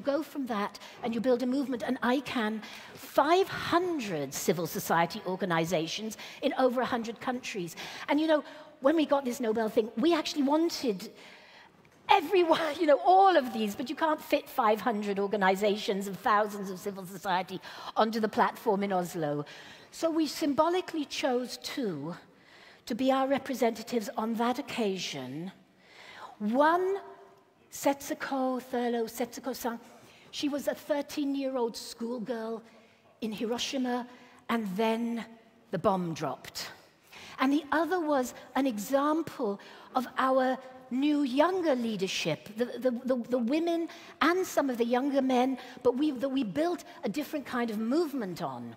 go from that and you build a movement, and ICANN, 500 civil society organizations in over 100 countries. And you know, when we got this Nobel thing, we actually wanted everyone, you know, all of these, but you can't fit 500 organizations and thousands of civil society onto the platform in Oslo. So we symbolically chose two to be our representatives on that occasion. One, Setsuko Thurlow, Setsuko-san, she was a 13-year-old schoolgirl in Hiroshima, and then the bomb dropped. And the other was an example of our new younger leadership, the women and some of the younger men, but that we built a different kind of movement on.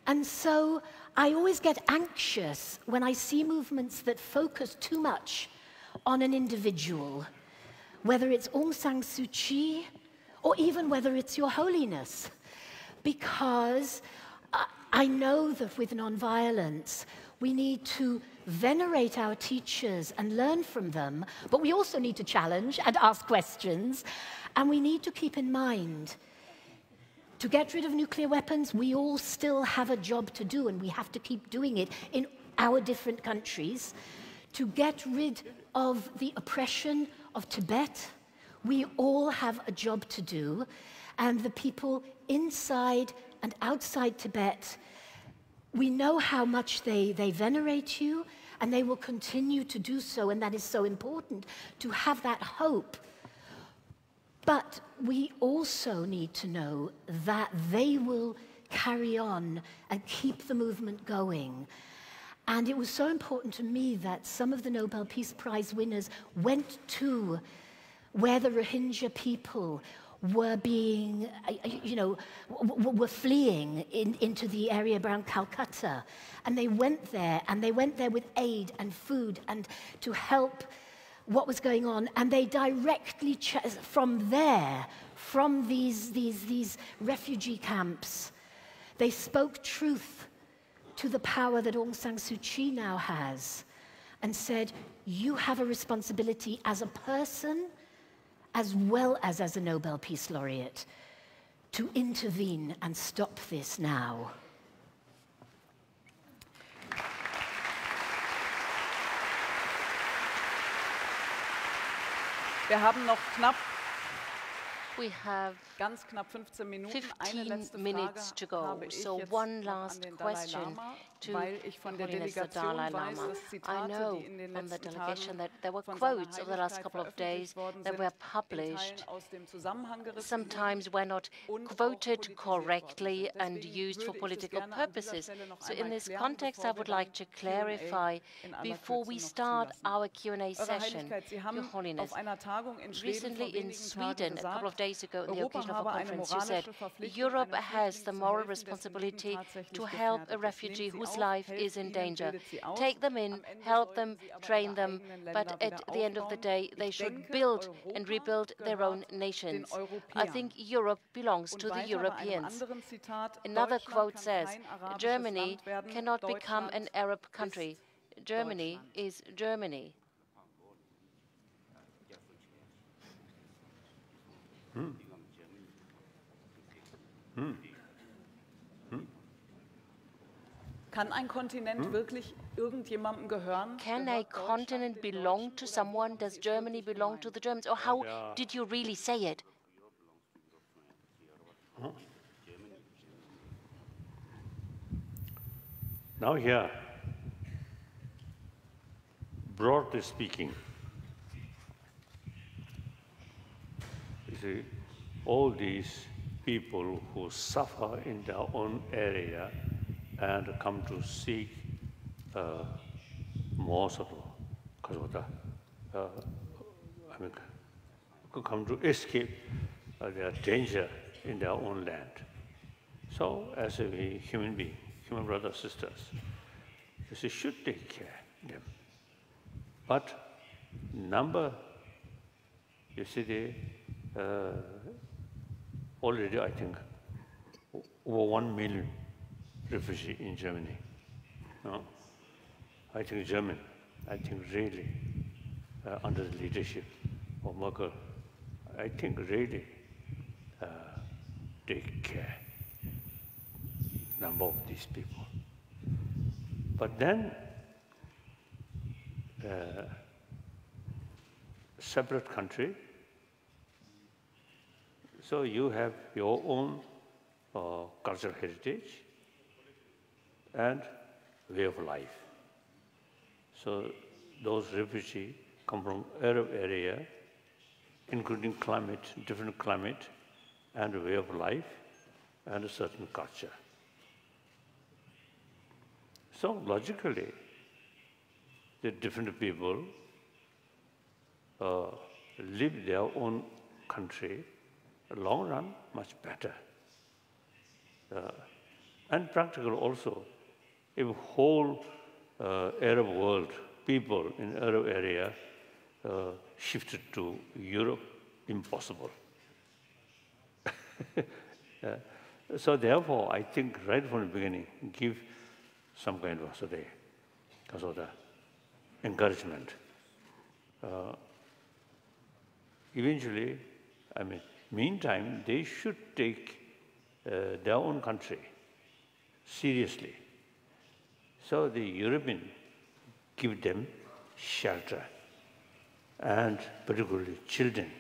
And so I always get anxious when I see movements that focus too much on an individual, whether it's Aung San Suu Kyi or even whether it's Your Holiness, because I know that with nonviolence, we need to venerate our teachers and learn from them, but we also need to challenge and ask questions, and we need to keep in mind, to get rid of nuclear weapons, we all still have a job to do, and we have to keep doing it in our different countries. To get rid of the oppression of Tibet, we all have a job to do, and the people inside and outside Tibet, we know how much they venerate you, and they will continue to do so, and that is so important, to have that hope. But we also need to know that they will carry on and keep the movement going. And it was so important to me that some of the Nobel Peace Prize winners went to where the Rohingya people were being, were fleeing into the area around Calcutta. And they went there with aid and food and to help what was going on. And they directly, from there, from these refugee camps, they spoke truth to the power that Aung San Suu Kyi now has and said, you have a responsibility as a person as well as a Nobel Peace Laureate to intervene and stop this now. Wir haben noch knapp We have ganz knapp 15 Minuten. 15 minutes to go. So one last question to Holiness, the Dalai Lama. I know from the delegation that there were quotes over the last couple of days that were published. Sometimes were not quoted correctly and used for political purposes. So in this context, I would like to clarify before we start our Q&A session. Your Holiness, recently in Sweden, a couple of days ago in the occasion of a conference, you said Europe has the moral responsibility to help a refugee whose life is in danger. Take them in, help them, train them, but at the end of the day, they should build and rebuild their own nations. I think Europe belongs to the Europeans. Another quote says, Germany cannot become an Arab country. Germany is Germany. Kann ein Kontinent wirklich irgendjemandem gehören? Can a continent belong to someone? Does Germany belong to the Germans? Or how did you really say it? Now here, broadly speaking, you see, all these people who suffer in their own area and come to seek more sort of, come to escape their danger in their own land. So, as a human being, human brothers, sisters, you should take care of them. But number, you see, already I think over 1 million refugees in Germany. No? I think really, under the leadership of Merkel, I think really take care number of these people. But then, separate country, so you have your own cultural heritage and way of life. So those refugees come from Arab area, including climate, different climate, and way of life, and a certain culture. So logically, the different people live their own country, long run, much better. And practical also, if whole Arab world, people in Arab area shifted to Europe, impossible. So therefore, I think right from the beginning, give some kind of sort of encouragement. Eventually, I mean, meantime, they should take their own country seriously. So the European give them shelter, and particularly children,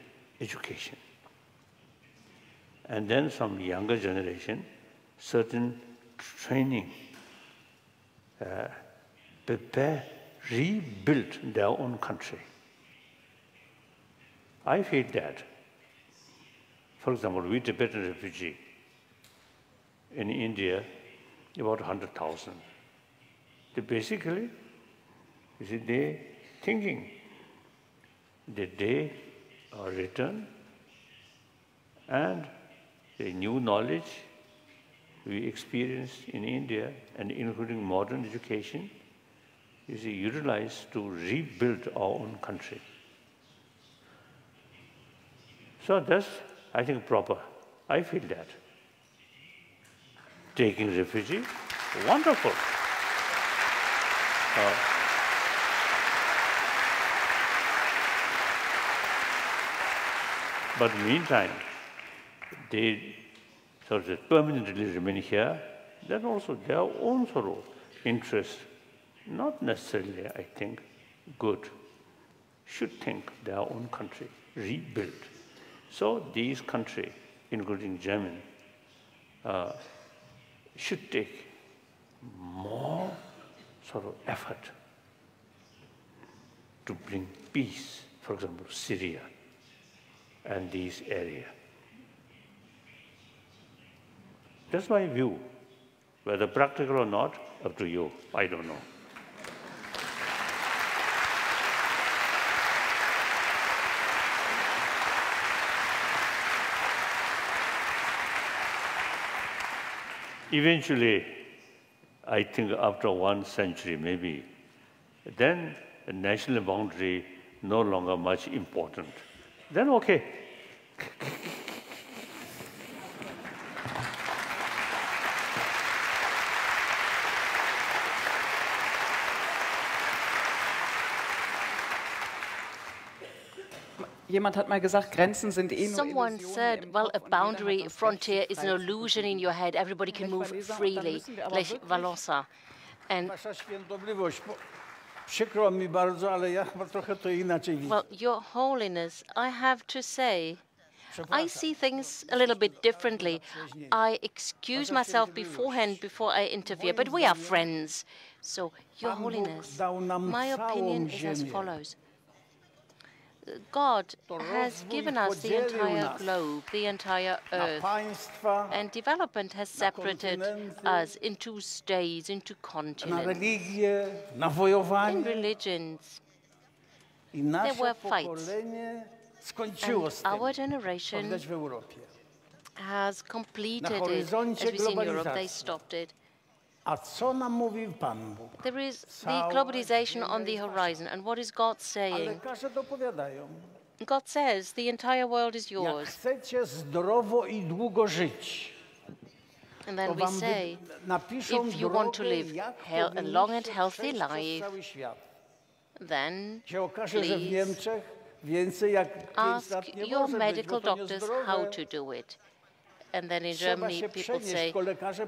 education. And then some younger generation, certain training, prepare, rebuild their own country. I feel that, for example, we Tibetan refugee in India, about 100,000. They basically, you see, they thinking that they are return and the new knowledge we experienced in India, and including modern education, you see, utilized to rebuild our own country. So that's, I think, proper. I feel that. Taking refugee, wonderful. But meantime, they sort of permanently remain here, then also their own sort of interest, not necessarily, I think, good, should think their own country, rebuild. So these countries, including Germany, should take more sort of effort to bring peace, for example, Syria and these areas. That's my view. Whether practical or not, up to you. I don't know. Eventually, I think after 1 century, maybe, then the national boundary no longer much important. Then okay. Jemand hat mal gesagt, Grenzen sind eh nur Someone said, well, a boundary frontier is an illusion in your head. Everybody can move freely. Lech Walesa. And well, Your Holiness, I have to say, I see things a little bit differently. I excuse myself beforehand before I interfere, but we are friends. So, Your Holiness, my opinion is as follows. God has given us the entire globe, the entire earth, and development has separated us into states, into continents. In religions, there were fights, and our generation has completed it. As we see in Europe, they stopped it. There is the globalization on the horizon, and what is God saying? God says the entire world is yours. And then we say, if you want to live a long and healthy life, then please ask your medical doctors how to do it. And then in Germany, people say,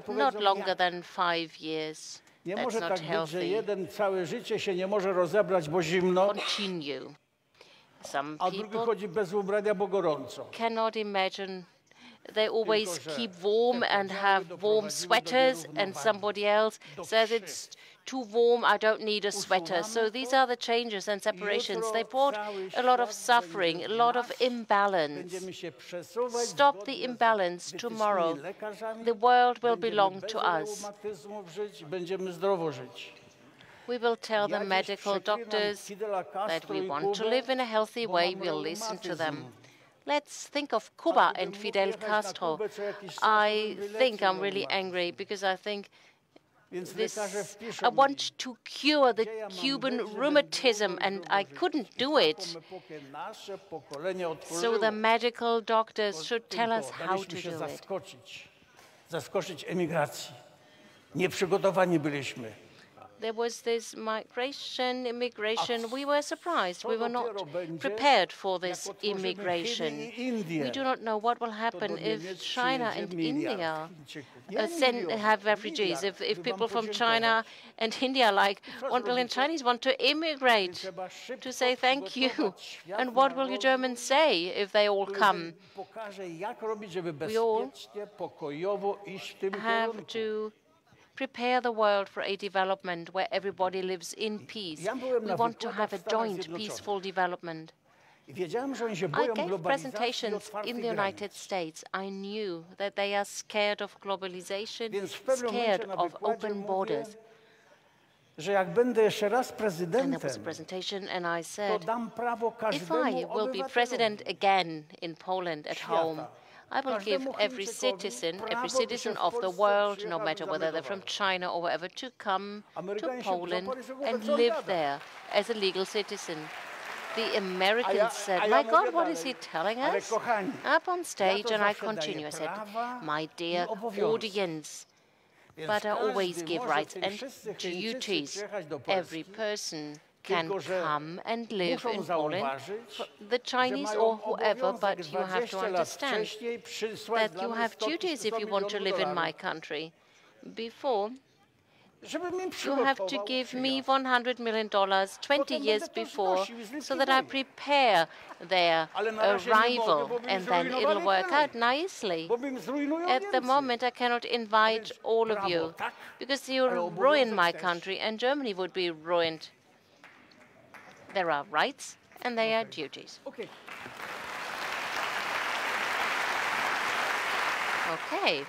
not longer than 5 years. That's not healthy. Continue. Some people cannot imagine. They always keep warm and have warm sweaters, and somebody else says it's too warm, I don't need a sweater. So these are the changes and separations. They brought a lot of suffering, a lot of imbalance. Stop the imbalance tomorrow. The world will belong to us. We will tell the medical doctors that we want to live in a healthy way. We'll listen to them. Let's think of Cuba and Fidel Castro. I think I'm really angry because I think I want to cure the Cuban rheumatism, and I couldn't do it. So the medical doctors should tell us how to do it. There was this immigration. We were surprised. We were not prepared for this immigration. We do not know what will happen if China and India have refugees. If people from China and India, like 1 billion Chinese, want to immigrate to say thank you. And what will you Germans say if they all come? We all have to prepare the world for a development where everybody lives in peace. We want to have a joint, peaceful development. I gave presentations in the United States. I knew that they are scared of globalization, scared of open borders. And there was a presentation, and I said, if I will be president again in Poland at home, I will give every citizen of the world, no matter whether they're from China or wherever, to come to Poland and live there as a legal citizen. The Americans said, my God, what is he telling us? Up on stage, and I continue. I said, my dear audience, but I always give rights and duties. Every person can come and live in Poland, the Chinese or whoever, but you have to understand that you have duties if you want to live in my country. Before, you have to give me $100 million 20 years before so that I prepare their arrival, and then it'll work out nicely. At the moment, I cannot invite all of you because you'll ruin my country, and Germany would be ruined. There are rights and there are duties. Okay.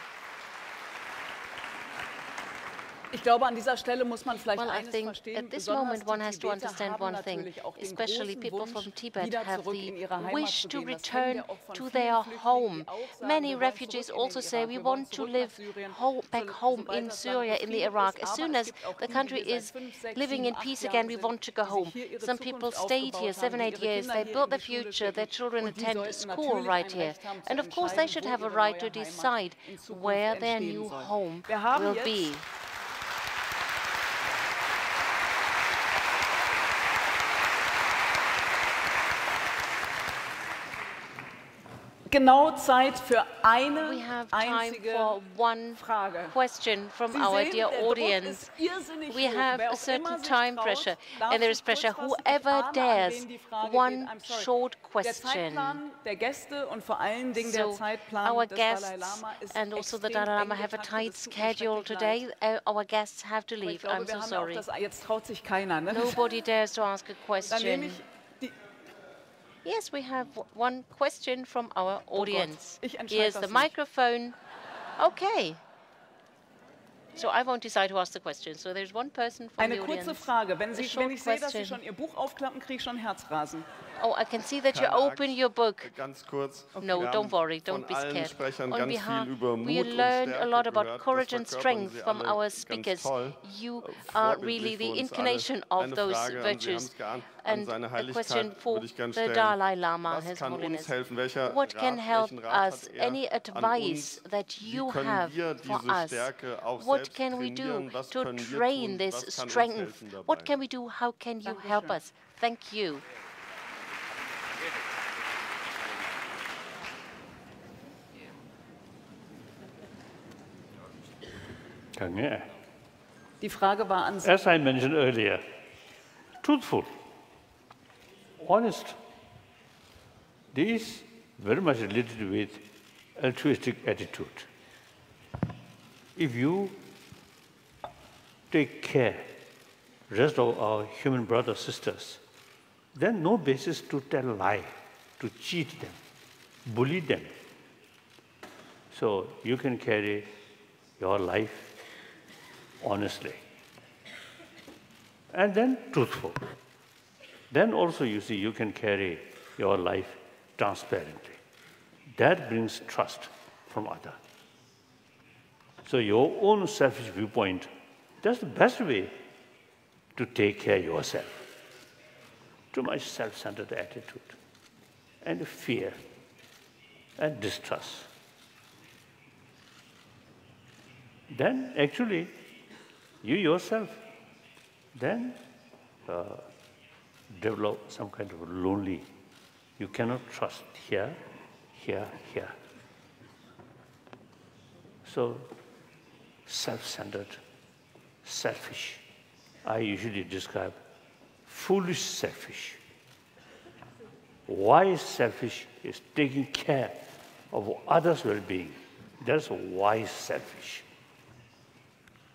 Ich glaube, an dieser Stelle muss man vielleicht eines verstehen. At this moment, one has to understand one thing. Especially people from Tibet have the wish to return to their home. Many refugees also say we want to live back home in Syria, in the Iraq. As soon as the country is living in peace again, we want to go home. Some people stayed here 7, 8 years. They built their future. Their children attend school right here. And of course, they should have a right to decide where their new home will be. Genau Zeit für eine We have time einzige for one Frage. Question from our dear audience. We have a certain time pressure, and there is pressure. Whoever dares, one short question. So our guests and also the Dalai Lama have a tight schedule today. Our guests have to leave. I'm so sorry. Nobody dares to ask a question. Yes, we have one question from our audience. Here's the microphone. Okay. So I won't decide who asked the question. So there's one person from the audience. Eine kurze Frage. Wenn ich sehe, dass Sie schon Ihr Buch aufklappen, kriege ich schon Herzrasen. Oh, I can see that you open your book. Ganz kurz. No, don't worry, don't be scared. On behalf, we learned a lot about courage and strength from our speakers. You are really the incarnation of those virtues. And a question for the Dalai Lama, His Holiness. What can help us? Any advice that you have for us? What can we do to train this strength? What can we do? How can you help us? Thank you. Die Frage war an Sie. As I mentioned earlier, truthful, honest. This very much related with altruistic attitude. If you take care rest of our human brothers, sisters, then no basis to tell a lie, to cheat them, bully them. So you can carry your life honestly. And then truthful. Then also you see you can carry your life transparently. That brings trust from others. So your own selfish viewpoint, that's the best way to take care of yourself. Too much self-centered attitude and fear and distrust. Then actually, you yourself then develop some kind of lonely. You cannot trust here, here, here. So self-centered, selfish. I usually describe foolish selfish. Wise selfish is taking care of others' well-being. That's wise selfish.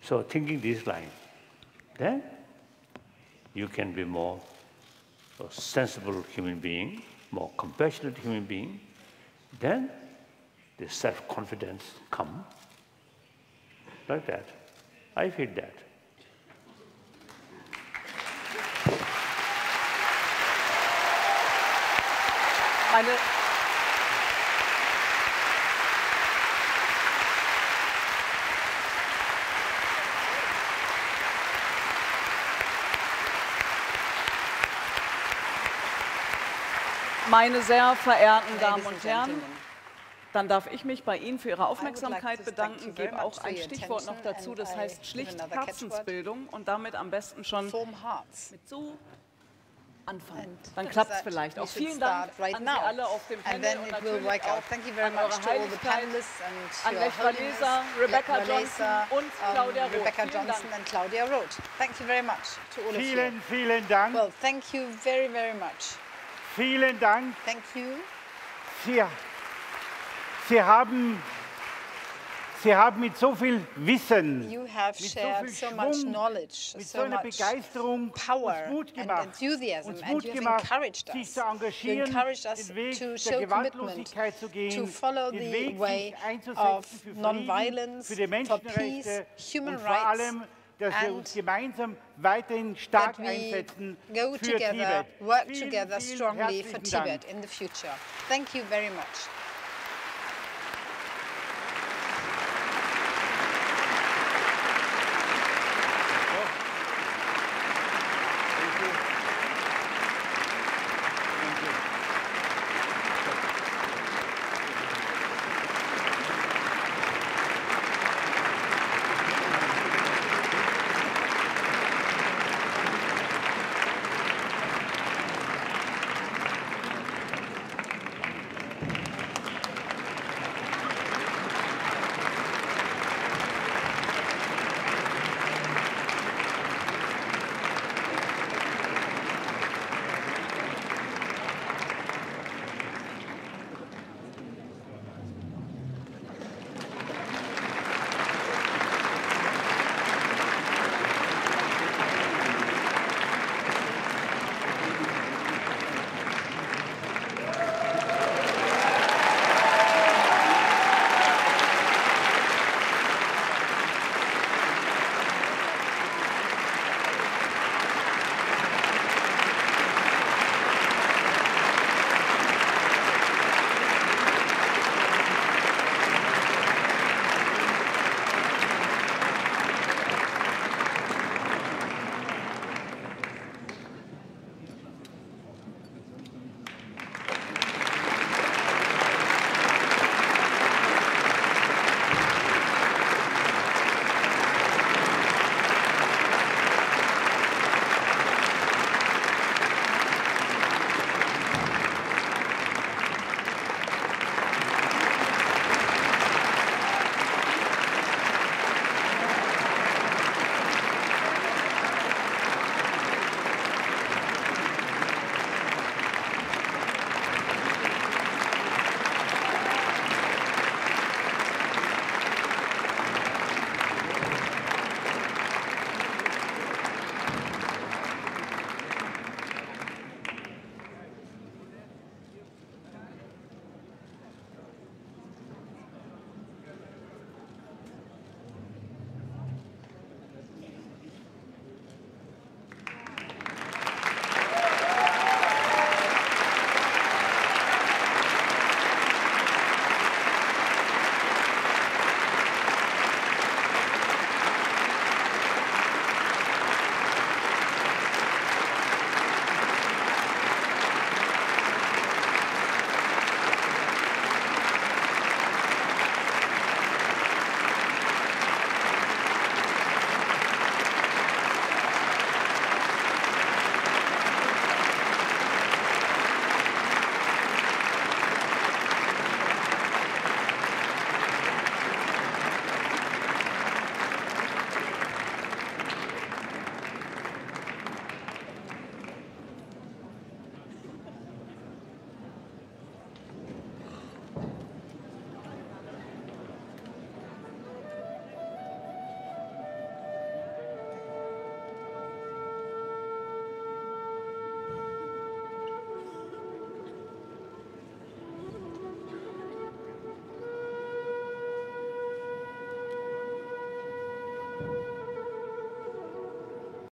So thinking this line, then you can be more a sensible human being, more compassionate human being. Then the self-confidence come like that. I feel that. Meine sehr verehrten Damen und Herren, dann darf ich mich bei Ihnen für Ihre Aufmerksamkeit bedanken, gebe auch ein Stichwort noch dazu, das heißt schlicht Herzensbildung und damit am besten schon mit so anfangen. Dann klappt es vielleicht auch. Vielen Dank an Sie alle auf dem Panel und natürlich auch an eure Heiligkeit, an Lechra Leser, Rebecca Johnson und Claudia Roth. Rebecca Johnson and Claudia Roth. Thank you very much to all of you. Vielen Dank. Well, thank you very, very much. Vielen Dank. Thank you. Sie haben mit so viel Wissen, you have mit shared so viel much Schwung, knowledge, mit so so einer much Begeisterung power uns Mut and gemacht, enthusiasm, and you have encouraged sich us. zu You engagieren, encouraged us den Weg to der show commitment, Gewaltlosigkeit zu gehen, to follow den the Weg, way sich einzusetzen of für Frieden, non-violence, für die for peace, Menschenrechte human und vor rights, allem, dass wir uns gemeinsam weiterhin stark einsetzen go für together, Tibet. work Vielen, together vielen strongly for herzlichen Dank. Tibet in the future. Thank you very much.